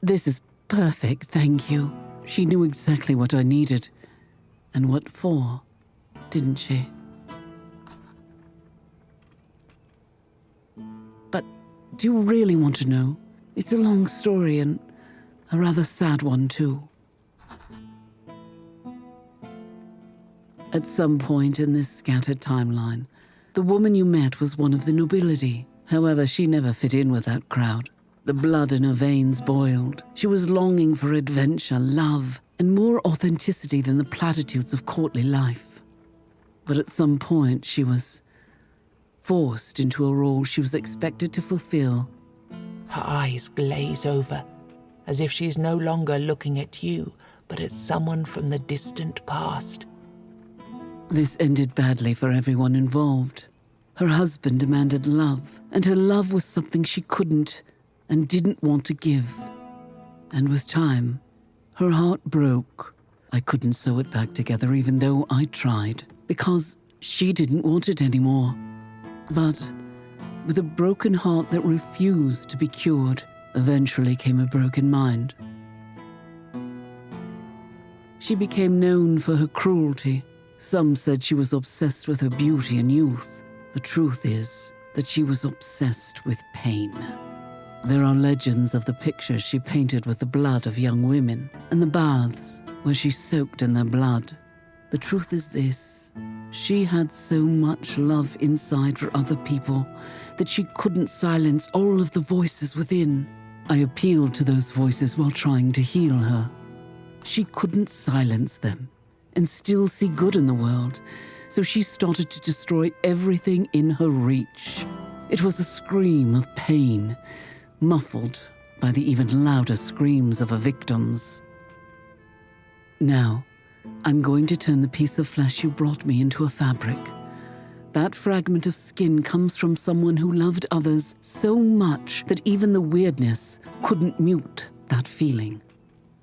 This is perfect, thank you. She knew exactly what I needed. And what for, didn't she? But do you really want to know? It's a long story and a rather sad one, too. At some point in this scattered timeline, the woman you met was one of the nobility. However, she never fit in with that crowd. The blood in her veins boiled. She was longing for adventure, love, and more authenticity than the platitudes of courtly life. But at some point, she was forced into a role she was expected to fulfill. Her eyes glaze over, as if she's no longer looking at you, but at someone from the distant past. This ended badly for everyone involved. Her husband demanded love, and her love was something she couldn't and didn't want to give. And with time, her heart broke. I couldn't sew it back together even though I tried, because she didn't want it anymore. But with a broken heart that refused to be cured, eventually came a broken mind. She became known for her cruelty. Some said she was obsessed with her beauty and youth. The truth is that she was obsessed with pain. There are legends of the pictures she painted with the blood of young women, and the baths where she soaked in their blood. The truth is this: she had so much love inside for other people that she couldn't silence all of the voices within. I appealed to those voices while trying to heal her. She couldn't silence them and still see good in the world, so she started to destroy everything in her reach. It was a scream of pain, muffled by the even louder screams of her victims. Now, I'm going to turn the piece of flesh you brought me into a fabric. That fragment of skin comes from someone who loved others so much that even the weirdness couldn't mute that feeling.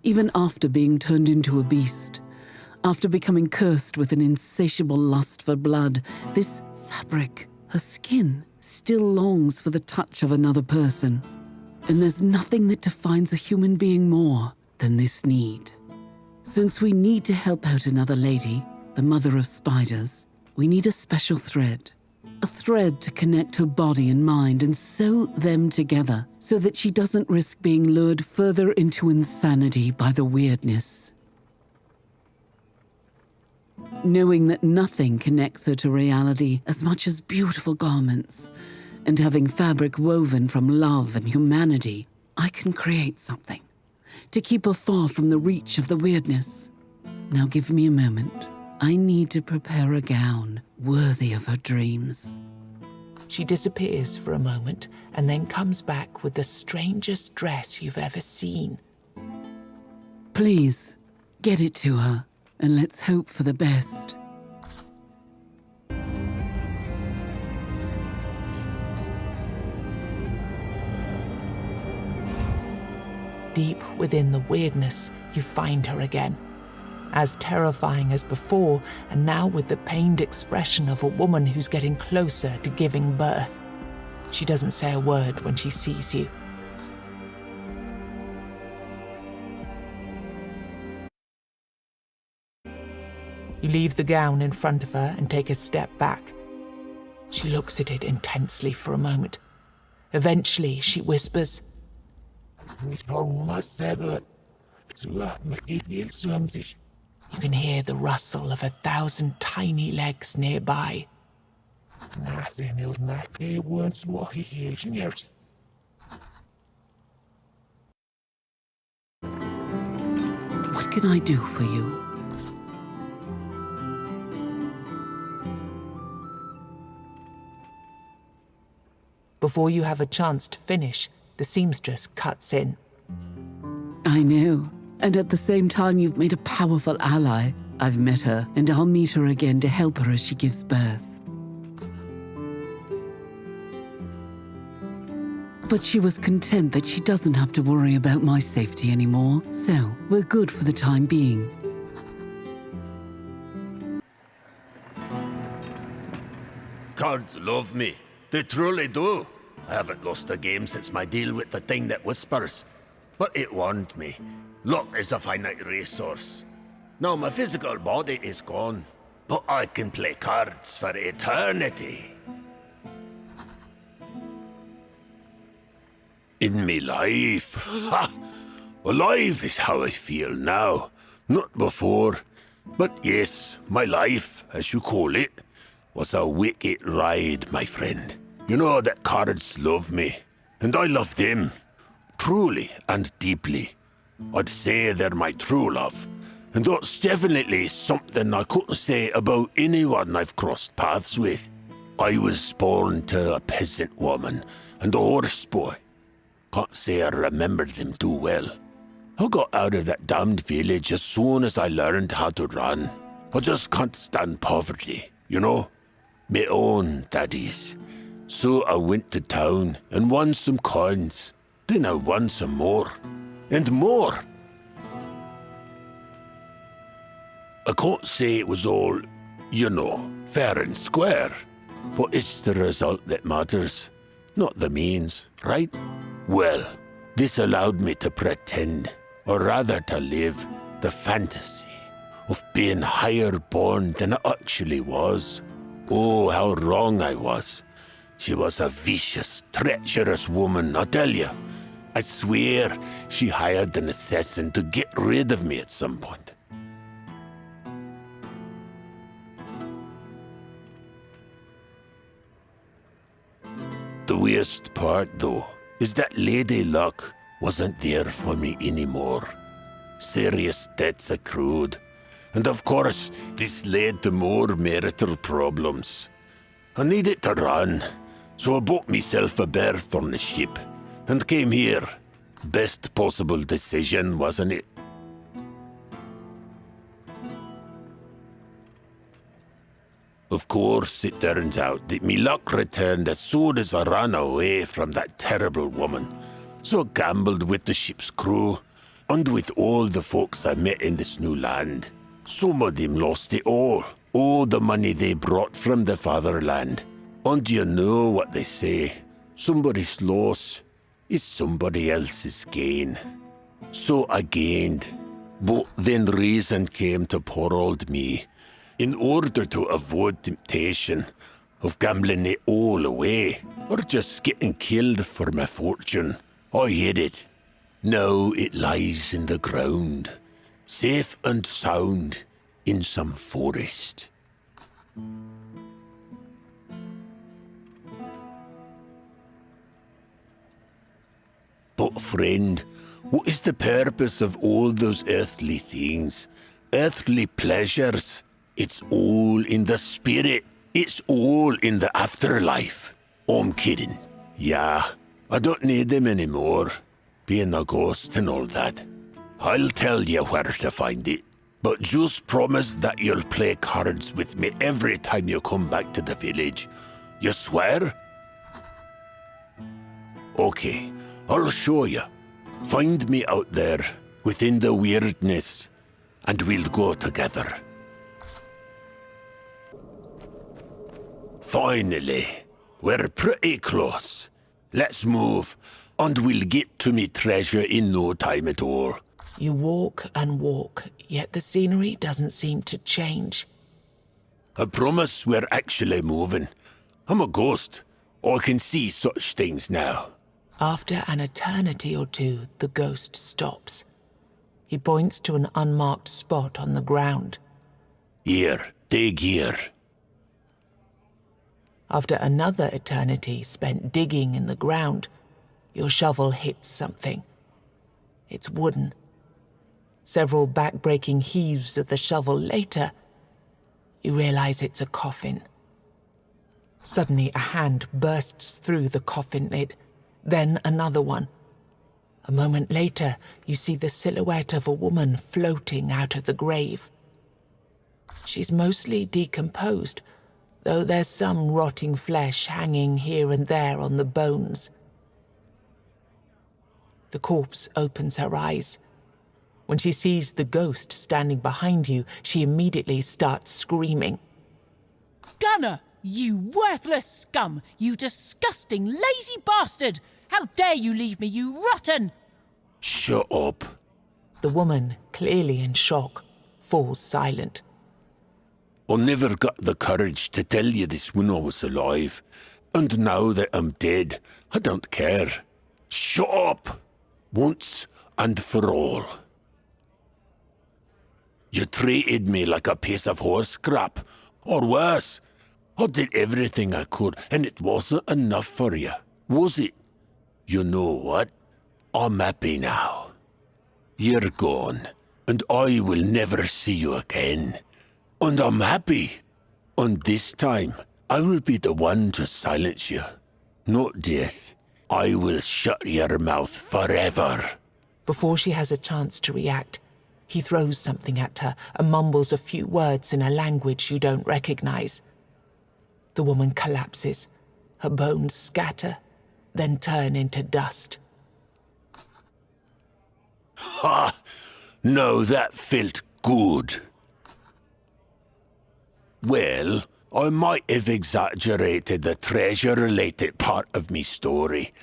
Even after being turned into a beast, after becoming cursed with an insatiable lust for blood, this fabric, her skin, still longs for the touch of another person. And there's nothing that defines a human being more than this need. Since we need to help out another lady, the mother of spiders, we need a special thread. A thread to connect her body and mind and sew them together so that she doesn't risk being lured further into insanity by the weirdness. Knowing that nothing connects her to reality as much as beautiful garments, and having fabric woven from love and humanity, I can create something to keep her far from the reach of the weirdness. Now give me a moment. I need to prepare a gown worthy of her dreams. She disappears for a moment and then comes back with the strangest dress you've ever seen. Please, get it to her, and let's hope for the best. Deep within the weirdness, you find her again. As terrifying as before, and now with the pained expression of a woman who's getting closer to giving birth. She doesn't say a word when she sees you. You leave the gown in front of her and take a step back. She looks at it intensely for a moment. Eventually, she whispers, You can hear the rustle of 1,000 tiny legs nearby. What can I do for you? Before you have a chance to finish, the seamstress cuts in. I know. And at the same time, you've made a powerful ally. I've met her, and I'll meet her again to help her as she gives birth. But she was content that she doesn't have to worry about my safety anymore, so we're good for the time being. Cards love me. They truly do. I haven't lost a game since my deal with the thing that whispers. But it warned me. Luck is a finite resource. Now my physical body is gone, but I can play cards for eternity. In me life. Ha! Alive is how I feel now. Not before. But yes, my life, as you call it, was a wicked ride, my friend. You know that cards love me, and I love them. Truly and deeply. I'd say they're my true love, and that's definitely something I couldn't say about anyone I've crossed paths with. I was born to a peasant woman and a horse boy. Can't say I remember them too well. I got out of that damned village as soon as I learned how to run. I just can't stand poverty, you know? My own, that is. So I went to town and won some coins. Then I won some more. And more. I can't say it was all, you know, fair and square. But it's the result that matters, not the means, right? Well, this allowed me to pretend, or rather to live, the fantasy of being higher born than I actually was. Oh, how wrong I was. She was a vicious, treacherous woman, I tell you. I swear she hired an assassin to get rid of me at some point. The worst part, though, is that Lady Luck wasn't there for me anymore. Serious debts accrued, and of course, this led to more marital problems. I needed to run, so I bought myself a berth on the ship, and came here, Best possible decision, wasn't it? Of course, it turns out that me luck returned as soon as I ran away from that terrible woman. So I gambled with the ship's crew, and with all the folks I met in this new land. Some of them lost it all the money they brought from the fatherland. And you know what they say, somebody's loss is somebody else's gain. So I gained, but then reason came to poor old me. In order to avoid temptation of gambling it all away, or just getting killed for my fortune, I hid it. Now it lies in the ground, safe and sound, in some forest. But friend, what is the purpose of all those earthly things? Earthly pleasures? It's all in the spirit. It's all in the afterlife. I'm kidding. Yeah, I don't need them anymore, being a ghost and all that. I'll tell you where to find it, but just promise that you'll play cards with me every time you come back to the village. You swear? Okay, I'll show you. Find me out there, within the weirdness, and we'll go together. Finally, we're pretty close. Let's move, and we'll get to me treasure in no time at all. You walk and walk, yet the scenery doesn't seem to change. I promise we're actually moving. I'm a ghost. I can see such things now. After an eternity or two, the ghost stops. He points to an unmarked spot on the ground. Here, dig here. After another eternity spent digging in the ground, your shovel hits something. It's wooden. Several back-breaking heaves of the shovel later, you realize it's a coffin. Suddenly, a hand bursts through the coffin lid, then another one. A moment later, you see the silhouette of a woman floating out of the grave. She's mostly decomposed, though there's some rotting flesh hanging here and there on the bones. The corpse opens her eyes. When she sees the ghost standing behind you, she immediately starts screaming. Gunner, you worthless scum! You disgusting, lazy bastard! How dare you leave me, you rotten! Shut up. The woman, clearly in shock, falls silent. I never got the courage to tell you this when I was alive. And now that I'm dead, I don't care. Shut up! Once and for all. You treated me like a piece of horse crap. Or worse. I did everything I could, and it wasn't enough for you, was it? You know what? I'm happy now. You're gone, and I will never see you again. And I'm happy. And this time, I will be the one to silence you. Not death. I will shut your mouth forever. Before she has a chance to react, he throws something at her and mumbles a few words in a language you don't recognize. The woman collapses. Her bones scatter, then turn into dust. Ha! No, that felt good. Well, I might have exaggerated the treasure-related part of me story.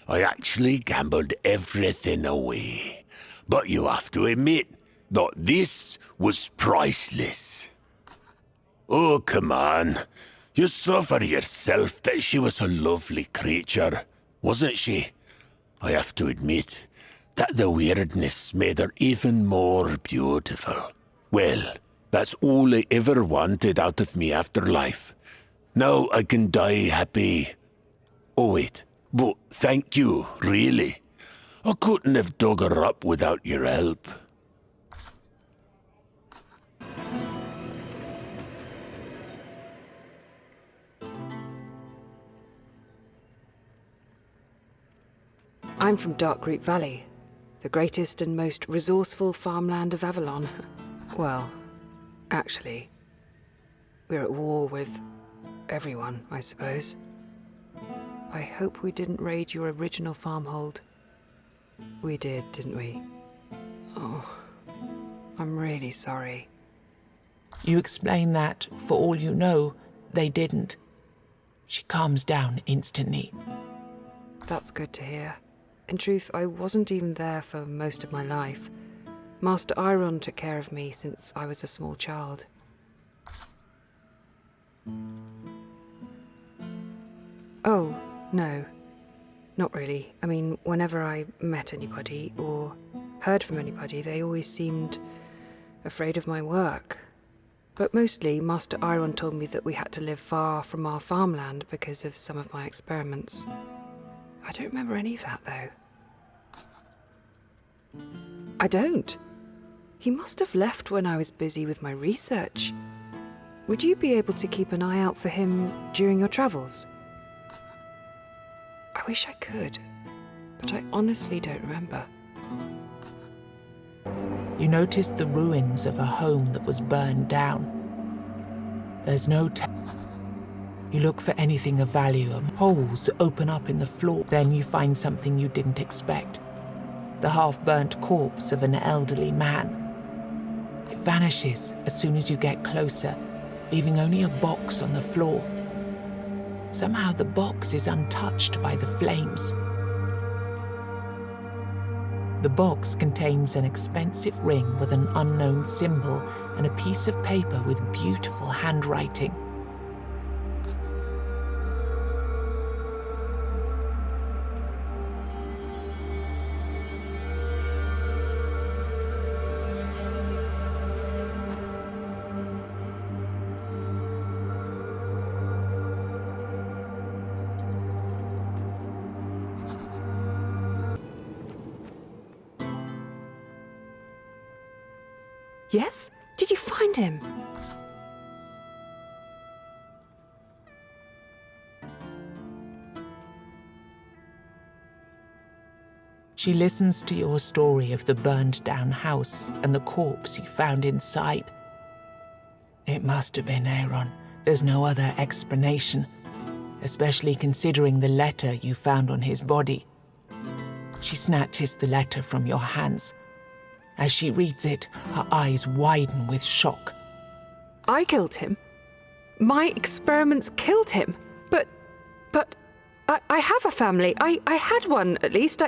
I actually gambled everything away. But you have to admit that this was priceless. Oh, come on. You saw for yourself that she was a lovely creature, wasn't she? I have to admit that the weirdness made her even more beautiful. Well, that's all I ever wanted out of me afterlife. Now I can die happy. Oh wait, but thank you, really. I couldn't have dug her up without your help. I'm from Darkroot Valley, the greatest and most resourceful farmland of Avalon. Well, actually, we're at war with everyone, I suppose. I hope we didn't raid your original farmhold. We did, didn't we? Oh, I'm really sorry. You explain that, for all you know, they didn't. She calms down instantly. That's good to hear. In truth, I wasn't even there for most of my life. Master Iron took care of me since I was a small child. Oh, no. Not really. I mean, whenever I met anybody or heard from anybody, they always seemed afraid of my work. But mostly, Master Iron told me that we had to live far from our farmland because of some of my experiments. I don't remember any of that, though. I don't. He must have left when I was busy with my research. Would you be able to keep an eye out for him during your travels? I wish I could, but I honestly don't remember. You notice the ruins of a home that was burned down. There's no You look for anything of value, and holes open up in the floor. Then you find something you didn't expect. The half-burnt corpse of an elderly man. It vanishes as soon as you get closer, leaving only a box on the floor. Somehow the box is untouched by the flames. The box contains an expensive ring with an unknown symbol and a piece of paper with beautiful handwriting. Yes? Did you find him? She listens to your story of the burned-down house and the corpse you found inside. It must have been Aaron. There's no other explanation, especially considering the letter you found on his body. She snatches the letter from your hands. As she reads it, her eyes widen with shock. I killed him? My experiments killed him? But I have a family. I had one, at least.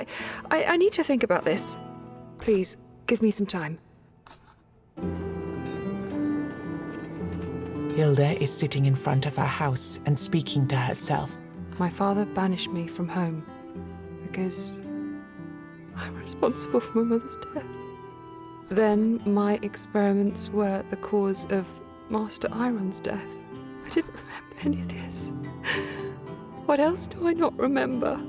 I need to think about this. Please, give me some time. Hilda is sitting in front of her house and speaking to herself. My father banished me from home because I'm responsible for my mother's death. Then my experiments were the cause of Master Iron's death. I didn't remember any of this. What else do I not remember?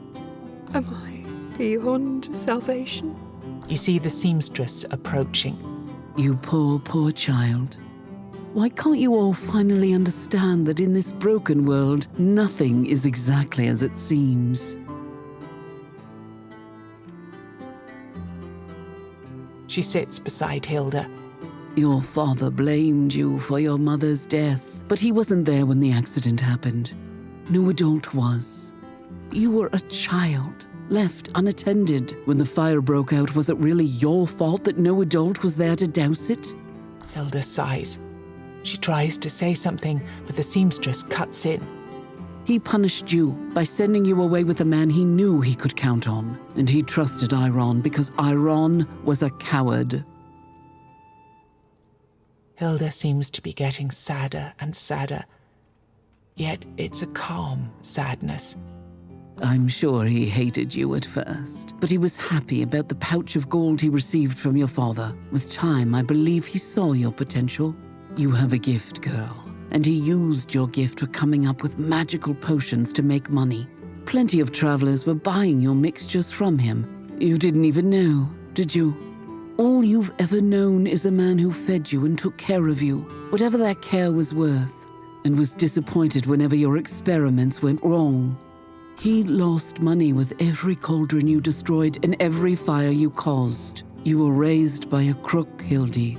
Am I beyond salvation? You see the seamstress approaching. You poor, poor child. Why can't you all finally understand that in this broken world, nothing is exactly as it seems? She sits beside Hilda. Your father blamed you for your mother's death, but he wasn't there when the accident happened. No adult was. You were a child, left unattended. When the fire broke out, was it really your fault that no adult was there to douse it? Hilda sighs. She tries to say something, but the seamstress cuts in. He punished you by sending you away with a man he knew he could count on, and he trusted Iron because Iron was a coward. Hilda seems to be getting sadder and sadder, yet it's a calm sadness. I'm sure he hated you at first, but he was happy about the pouch of gold he received from your father. With time, I believe he saw your potential. You have a gift, girl. And he used your gift for coming up with magical potions to make money. Plenty of travelers were buying your mixtures from him. You didn't even know, did you? All you've ever known is a man who fed you and took care of you, whatever that care was worth, and was disappointed whenever your experiments went wrong. He lost money with every cauldron you destroyed and every fire you caused. You were raised by a crook, Hildy.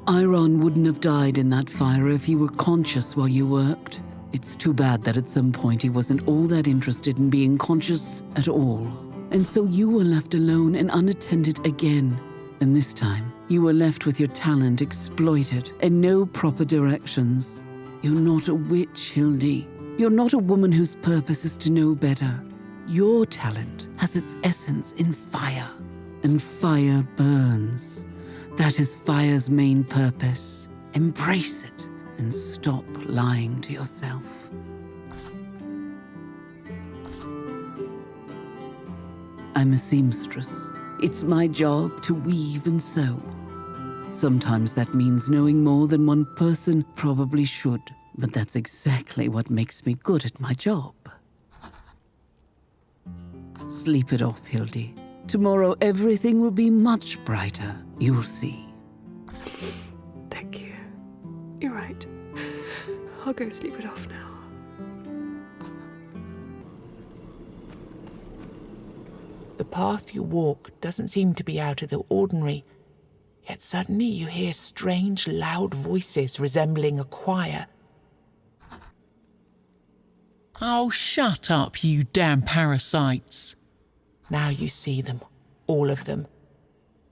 Iron wouldn't have died in that fire if he were conscious while you worked. It's too bad that at some point he wasn't all that interested in being conscious at all. And so you were left alone and unattended again. And this time, you were left with your talent exploited and no proper directions. You're not a witch, Hildy. You're not a woman whose purpose is to know better. Your talent has its essence in fire, and fire burns. That is fire's main purpose. Embrace it and stop lying to yourself. I'm a seamstress. It's my job to weave and sew. Sometimes that means knowing more than one person probably should, but that's exactly what makes me good at my job. Sleep it off, Hildy. Tomorrow everything will be much brighter. You'll see. Thank you. You're right. I'll go sleep it off now. The path you walk doesn't seem to be out of the ordinary, yet suddenly you hear strange, loud voices resembling a choir. Oh, shut up, you damn parasites. Now you see them, all of them.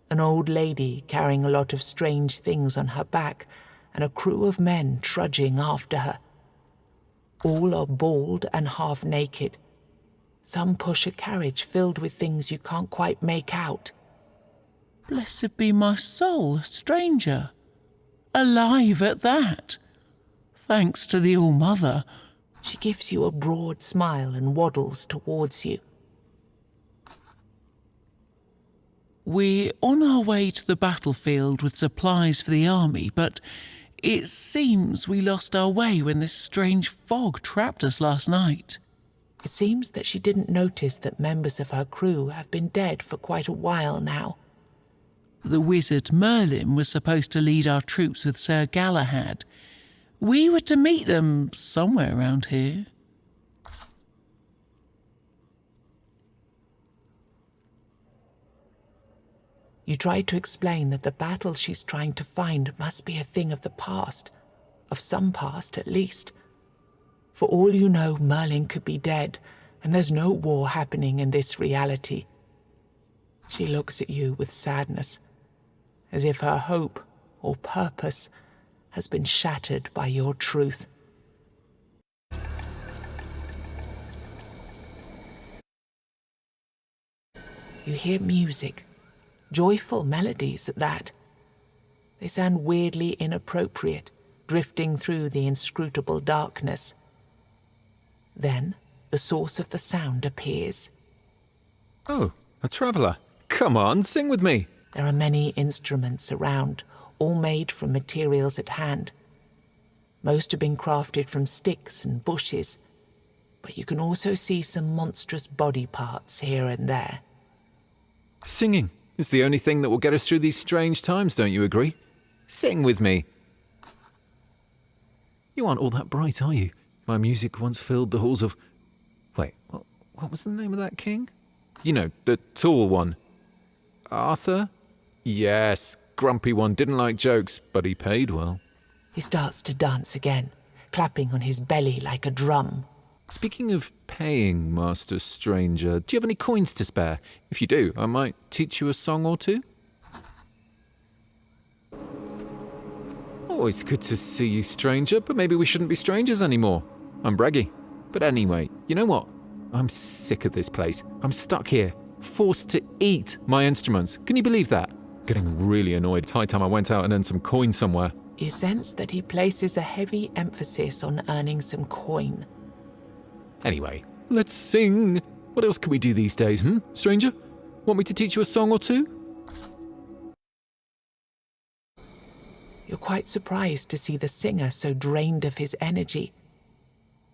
An old lady carrying a lot of strange things on her back, and a crew of men trudging after her. All are bald and half naked. Some push a carriage filled with things you can't quite make out. Blessed be my soul, stranger. Alive at that. Thanks to the All-Mother. She gives you a broad smile and waddles towards you. We're on our way to the battlefield with supplies for the army, but it seems we lost our way when this strange fog trapped us last night. It seems that she didn't notice that members of her crew have been dead for quite a while now. The wizard Merlin was supposed to lead our troops with Sir Galahad. We were to meet them somewhere around here. You try to explain that the battle she's trying to find must be a thing of the past, of some past at least. For all you know, Merlin could be dead, and there's no war happening in this reality. She looks at you with sadness, as if her hope or purpose has been shattered by your truth. You hear music, joyful melodies at that. They sound weirdly inappropriate, drifting through the inscrutable darkness. Then, the source of the sound appears. Oh, a traveller. Come on, sing with me. There are many instruments around, all made from materials at hand. Most have been crafted from sticks and bushes, but you can also see some monstrous body parts here and there. Singing is the only thing that will get us through these strange times, don't you agree? Sing with me. You aren't all that bright, are you? My music once filled the halls of... Wait, what was the name of that king? You know, the tall one. Arthur? Yes, grumpy one, didn't like jokes, but he paid well. He starts to dance again, clapping on his belly like a drum. Speaking of paying, Master Stranger, do you have any coins to spare? If you do, I might teach you a song or two. Always good to see you, stranger, but maybe we shouldn't be strangers anymore. I'm braggy. But anyway, you know what? I'm sick of this place. I'm stuck here, forced to eat my instruments. Can you believe that? Getting really annoyed. It's high time I went out and earned some coin somewhere. You sense that he places a heavy emphasis on earning some coin. Anyway, let's sing. What else can we do these days, stranger? Want me to teach you a song or two? You're quite surprised to see the singer so drained of his energy.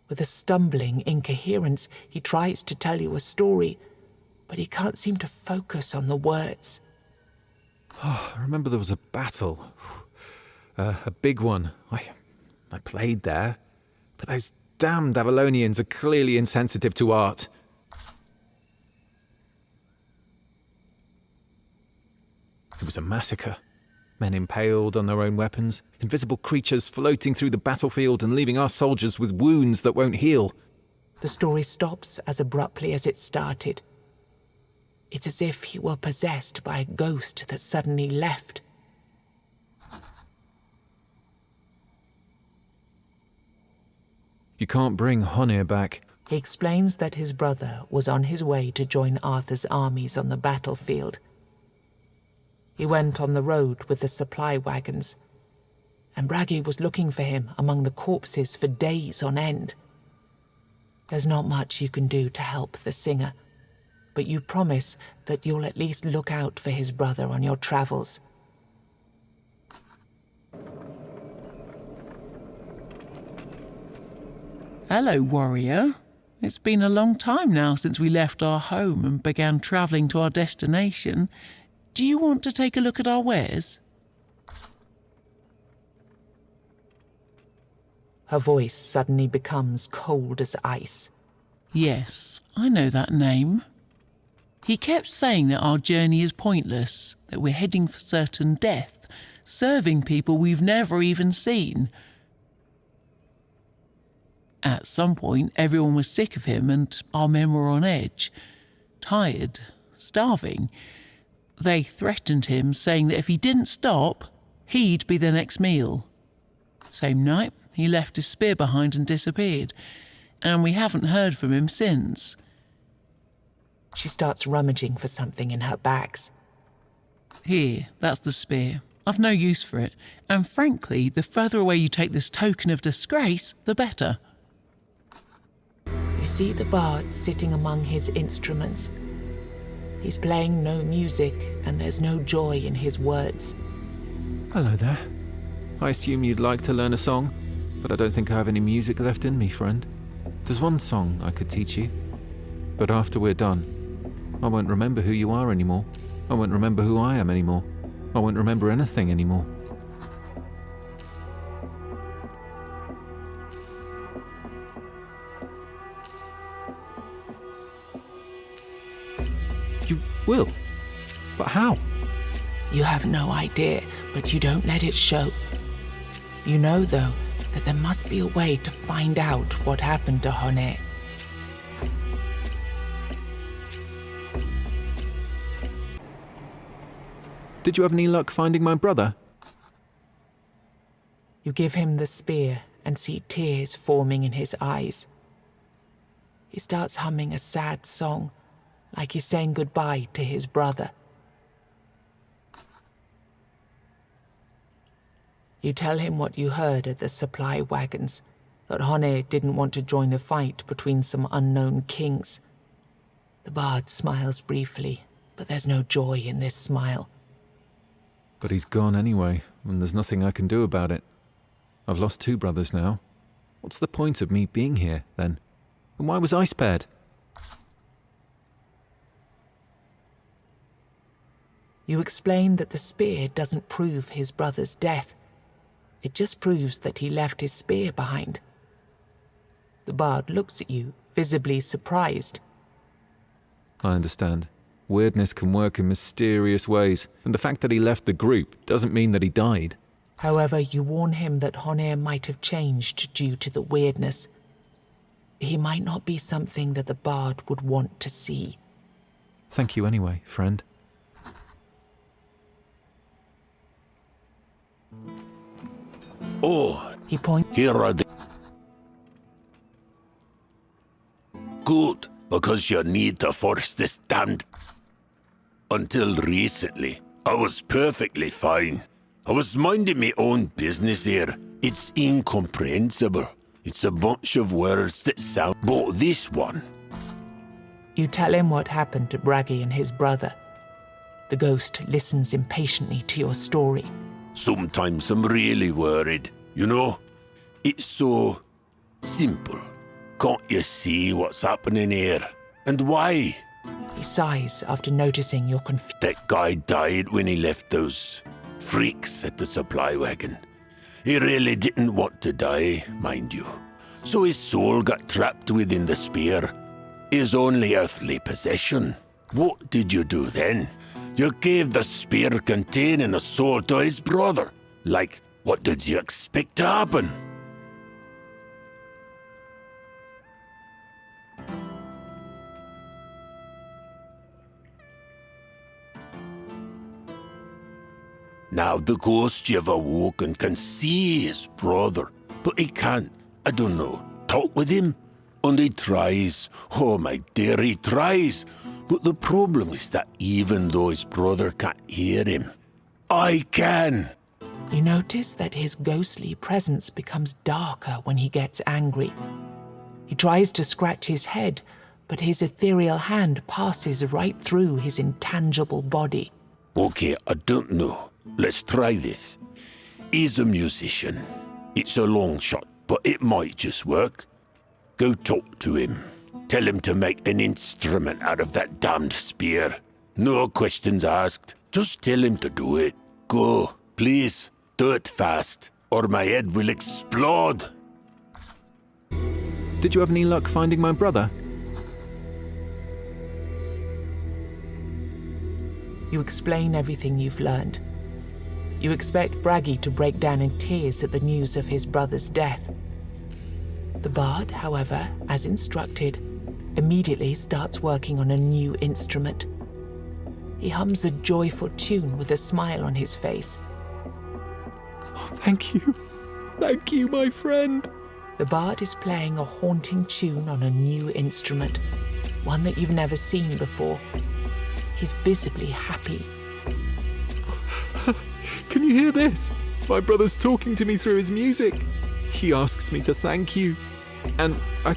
With a stumbling incoherence, he tries to tell you a story, but he can't seem to focus on the words. Oh, I remember there was a battle. A big one. I played there. But those damned Avalonians are clearly insensitive to art. It was a massacre. Men impaled on their own weapons, invisible creatures floating through the battlefield and leaving our soldiers with wounds that won't heal. The story stops as abruptly as it started. It's as if he were possessed by a ghost that suddenly left. You can't bring Honir back. He explains that his brother was on his way to join Arthur's armies on the battlefield. He went on the road with the supply wagons, and Bragi was looking for him among the corpses for days on end. There's not much you can do to help the singer, but you promise that you'll at least look out for his brother on your travels. Hello, warrior. It's been a long time now since we left our home and began travelling to our destination. Do you want to take a look at our wares? Her voice suddenly becomes cold as ice. Yes, I know that name. He kept saying that our journey is pointless, that we're heading for certain death, serving people we've never even seen. At some point, everyone was sick of him and our men were on edge, tired, starving. They threatened him, saying that if he didn't stop, he'd be the next meal. Same night, he left his spear behind and disappeared, and we haven't heard from him since. She starts rummaging for something in her bags. Here, that's the spear. I've no use for it, and frankly, the further away you take this token of disgrace, the better. You see the bard sitting among his instruments. He's playing no music, and there's no joy in his words. Hello there. I assume you'd like to learn a song, but I don't think I have any music left in me, friend. There's one song I could teach you, but after we're done, I won't remember who you are anymore. I won't remember who I am anymore. I won't remember anything anymore. You will? But how? You have no idea, but you don't let it show. You know, though, that there must be a way to find out what happened to Honir. Did you have any luck finding my brother? You give him the spear and see tears forming in his eyes. He starts humming a sad song, like he's saying goodbye to his brother. You tell him what you heard at the supply wagons, that Honir didn't want to join a fight between some unknown kings. The bard smiles briefly, but there's no joy in this smile. But he's gone anyway, and there's nothing I can do about it. I've lost 2 brothers now. What's the point of me being here, then? And why was I spared? You explain that the spear doesn't prove his brother's death. It just proves that he left his spear behind. The bard looks at you, visibly surprised. I understand. Weirdness can work in mysterious ways, and the fact that he left the group doesn't mean that he died. However, you warn him that Honir might have changed due to the weirdness. He might not be something that the bard would want to see. Thank you anyway, friend. Oh, he points. Here are the... Good, because you need to force this damned... Until recently, I was perfectly fine. I was minding my own business here. It's incomprehensible. It's a bunch of words that sound... But this one... You tell him what happened to Bragi and his brother. The ghost listens impatiently to your story. Sometimes I'm really worried, you know? It's so... simple. Can't you see what's happening here? And why? He sighs after noticing your confusion. That guy died when he left those freaks at the supply wagon. He really didn't want to die, mind you. So his soul got trapped within the spear. His only earthly possession. What did you do then? You gave the spear containing a soul to his brother. Like, what did you expect to happen? Now the ghost you've awoken can see his brother, but he can't, I don't know, talk with him. And he tries, oh my dear, he tries. But the problem is that even though his brother can't hear him, I can. You notice that his ghostly presence becomes darker when he gets angry. He tries to scratch his head, but his ethereal hand passes right through his intangible body. Okay, I don't know. Let's try this. He's a musician. It's a long shot, but it might just work. Go talk to him. Tell him to make an instrument out of that damned spear. No questions asked. Just tell him to do it. Go, please. Do it fast, or my head will explode. Did you have any luck finding my brother? You explain everything you've learned. You expect Braggy to break down in tears at the news of his brother's death. The bard, however, as instructed, immediately starts working on a new instrument. He hums a joyful tune with a smile on his face. Oh, thank you. Thank you, my friend. The bard is playing a haunting tune on a new instrument, one that you've never seen before. He's visibly happy. Can you hear this? My brother's talking to me through his music. He asks me to thank you. And I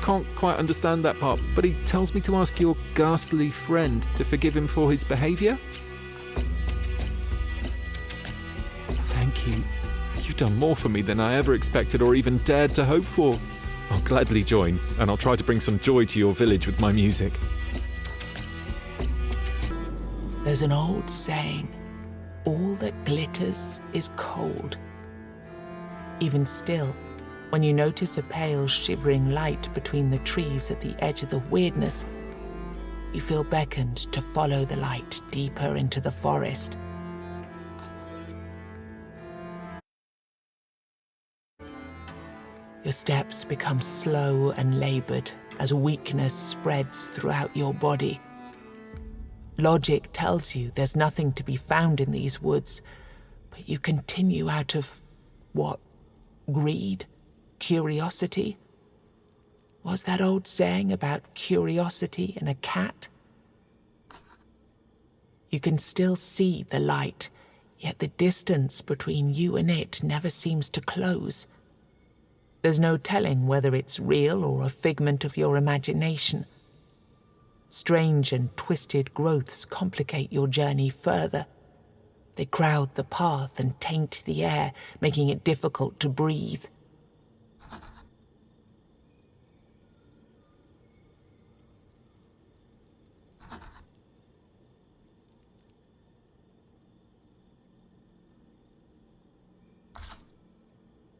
can't quite understand that part, but he tells me to ask your ghastly friend to forgive him for his behaviour. Thank you. You've done more for me than I ever expected or even dared to hope for. I'll gladly join, and I'll try to bring some joy to your village with my music. There's an old saying, all that glitters is cold. Even still, when you notice a pale shivering light between the trees at the edge of the weirdness, you feel beckoned to follow the light deeper into the forest. Your steps become slow and labored as weakness spreads throughout your body. Logic tells you there's nothing to be found in these woods, but you continue out of, what, greed? Curiosity? Was that old saying about curiosity and a cat? You can still see the light, yet the distance between you and it never seems to close. There's no telling whether it's real or a figment of your imagination. Strange and twisted growths complicate your journey further. They crowd the path and taint the air, making it difficult to breathe.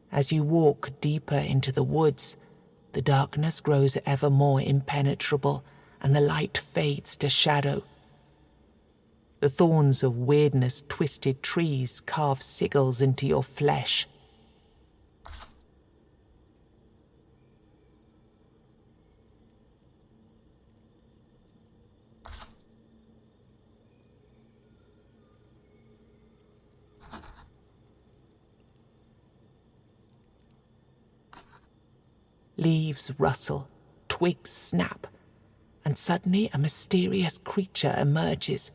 As you walk deeper into the woods, the darkness grows ever more impenetrable, and the light fades to shadow. The thorns of weirdness twisted trees carve sigils into your flesh. Leaves rustle, twigs snap, and suddenly a mysterious creature emerges.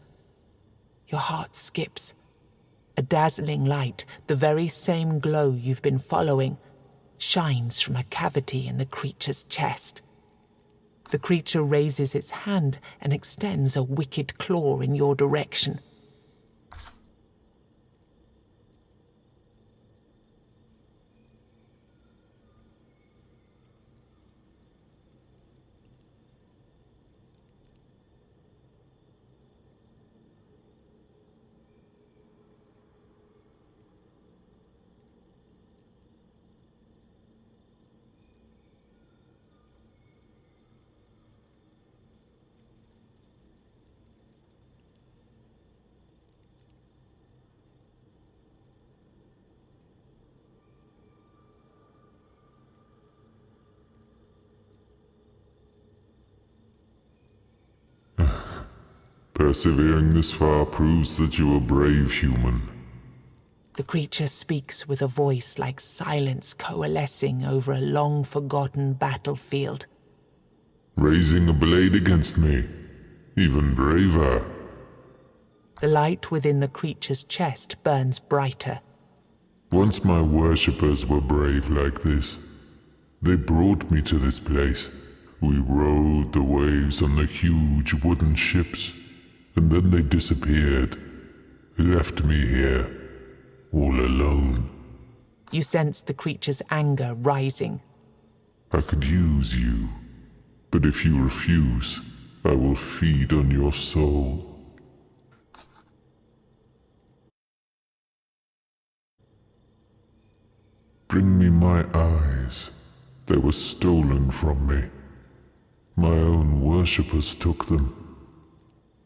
Your heart skips. A dazzling light, the very same glow you've been following, shines from a cavity in the creature's chest. The creature raises its hand and extends a wicked claw in your direction. Persevering this far proves that you are brave, human. The creature speaks with a voice like silence coalescing over a long-forgotten battlefield. Raising a blade against me. Even braver. The light within the creature's chest burns brighter. Once my worshippers were brave like this. They brought me to this place. We rode the waves on the huge wooden ships, and then they disappeared. Left me here, all alone. You sense the creature's anger rising. I could use you, but if you refuse, I will feed on your soul. Bring me my eyes. They were stolen from me. My own worshippers took them.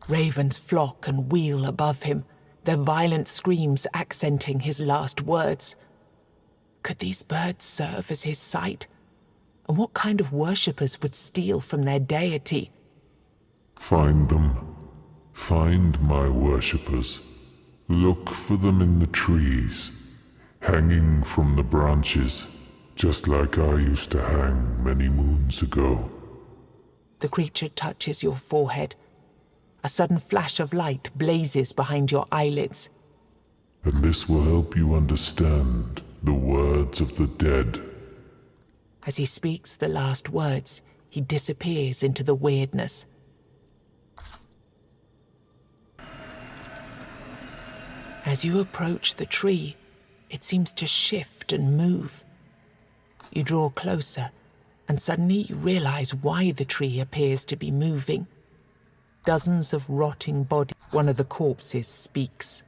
Ravens flock and wheel above him, their violent screams accenting his last words. Could these birds serve as his sight? And what kind of worshippers would steal from their deity? Find them. Find my worshippers. Look for them in the trees, hanging from the branches, just like I used to hang many moons ago. The creature touches your forehead. A sudden flash of light blazes behind your eyelids. And this will help you understand the words of the dead. As he speaks the last words, he disappears into the weirdness. As you approach the tree, it seems to shift and move. You draw closer, and suddenly you realize why the tree appears to be moving. Dozens of rotting bodies. One of the corpses speaks.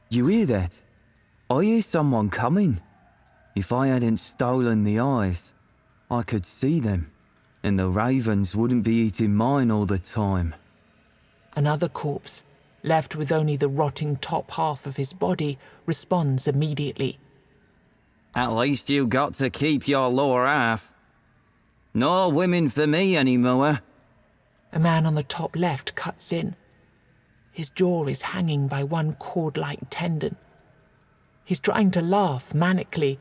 You hear that? I hear someone coming. If I hadn't stolen the eyes, I could see them, and the ravens wouldn't be eating mine all the time. Another corpse, left with only the rotting top half of his body, responds immediately. At least you got to keep your lower half. No women for me anymore. A man on the top left cuts in. His jaw is hanging by one cord-like tendon. He's trying to laugh manically,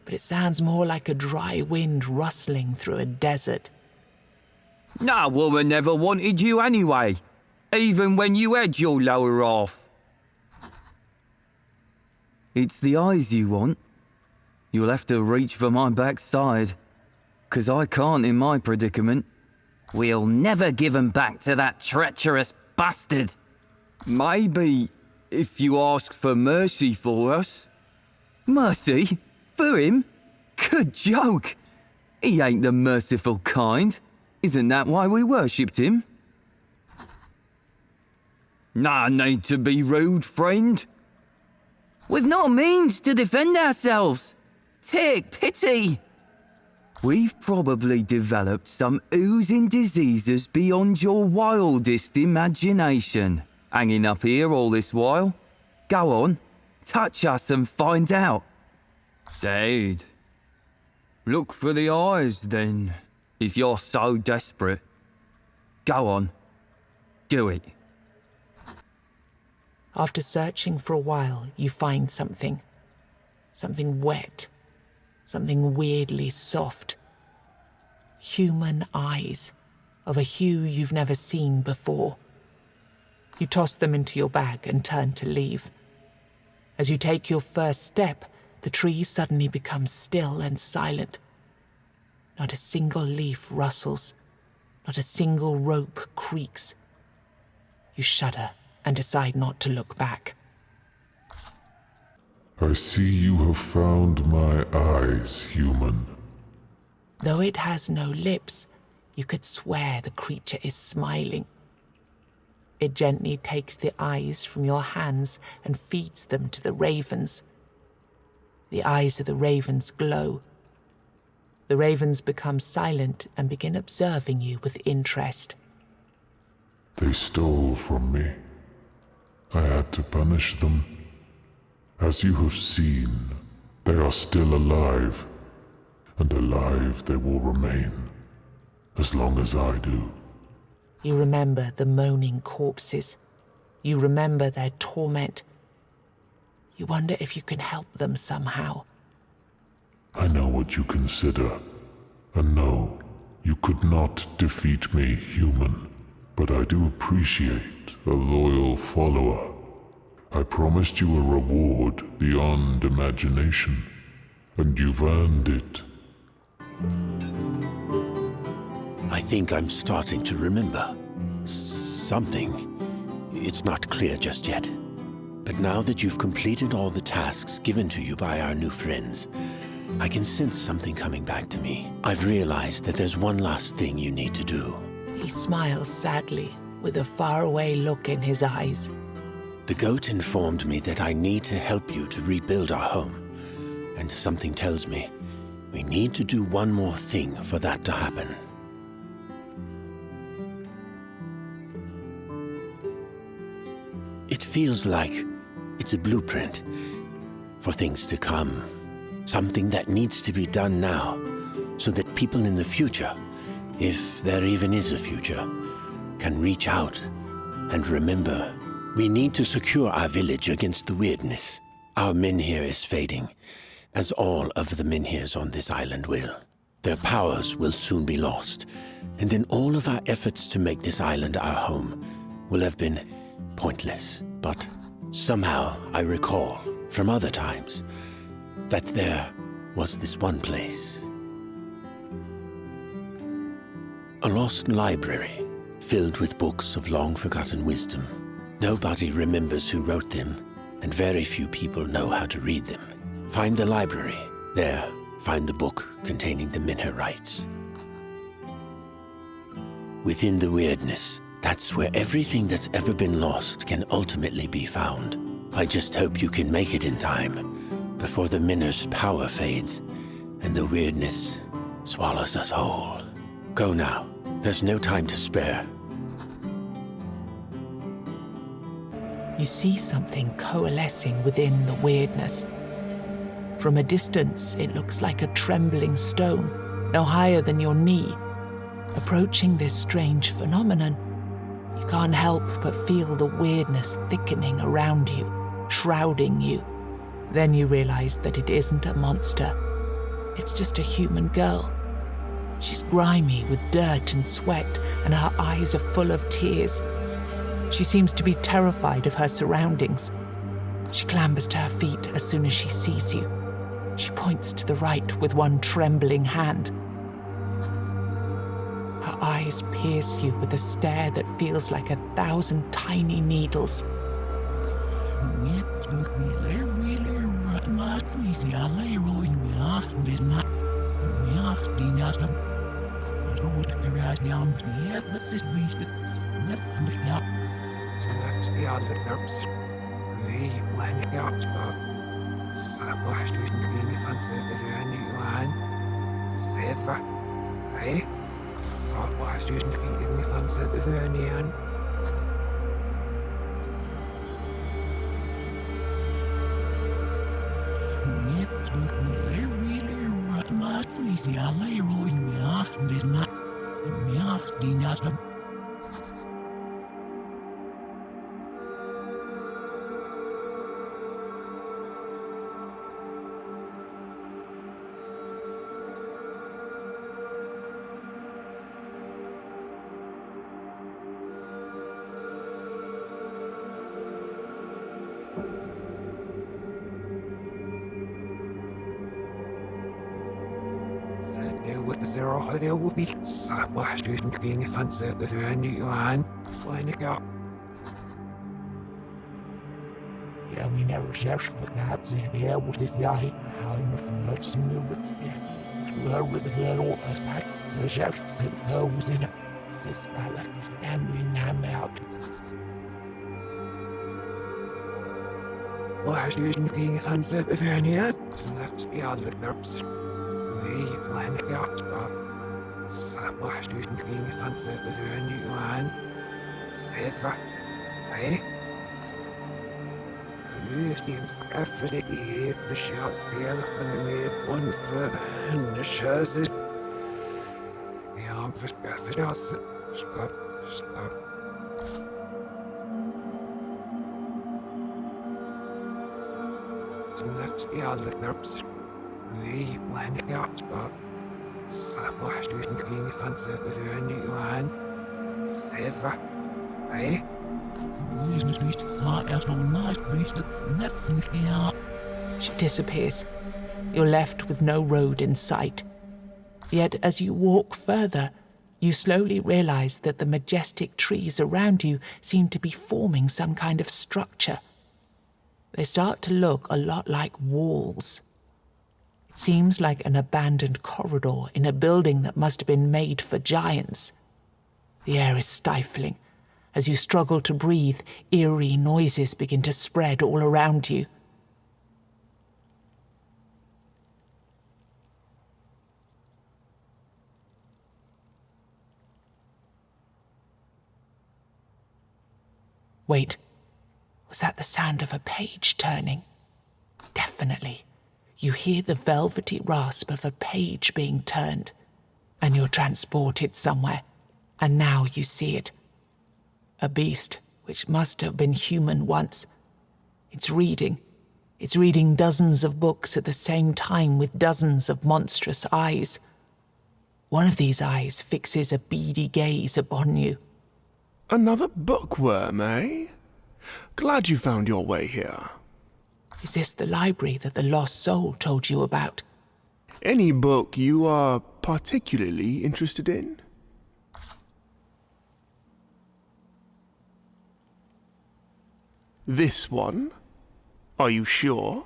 but it sounds more like a dry wind rustling through a desert. No woman never wanted you anyway, even when you had your lower half. It's the eyes you want. You'll have to reach for my backside, 'cause I can't in my predicament. We'll never give 'em back to that treacherous bastard. Maybe if you ask for mercy for us. Mercy? For him? Good joke. He ain't the merciful kind. Isn't that why we worshipped him? No need to be rude, friend. We've no means to defend ourselves. Take pity. We've probably developed some oozing diseases beyond your wildest imagination. Hanging up here all this while. Go on, touch us and find out. Dade. Look for the eyes, then, if you're so desperate. Go on, do it. After searching for a while, you find something. Something wet. Something weirdly soft. Human eyes, of a hue you've never seen before. You toss them into your bag and turn to leave. As you take your first step, the tree suddenly becomes still and silent. Not a single leaf rustles. Not a single rope creaks. You shudder and decide not to look back. I see you have found my eyes, human. Though it has no lips, you could swear the creature is smiling. It gently takes the eyes from your hands and feeds them to the ravens. The eyes of the ravens glow. The ravens become silent and begin observing you with interest. They stole from me. I had to punish them. As you have seen, they are still alive, and alive they will remain, as long as I do. You remember the moaning corpses. You remember their torment. You wonder if you can help them somehow. I know what you consider. And no, you could not defeat me, human. But I do appreciate a loyal follower. I promised you a reward beyond imagination, and you've earned it. I think I'm starting to remember. Something. It's not clear just yet. But now that you've completed all the tasks given to you by our new friends, I can sense something coming back to me. I've realized that there's one last thing you need to do. He smiles sadly, with a faraway look in his eyes. The goat informed me that I need to help you to rebuild our home. And something tells me we need to do one more thing for that to happen. It feels like it's a blueprint for things to come. Something that needs to be done now, so that people in the future, if there even is a future, can reach out and remember. We need to secure our village against the weirdness. Our menhir is fading, as all of the menhirs on this island will. Their powers will soon be lost, and then all of our efforts to make this island our home will have been pointless. But somehow I recall, from other times, that there was this one place. A lost library, filled with books of long-forgotten wisdom. Nobody remembers who wrote them, and very few people know how to read them. Find the library. There, find the book containing the menhir rites. Within the weirdness, that's where everything that's ever been lost can ultimately be found. I just hope you can make it in time, before the menhir's power fades, and the weirdness swallows us whole. Go now. There's no time to spare. You see something coalescing within the weirdness. From a distance, it looks like a trembling stone, no higher than your knee. Approaching this strange phenomenon, you can't help but feel the weirdness thickening around you, shrouding you. Then you realize that it isn't a monster. It's just a human girl. She's grimy with dirt and sweat, and her eyes are full of tears. She seems to be terrified of her surroundings. She clambers to her feet as soon as she sees you. She points to the right with one trembling hand. Her eyes pierce you with a stare that feels like 1,000 tiny needles. With the zero, there will be some student getting a fancy the new one. When it got. Yeah, we never searched for gaps in here. What is the eye? How enough nuts and movements? Well, with the zero, as Pat suggests, those in it. Says, I like this, and we nam out. Well, student getting a fancy the new one. So that's the other nerves. When it got some student getting a fancy the new one. Said that, eh? You seems after the ear, the shell seal, and the made one foot, and the shows it. The arm for the house, She disappears. You're left with no road in sight. Yet as you walk further, you slowly realize that the majestic trees around you seem to be forming some kind of structure. They start to look a lot like walls. It seems like an abandoned corridor in a building that must have been made for giants. The air is stifling. As you struggle to breathe, eerie noises begin to spread all around you. Wait, was that the sound of a page turning? Definitely. You hear the velvety rasp of a page being turned, and you're transported somewhere, and now you see it. A beast which must have been human once. It's reading dozens of books at the same time with dozens of monstrous eyes. One of these eyes fixes a beady gaze upon you. Another bookworm, eh? Glad you found your way here. Is this the library that the lost soul told you about? Any book you are particularly interested in? This one? Are you sure?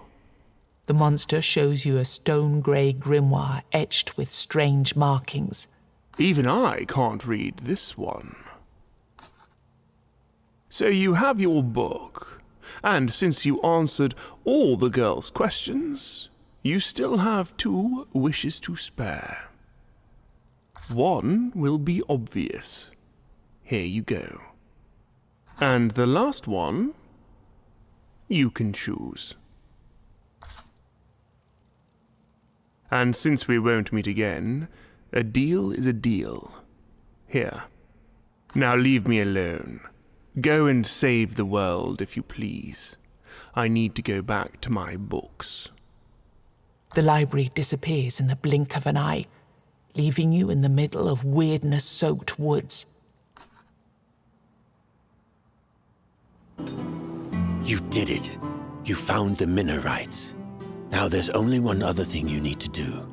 The monster shows you a stone-grey grimoire etched with strange markings. Even I can't read this one. So you have your book, and since you answered all the girl's questions, you still have 2 wishes to spare. One will be obvious. Here you go. And the last one, you can choose. And since we won't meet again, a deal is a deal. Here. Now leave me alone. Go and save the world, if you please. I need to go back to my books. The library disappears in the blink of an eye, leaving you in the middle of weirdness-soaked woods. You did it. You found the Minorites. Now there's only one other thing you need to do.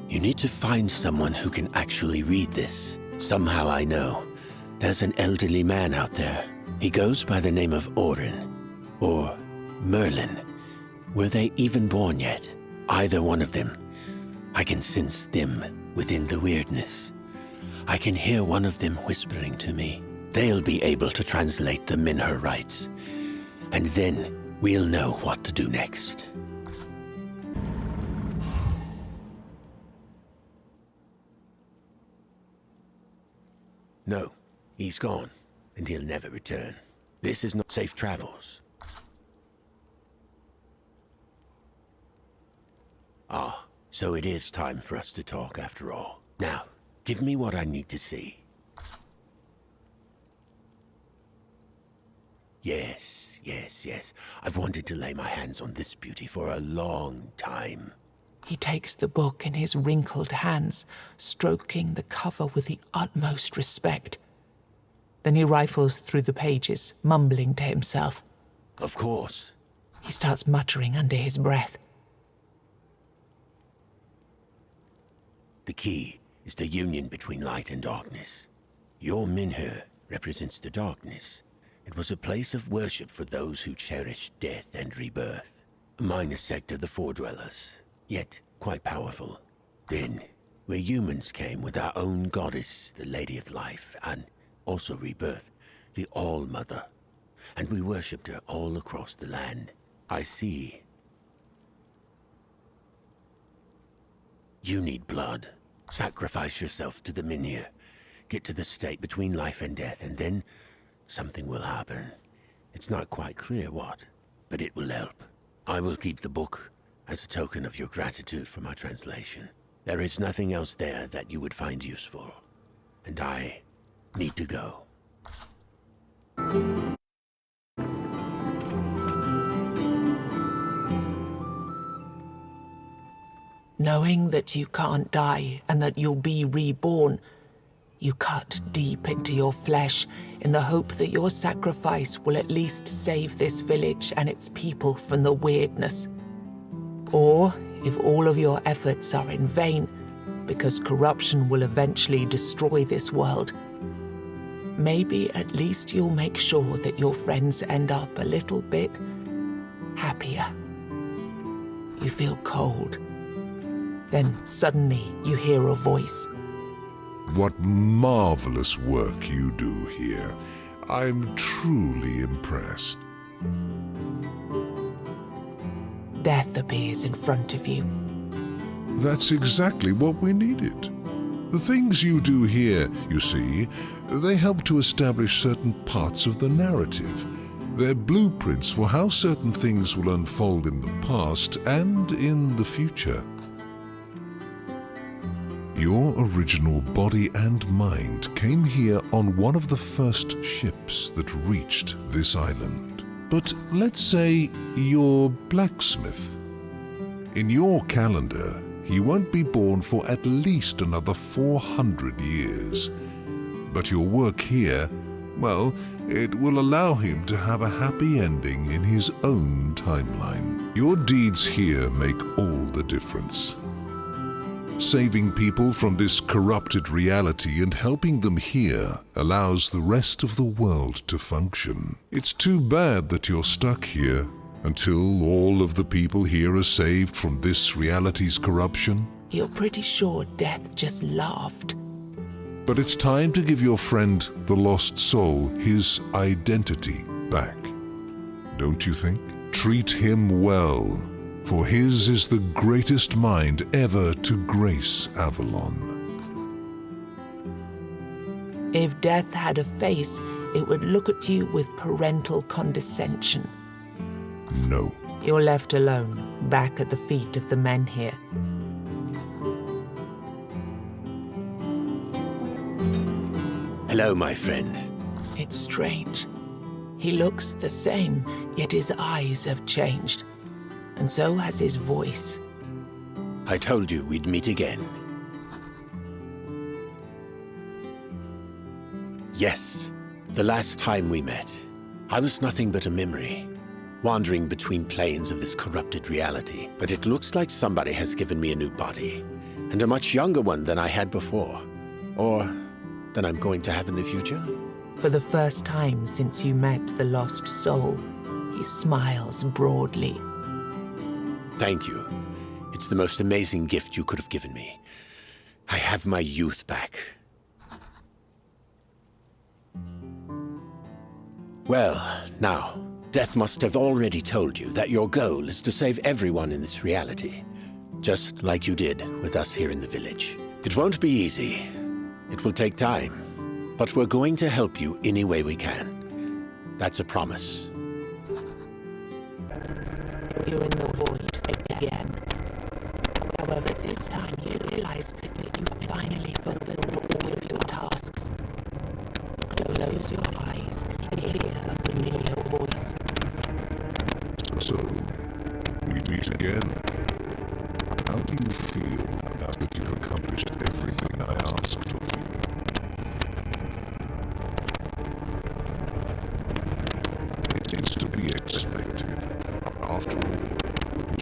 You need to find someone who can actually read this. Somehow I know. There's an elderly man out there. He goes by the name of Orin, or Merlin. Were they even born yet? Either one of them. I can sense them within the weirdness. I can hear one of them whispering to me. They'll be able to translate the Minorites. And then we'll know what to do next. No, he's gone, and he'll never return. This is not safe travels. Ah, so it is time for us to talk after all. Now, give me what I need to see. Yes, yes, yes. I've wanted to lay my hands on this beauty for a long time. He takes the book in his wrinkled hands, stroking the cover with the utmost respect. Then he rifles through the pages, mumbling to himself. Of course. He starts muttering under his breath. The key is the union between light and darkness. Your Minher represents the darkness. It was a place of worship for those who cherished death and rebirth. A minor sect of the Foredwellers, yet quite powerful. Then, where humans came with our own goddess, the Lady of Life, and also rebirth, the All-Mother. And we worshipped her all across the land. I see. You need blood. Sacrifice yourself to the Minir. Get to the state between life and death, and then something will happen. It's not quite clear what, but it will help. I will keep the book as a token of your gratitude for my translation. There is nothing else there that you would find useful. And I need to go. Knowing that you can't die and that you'll be reborn, you cut deep into your flesh in the hope that your sacrifice will at least save this village and its people from the weirdness. Or, if all of your efforts are in vain, because corruption will eventually destroy this world, maybe at least you'll make sure that your friends end up a little bit happier. You feel cold. Then suddenly you hear a voice. What marvelous work you do here. I'm truly impressed. Death appears in front of you. That's exactly what we needed. The things you do here, you see, they help to establish certain parts of the narrative. They're blueprints for how certain things will unfold in the past and in the future. Your original body and mind came here on one of the first ships that reached this island. But let's say you're blacksmith. In your calendar, he won't be born for at least another 400 years. But your work here, well, it will allow him to have a happy ending in his own timeline. Your deeds here make all the difference. Saving people from this corrupted reality and helping them here allows the rest of the world to function. It's too bad that you're stuck here until all of the people here are saved from this reality's corruption. You're pretty sure death just laughed. But it's time to give your friend, the lost soul, his identity back. Don't you think? Treat him well. For his is the greatest mind ever to grace Avalon. If death had a face, it would look at you with parental condescension. No. You're left alone, back at the feet of the men here. Hello, my friend. It's strange. He looks the same, yet his eyes have changed. And so has his voice. I told you we'd meet again. Yes, the last time we met, I was nothing but a memory, wandering between planes of this corrupted reality. But it looks like somebody has given me a new body, and a much younger one than I had before. Or than I'm going to have in the future. For the first time since you met the lost soul, he smiles broadly. Thank you. It's the most amazing gift you could have given me. I have my youth back. Well, now, Death must have already told you that your goal is to save everyone in this reality, just like you did with us here in the village. It won't be easy. It will take time, but we're going to help you any way we can. That's a promise. You're in the void again. However, this time you realize that you finally fulfilled all of your tasks. Close your eyes and hear a familiar voice. So, we meet again. How do you feel now that you've accomplished everything I asked of you? It is to be expected. After all,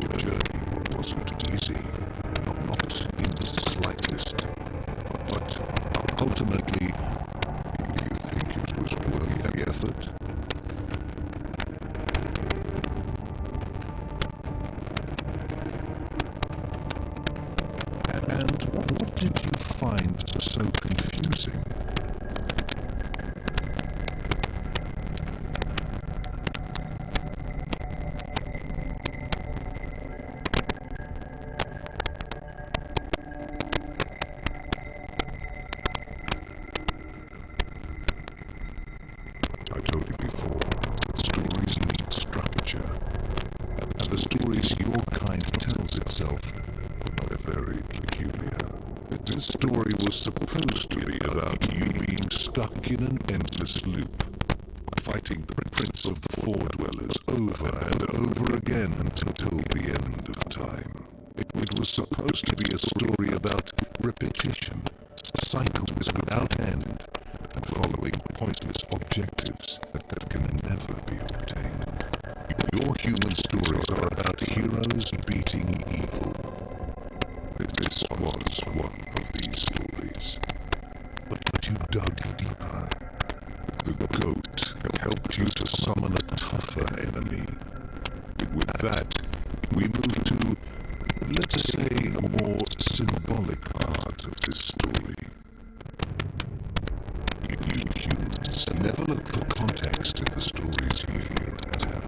your journey wasn't easy. Not in the slightest. But ultimately, do you think it was worth the effort? And what did you find so confusing? I told you before that stories need structure, and the stories your kind tells itself are very peculiar. This story was supposed to be about you being stuck in an endless loop, fighting the Prince of the Four Dwellers over and over again until the end of time. It was supposed to be a story about repetition, cycles without end, and following pointless objectives that can never be obtained. Your human stories are about heroes beating evil. This was one of these stories. But you dug deeper. The goat helped you to summon a tougher enemy. With that, we move to, let's say, a more symbolic part of this story. You humans never look for context in the stories you hear and tell.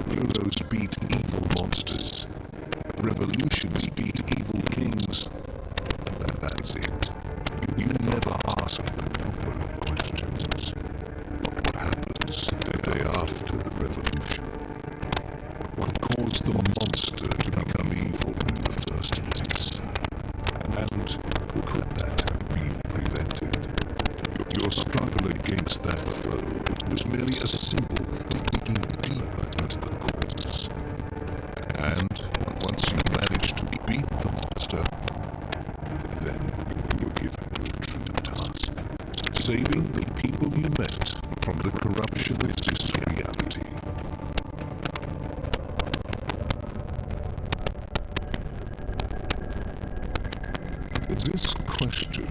Heroes beat evil monsters. Revolutions beat evil kings. And that's it. You never ask the proper questions. What happens the day after the revolution? What caused the monster to become evil in the first place? And could that have been prevented? Your struggle against that foe was merely a symbol of digging deeper into the cause. And once you managed to beat the monster, then you were given your true task, saving the people you met from the corruption of this reality. This question,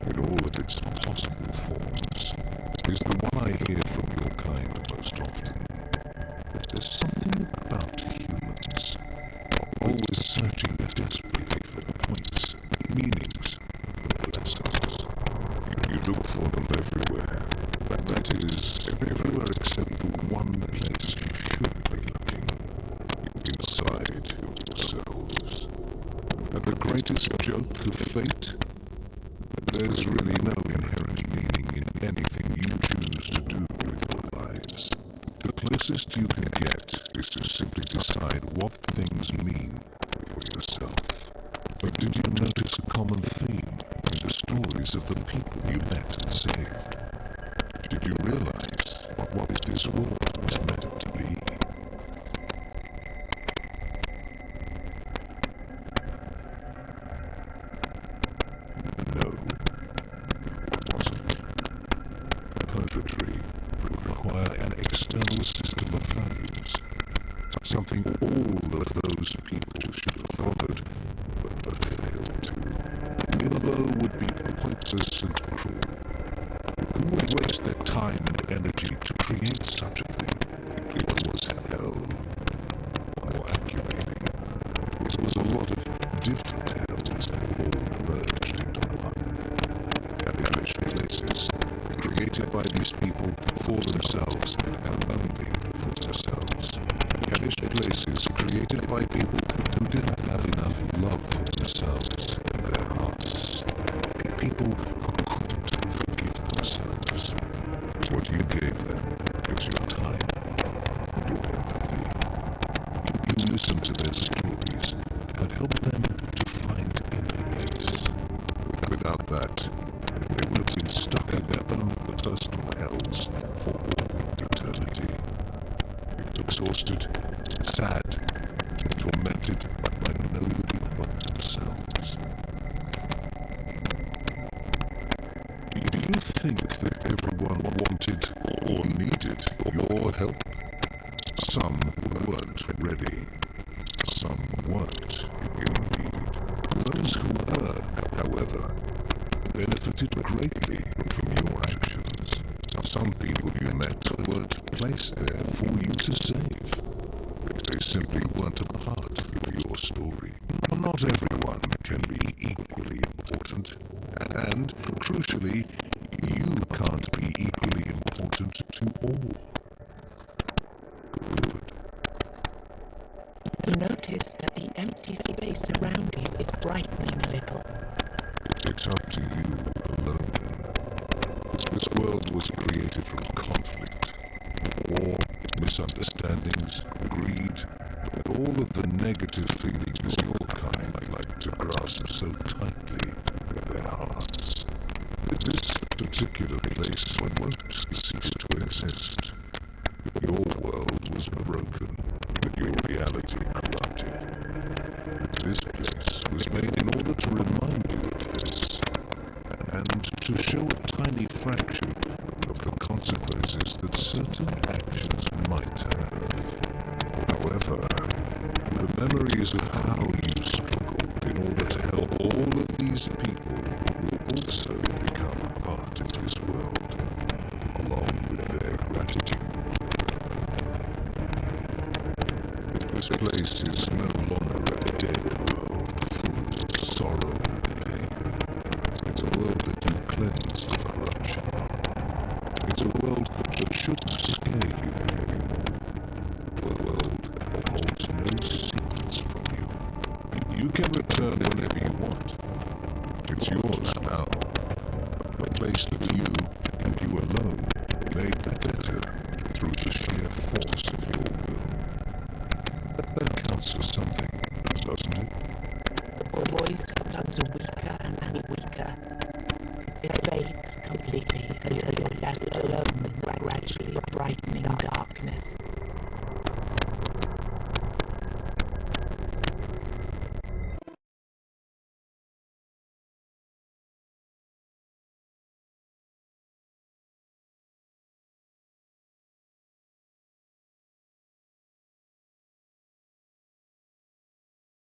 in all of its possible forms, is the one I hear from your kind most often. There's something about humans, always searching desperately for points, meanings, and lessons. You look for them everywhere. That is, everywhere except the one place you should be looking. Inside yourselves. And the greatest joke of fate? There's really no inherent meaning in anything you choose to do with your lives. The closest you can get is to simply decide what things mean for yourself. But did you notice a common theme in the stories of the people you met and saved? Did you realize what this world was meant to be? Purgatory would require an external system of values, something all of those people should have followed, but failed to. Limbo would be pointless and cruel. Who would waste their time and energy to create such a thing? It was hell. More accurately, it was a lot of different hells all merged into one. Hellish places, created by these people for themselves and only for themselves. Hellish places created by people who didn't have enough love for themselves in their hearts. People who couldn't forgive themselves. What you gave them was your time, your empathy. You listened to their stories and helped them to find inner peace. Without that, they would have been stuck in their own personal hells for all eternity. Exhausted, sad, and tormented by nobody but themselves. Do you think that everyone wanted or needed your help? Some weren't ready. Some weren't, indeed. Those who were, however, benefited greatly from your actions. Some people you met weren't placed there for you to save. They simply weren't a part of your story. Not everyone can be equally important, and, crucially, you can't be equally important to all. Good. You notice that the empty space around you is brightening a little. It's up to you alone. This world was created from conflict, war, misunderstandings, greed, and all of the negative feelings your kind like to grasp so tightly with their hearts. This particular place won't cease to exist. Your world was broken, and your reality corrupted. This place was made in order to remind you of this, and to show a tiny fraction of the consequences that certain actions might have. However, the memories of how you struggled in order to help all of these people will also become part of this world, along with their gratitude. This place is no longer a dead world full of sorrow and pain. It's a world that you cleansed of corruption. It's a world that shouldn't scare you anymore. A world that holds no secrets from you. You can return whenever you want. It's yours now. A place that you, and you alone, made better through the sheer force of your will. That counts for something, doesn't it? The voice becomes weaker and weaker. It fades completely until you're left alone with the gradually brightening